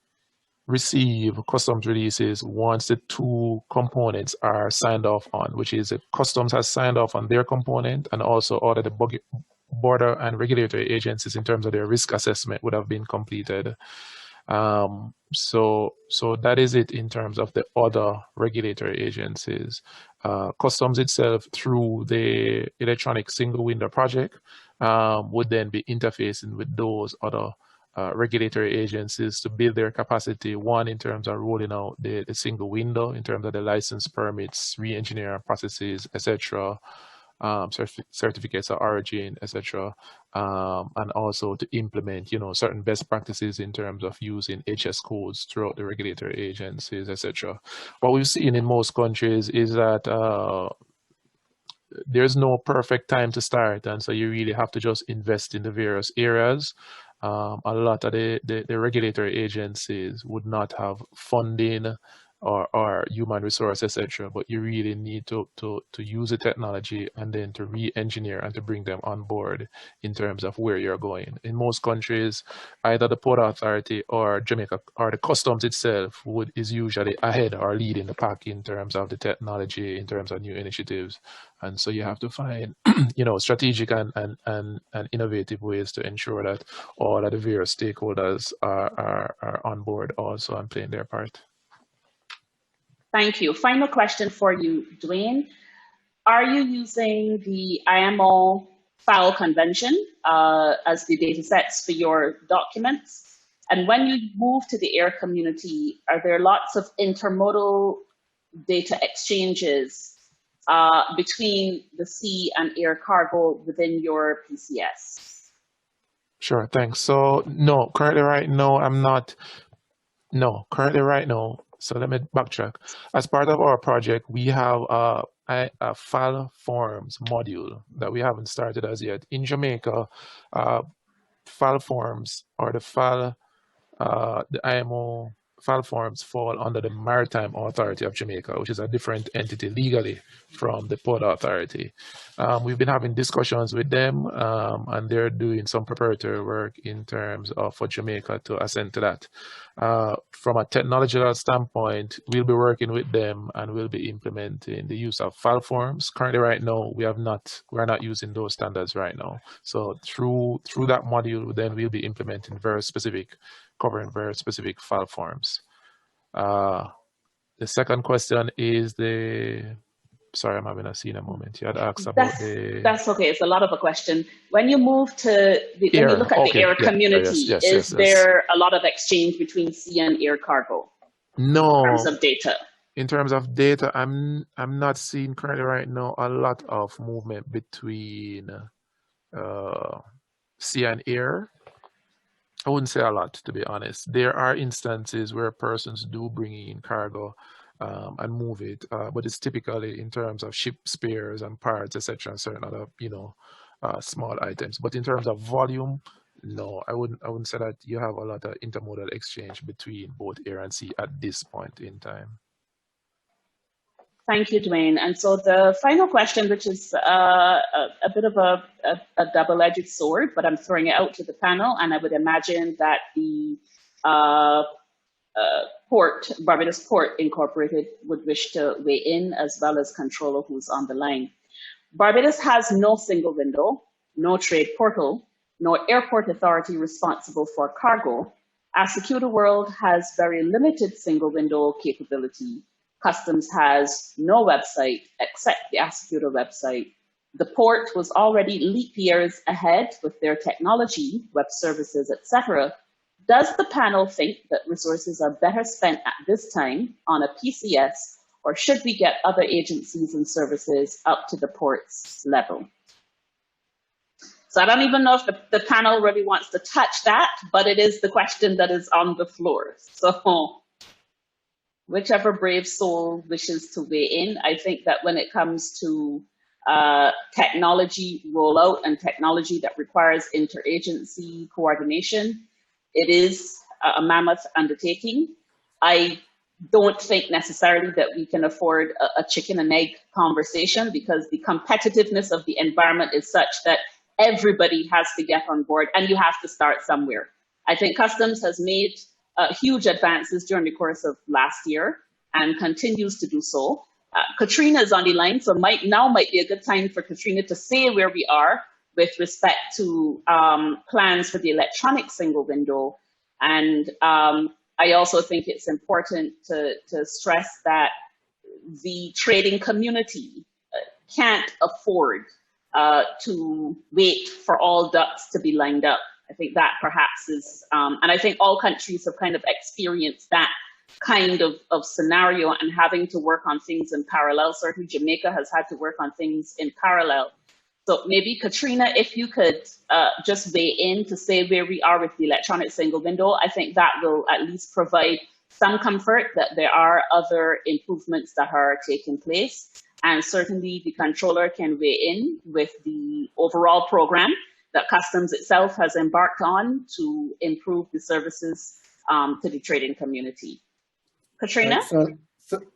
receive customs releases once the 2 components are signed off on, which is the customs has signed off on their component, and also all of the border and regulatory agencies in terms of their risk assessment would have been completed. So that is it in terms of the other regulatory agencies. Customs itself, through the electronic single window project, would then be interfacing with those other regulatory agencies to build their capacity, one in terms of rolling out the single window, in terms of the license permits, re-engineering processes, etc., certificates of origin, etc., and also to implement, certain best practices in terms of using HS codes throughout the regulatory agencies, etc. What we've seen in most countries is that there's no perfect time to start, and so you really have to just invest in the various areas. A lot of the regulatory agencies would not have funding or human resource, etc., but you really need to use the technology and then to re-engineer and to bring them on board in terms of where you're going. In most countries, either the Port Authority or Jamaica or the customs itself is usually ahead or leading the pack in terms of the technology, in terms of new initiatives. And so you have to find, strategic and innovative ways to ensure that all of the various stakeholders are on board also and playing their part. Thank you. Final question for you, Dwayne. are you using the IMO file convention as the data sets for your documents? And when you move to the air community, are there lots of intermodal data exchanges between the sea and air cargo within your PCS? Sure, thanks. So no, currently right now, I'm not. No, currently right now. So let me backtrack. As part of our project, we have a file forms module that we haven't started as yet. In Jamaica, file forms or the IMO file forms fall under the Maritime Authority of Jamaica, which is a different entity legally from the Port Authority. We've been having discussions with them, and they're doing some preparatory work in terms of for Jamaica to ascend to that. From a technological standpoint, we'll be working with them and we'll be implementing the use of file forms. Currently, right now, we're not using those standards right now. So through that module, then we'll be implementing covering very specific file forms. The second question is sorry, I'm having a senior moment. You had asked about That's okay. It's a lot of a question. When you move to when you look at the air community, is there a lot of exchange between sea and air cargo? No. In terms of data. In terms of data, I'm not seeing currently right now a lot of movement between sea and air. I wouldn't say a lot, to be honest. There are instances where persons do bring in cargo and move it, but it's typically in terms of ship spares and parts, etc., and certain other, small items. But in terms of volume, no, I wouldn't say that you have a lot of intermodal exchange between both air and sea at this point in time. Thank you, Dwayne. And so the final question, which is a bit of a double-edged sword, but I'm throwing it out to the panel, and I would imagine that the Barbados Port Incorporated would wish to weigh in, as well as controller who's on the line. Barbados has no single window, no trade portal, no airport authority responsible for cargo. Asecura World has very limited single window capability. Customs has no website except the Asecura website. The port was already leap years ahead with their technology, web services, etc. Does the panel think that resources are better spent at this time on a PCS, or should we get other agencies and services up to the port's level? So I don't even know if the panel really wants to touch that, but it is the question that is on the floor. So whichever brave soul wishes to weigh in. I think that when it comes to technology rollout and technology that requires interagency coordination, it is a mammoth undertaking. I don't think necessarily that we can afford a chicken and egg conversation, because the competitiveness of the environment is such that everybody has to get on board, and you have to start somewhere. I think Customs has made huge advances during the course of last year and continues to do so. Katrina is on the line, so might be a good time for Katrina to say where we are with respect to plans for the electronic single window. And I also think it's important to stress that the trading community can't afford to wait for all ducks to be lined up. I think that perhaps is, and I think all countries have kind of experienced that kind of scenario and having to work on things in parallel. Certainly Jamaica has had to work on things in parallel. So maybe Katrina, if you could just weigh in to say where we are with the electronic single window, I think that will at least provide some comfort that there are other improvements that are taking place. And certainly the controller can weigh in with the overall program that Customs itself has embarked on to improve the services to the trading community. Katrina?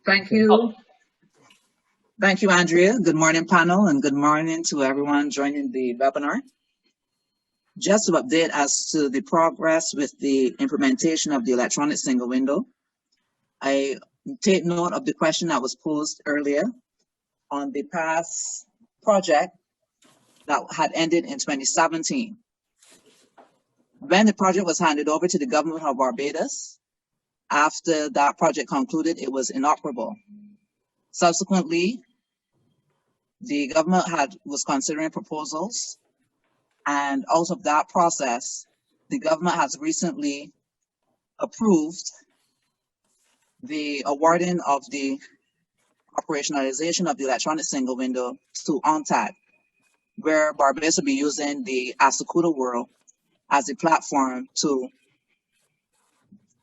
Thank you. Thank you, Andrea. Good morning, panel, and good morning to everyone joining the webinar. Just to update as to the progress with the implementation of the electronic single window, I take note of the question that was posed earlier on the past project that had ended in 2017. When the project was handed over to the government of Barbados, after that project concluded, it was inoperable. Subsequently, the government was considering proposals, and out of that process, the government has recently approved the awarding of the operationalization of the electronic single window to UNTAD, where Barbados will be using the Asakuda World as a platform to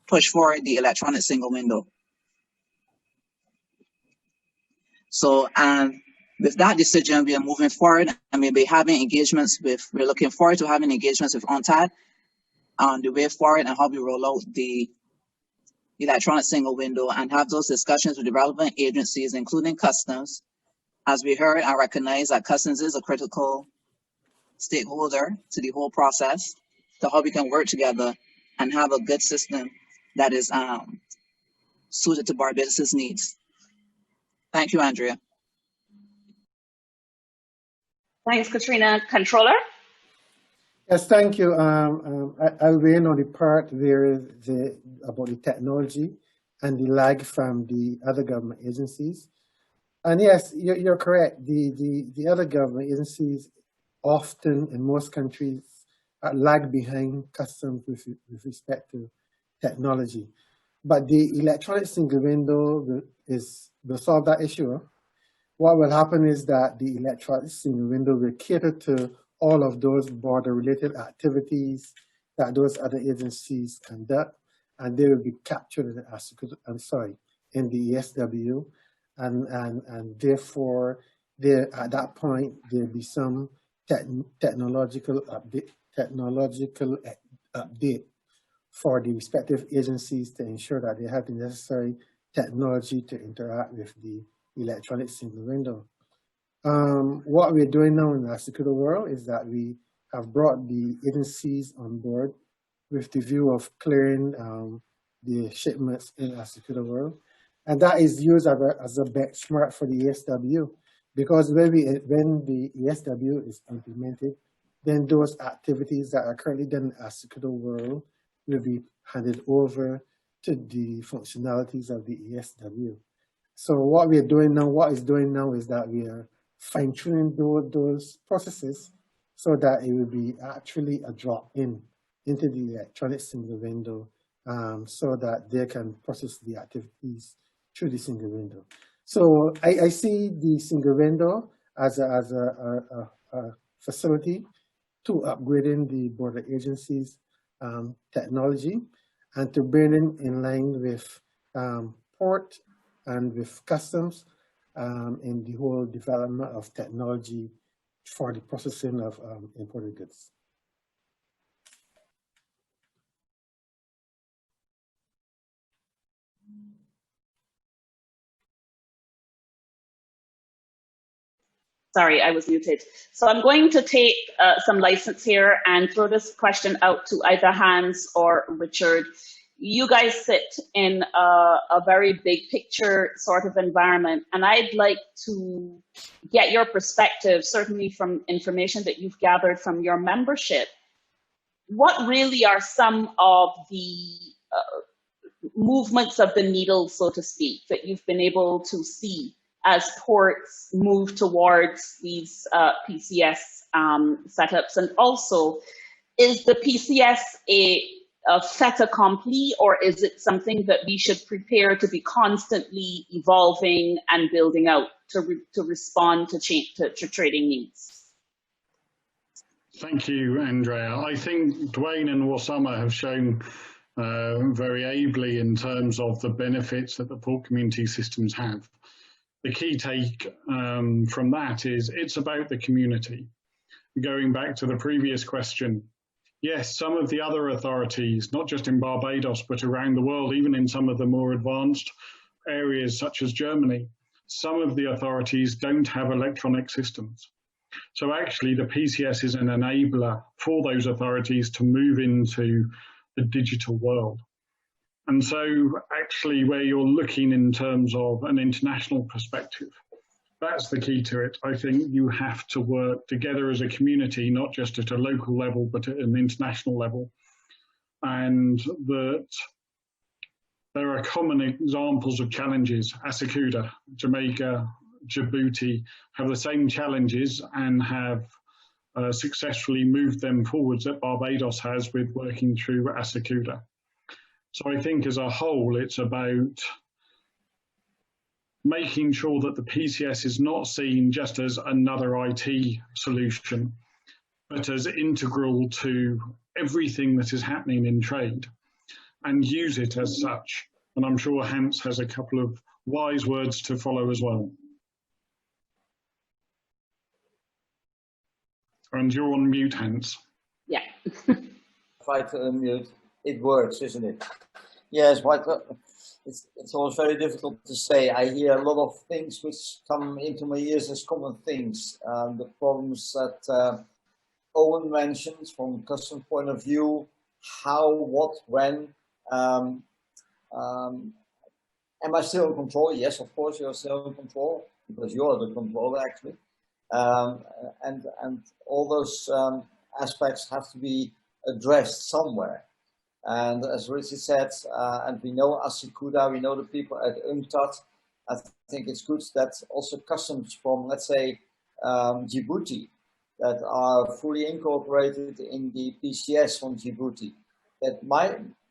push forward the electronic single window. So, with that decision, we are moving forward and we'll be having engagements we're looking forward to having engagements with UNTAD on the way forward and how we roll out the electronic single window and have those discussions with the relevant agencies, including Customs. As we heard, I recognize that Customs is a critical stakeholder to the whole process, to how we can work together and have a good system that is suited to Barbados' needs. Thank you, Andrea. Thanks, Katrina. Controller? Yes, thank you. I'll weigh in on the part there about the technology and the lag from the other government agencies. And yes, you're correct. The other government agencies often, in most countries, lag behind customs with respect to technology. But the electronic single window will solve that issue. What will happen is that the electronic single window will cater to all of those border-related activities that those other agencies conduct, and they will be captured in the ESW, and therefore, at that point there'll be some technological update for the respective agencies to ensure that they have the necessary technology to interact with the electronic single window. What we're doing now in the Asikuda World is that we have brought the agencies on board with the view of clearing the shipments in Asikuda World. And that is used as a benchmark for the ESW, because when the ESW is implemented, then those activities that are currently done in Asikuda World will be handed over to the functionalities of the ESW. So what is doing now is that we are fine-tuning those processes so that it will be actually a drop-in into the electronic single window, so that they can process the activities through the single window. So I see the single window as a facility to upgrading the border agencies' technology and to bring in line with port and with customs in the whole development of technology for the processing of imported goods. Sorry, I was muted. So I'm going to take some license here and throw this question out to either Hans or Richard. You guys sit in a very big picture sort of environment, and I'd like to get your perspective, certainly from information that you've gathered from your membership. What really are some of the movements of the needle, so to speak, that you've been able to see as ports move towards these PCS setups? And also, is the PCS a fait accompli, or is it something that we should prepare to be constantly evolving and building out to respond to change to trading needs? Thank you, Andrea. I think Dwain and Warsama have shown very ably in terms of the benefits that the port community systems have. The key take from that is it's about the community. Going back to the previous question, yes, some of the other authorities, not just in Barbados, but around the world, even in some of the more advanced areas such as Germany, some of the authorities don't have electronic systems. So actually the PCS is an enabler for those authorities to move into the digital world. And so actually where you're looking in terms of an international perspective, that's the key to it. I think you have to work together as a community, not just at a local level, but at an international level. And that there are common examples of challenges. Asikuda, Jamaica, Djibouti have the same challenges and have successfully moved them forwards that Barbados has with working through ASACUDA. So I think as a whole, it's about making sure that the PCS is not seen just as another IT solution, but as integral to everything that is happening in trade, and use it as such. And I'm sure Hans has a couple of wise words to follow as well. And you're on mute, Hans. Yeah. If I to unmute, it works, isn't it? Yes, but it's always very difficult to say. I hear a lot of things which come into my ears as common things. The problems that Owen mentioned from a customer point of view, how, what, when. Am I still in control? Yes, of course you're still in control, because you're the controller actually. And all those aspects have to be addressed somewhere. And as Richie said, and we know ASACUDA, we know the people at UNTAD. I think it's good that also customs from, let's say, Djibouti, that are fully incorporated in the PCS from Djibouti, that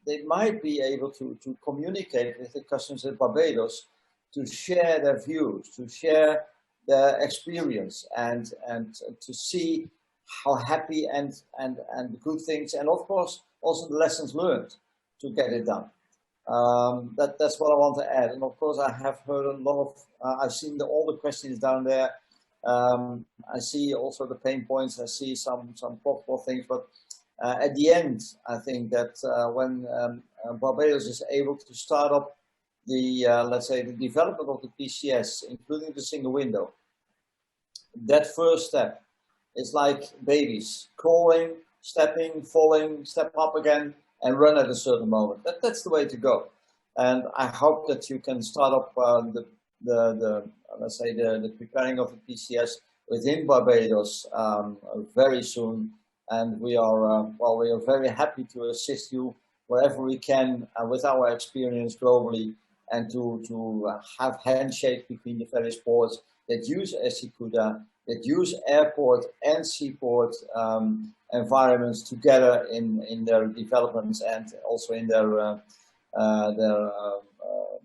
they might be able to communicate with the customs at Barbados to share their views, to share their experience, and to see how happy and the good things, and of course also the lessons learned to get it done. That's what I want to add. And of course I have heard a lot of, I've seen all the questions down there. I see also the pain points. I see some possible things, but at the end, I think that when Barbados is able to start up the, let's say, the development of the PCS, including the single window, that first step is like babies, crawling, stepping, falling, step up again, and run at a certain moment. That's the way to go. And I hope that you can start up let's say the preparing of the PCS within Barbados very soon. And we are we are very happy to assist you wherever we can with our experience globally, and to have handshake between the various ports that use ASACUDA, that use airport and seaport environments together in their developments, and also in their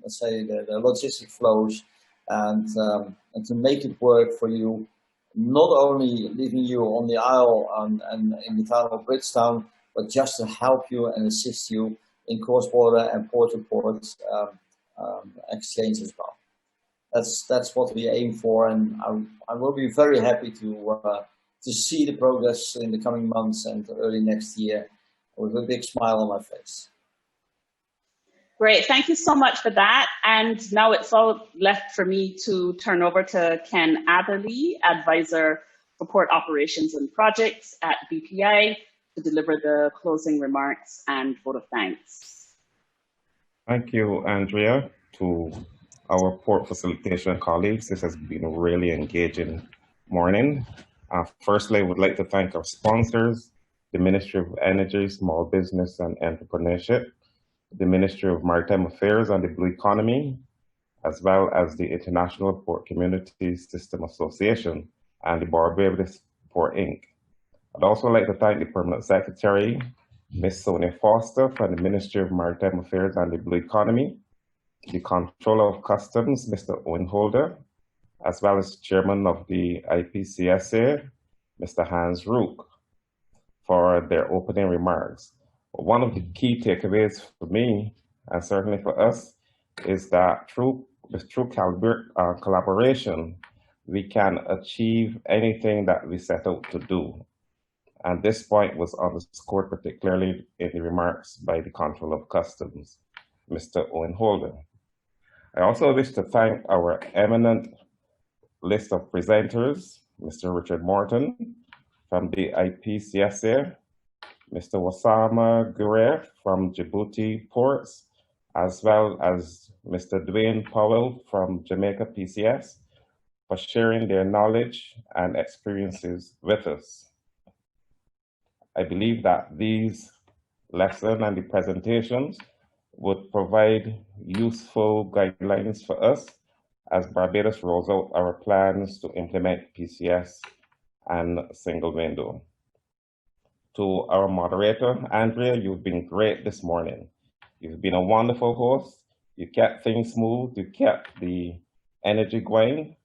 let's say their logistic flows, and to make it work for you, not only leaving you on the Isle and in the town of Bridgetown, but just to help you and assist you in cross-border and port-to-port exchange as well. That's what we aim for, and I will be very happy to see the progress in the coming months and early next year with a big smile on my face. Great, thank you so much for that. And now it's all left for me to turn over to Ken Atherley, Advisor for Port Operations and Projects at BPI, to deliver the closing remarks and vote of thanks. Thank you, Andrea. To our port facilitation colleagues, this has been a really engaging morning. Firstly, I would like to thank our sponsors, the Ministry of Energy, Small Business and Entrepreneurship, the Ministry of Maritime Affairs and the Blue Economy, as well as the International Port Community System Association and the Barbados Port Inc. I'd also like to thank the Permanent Secretary, Ms. Sonia Foster, from the Ministry of Maritime Affairs and the Blue Economy, the Controller of Customs, Mr. Owen Holder, as well as Chairman of the IPCSA, Mr. Hans Rook, for their opening remarks. One of the key takeaways for me, and certainly for us, is that through collaboration, we can achieve anything that we set out to do. And this point was underscored particularly in the remarks by the Controller of Customs, Mr. Owen Holder. I also wish to thank our eminent list of presenters, Mr. Richard Morton from the IPCSA, Mr. Warsama Gurrieh from Djibouti Ports, as well as Mr. Dwain Powell from Jamaica PCS, for sharing their knowledge and experiences with us. I believe that these lessons and the presentations would provide useful guidelines for us as Barbados rolls out our plans to implement PCS and single window. To our moderator, Andrea, you've been great this morning. You've been a wonderful host. You kept things smooth. You kept the energy going.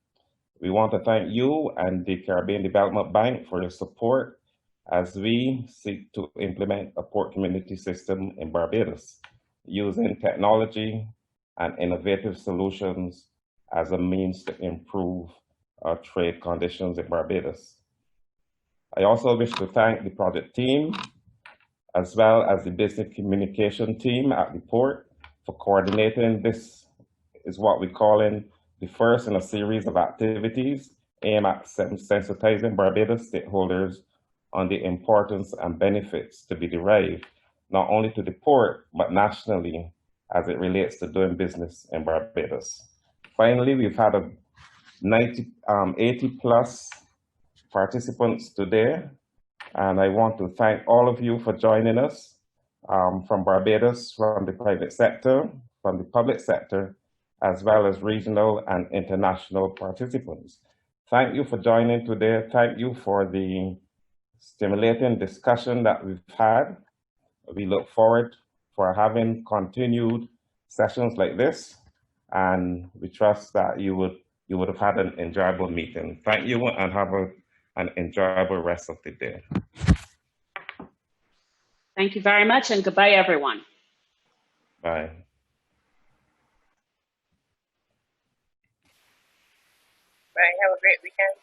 We want to thank you and the Caribbean Development Bank for your support as we seek to implement a port community system in Barbados, using technology and innovative solutions as a means to improve our trade conditions in Barbados. I also wish to thank the project team, as well as the business communication team at the port for coordinating this is what we're calling the first in a series of activities aimed at sensitizing Barbados stakeholders on the importance and benefits to be derived, not only to the port, but nationally as it relates to doing business in Barbados. Finally, we've had 80 plus participants today, and I want to thank all of you for joining us from Barbados, from the private sector, from the public sector, as well as regional and international participants. Thank you for joining today. Thank you for the stimulating discussion that we've had. We look forward for having continued sessions like this, and we trust that you would have had an enjoyable meeting. Thank you, and have an enjoyable rest of the day. Thank you very much, and goodbye, everyone. Bye. Bye. Have a great weekend.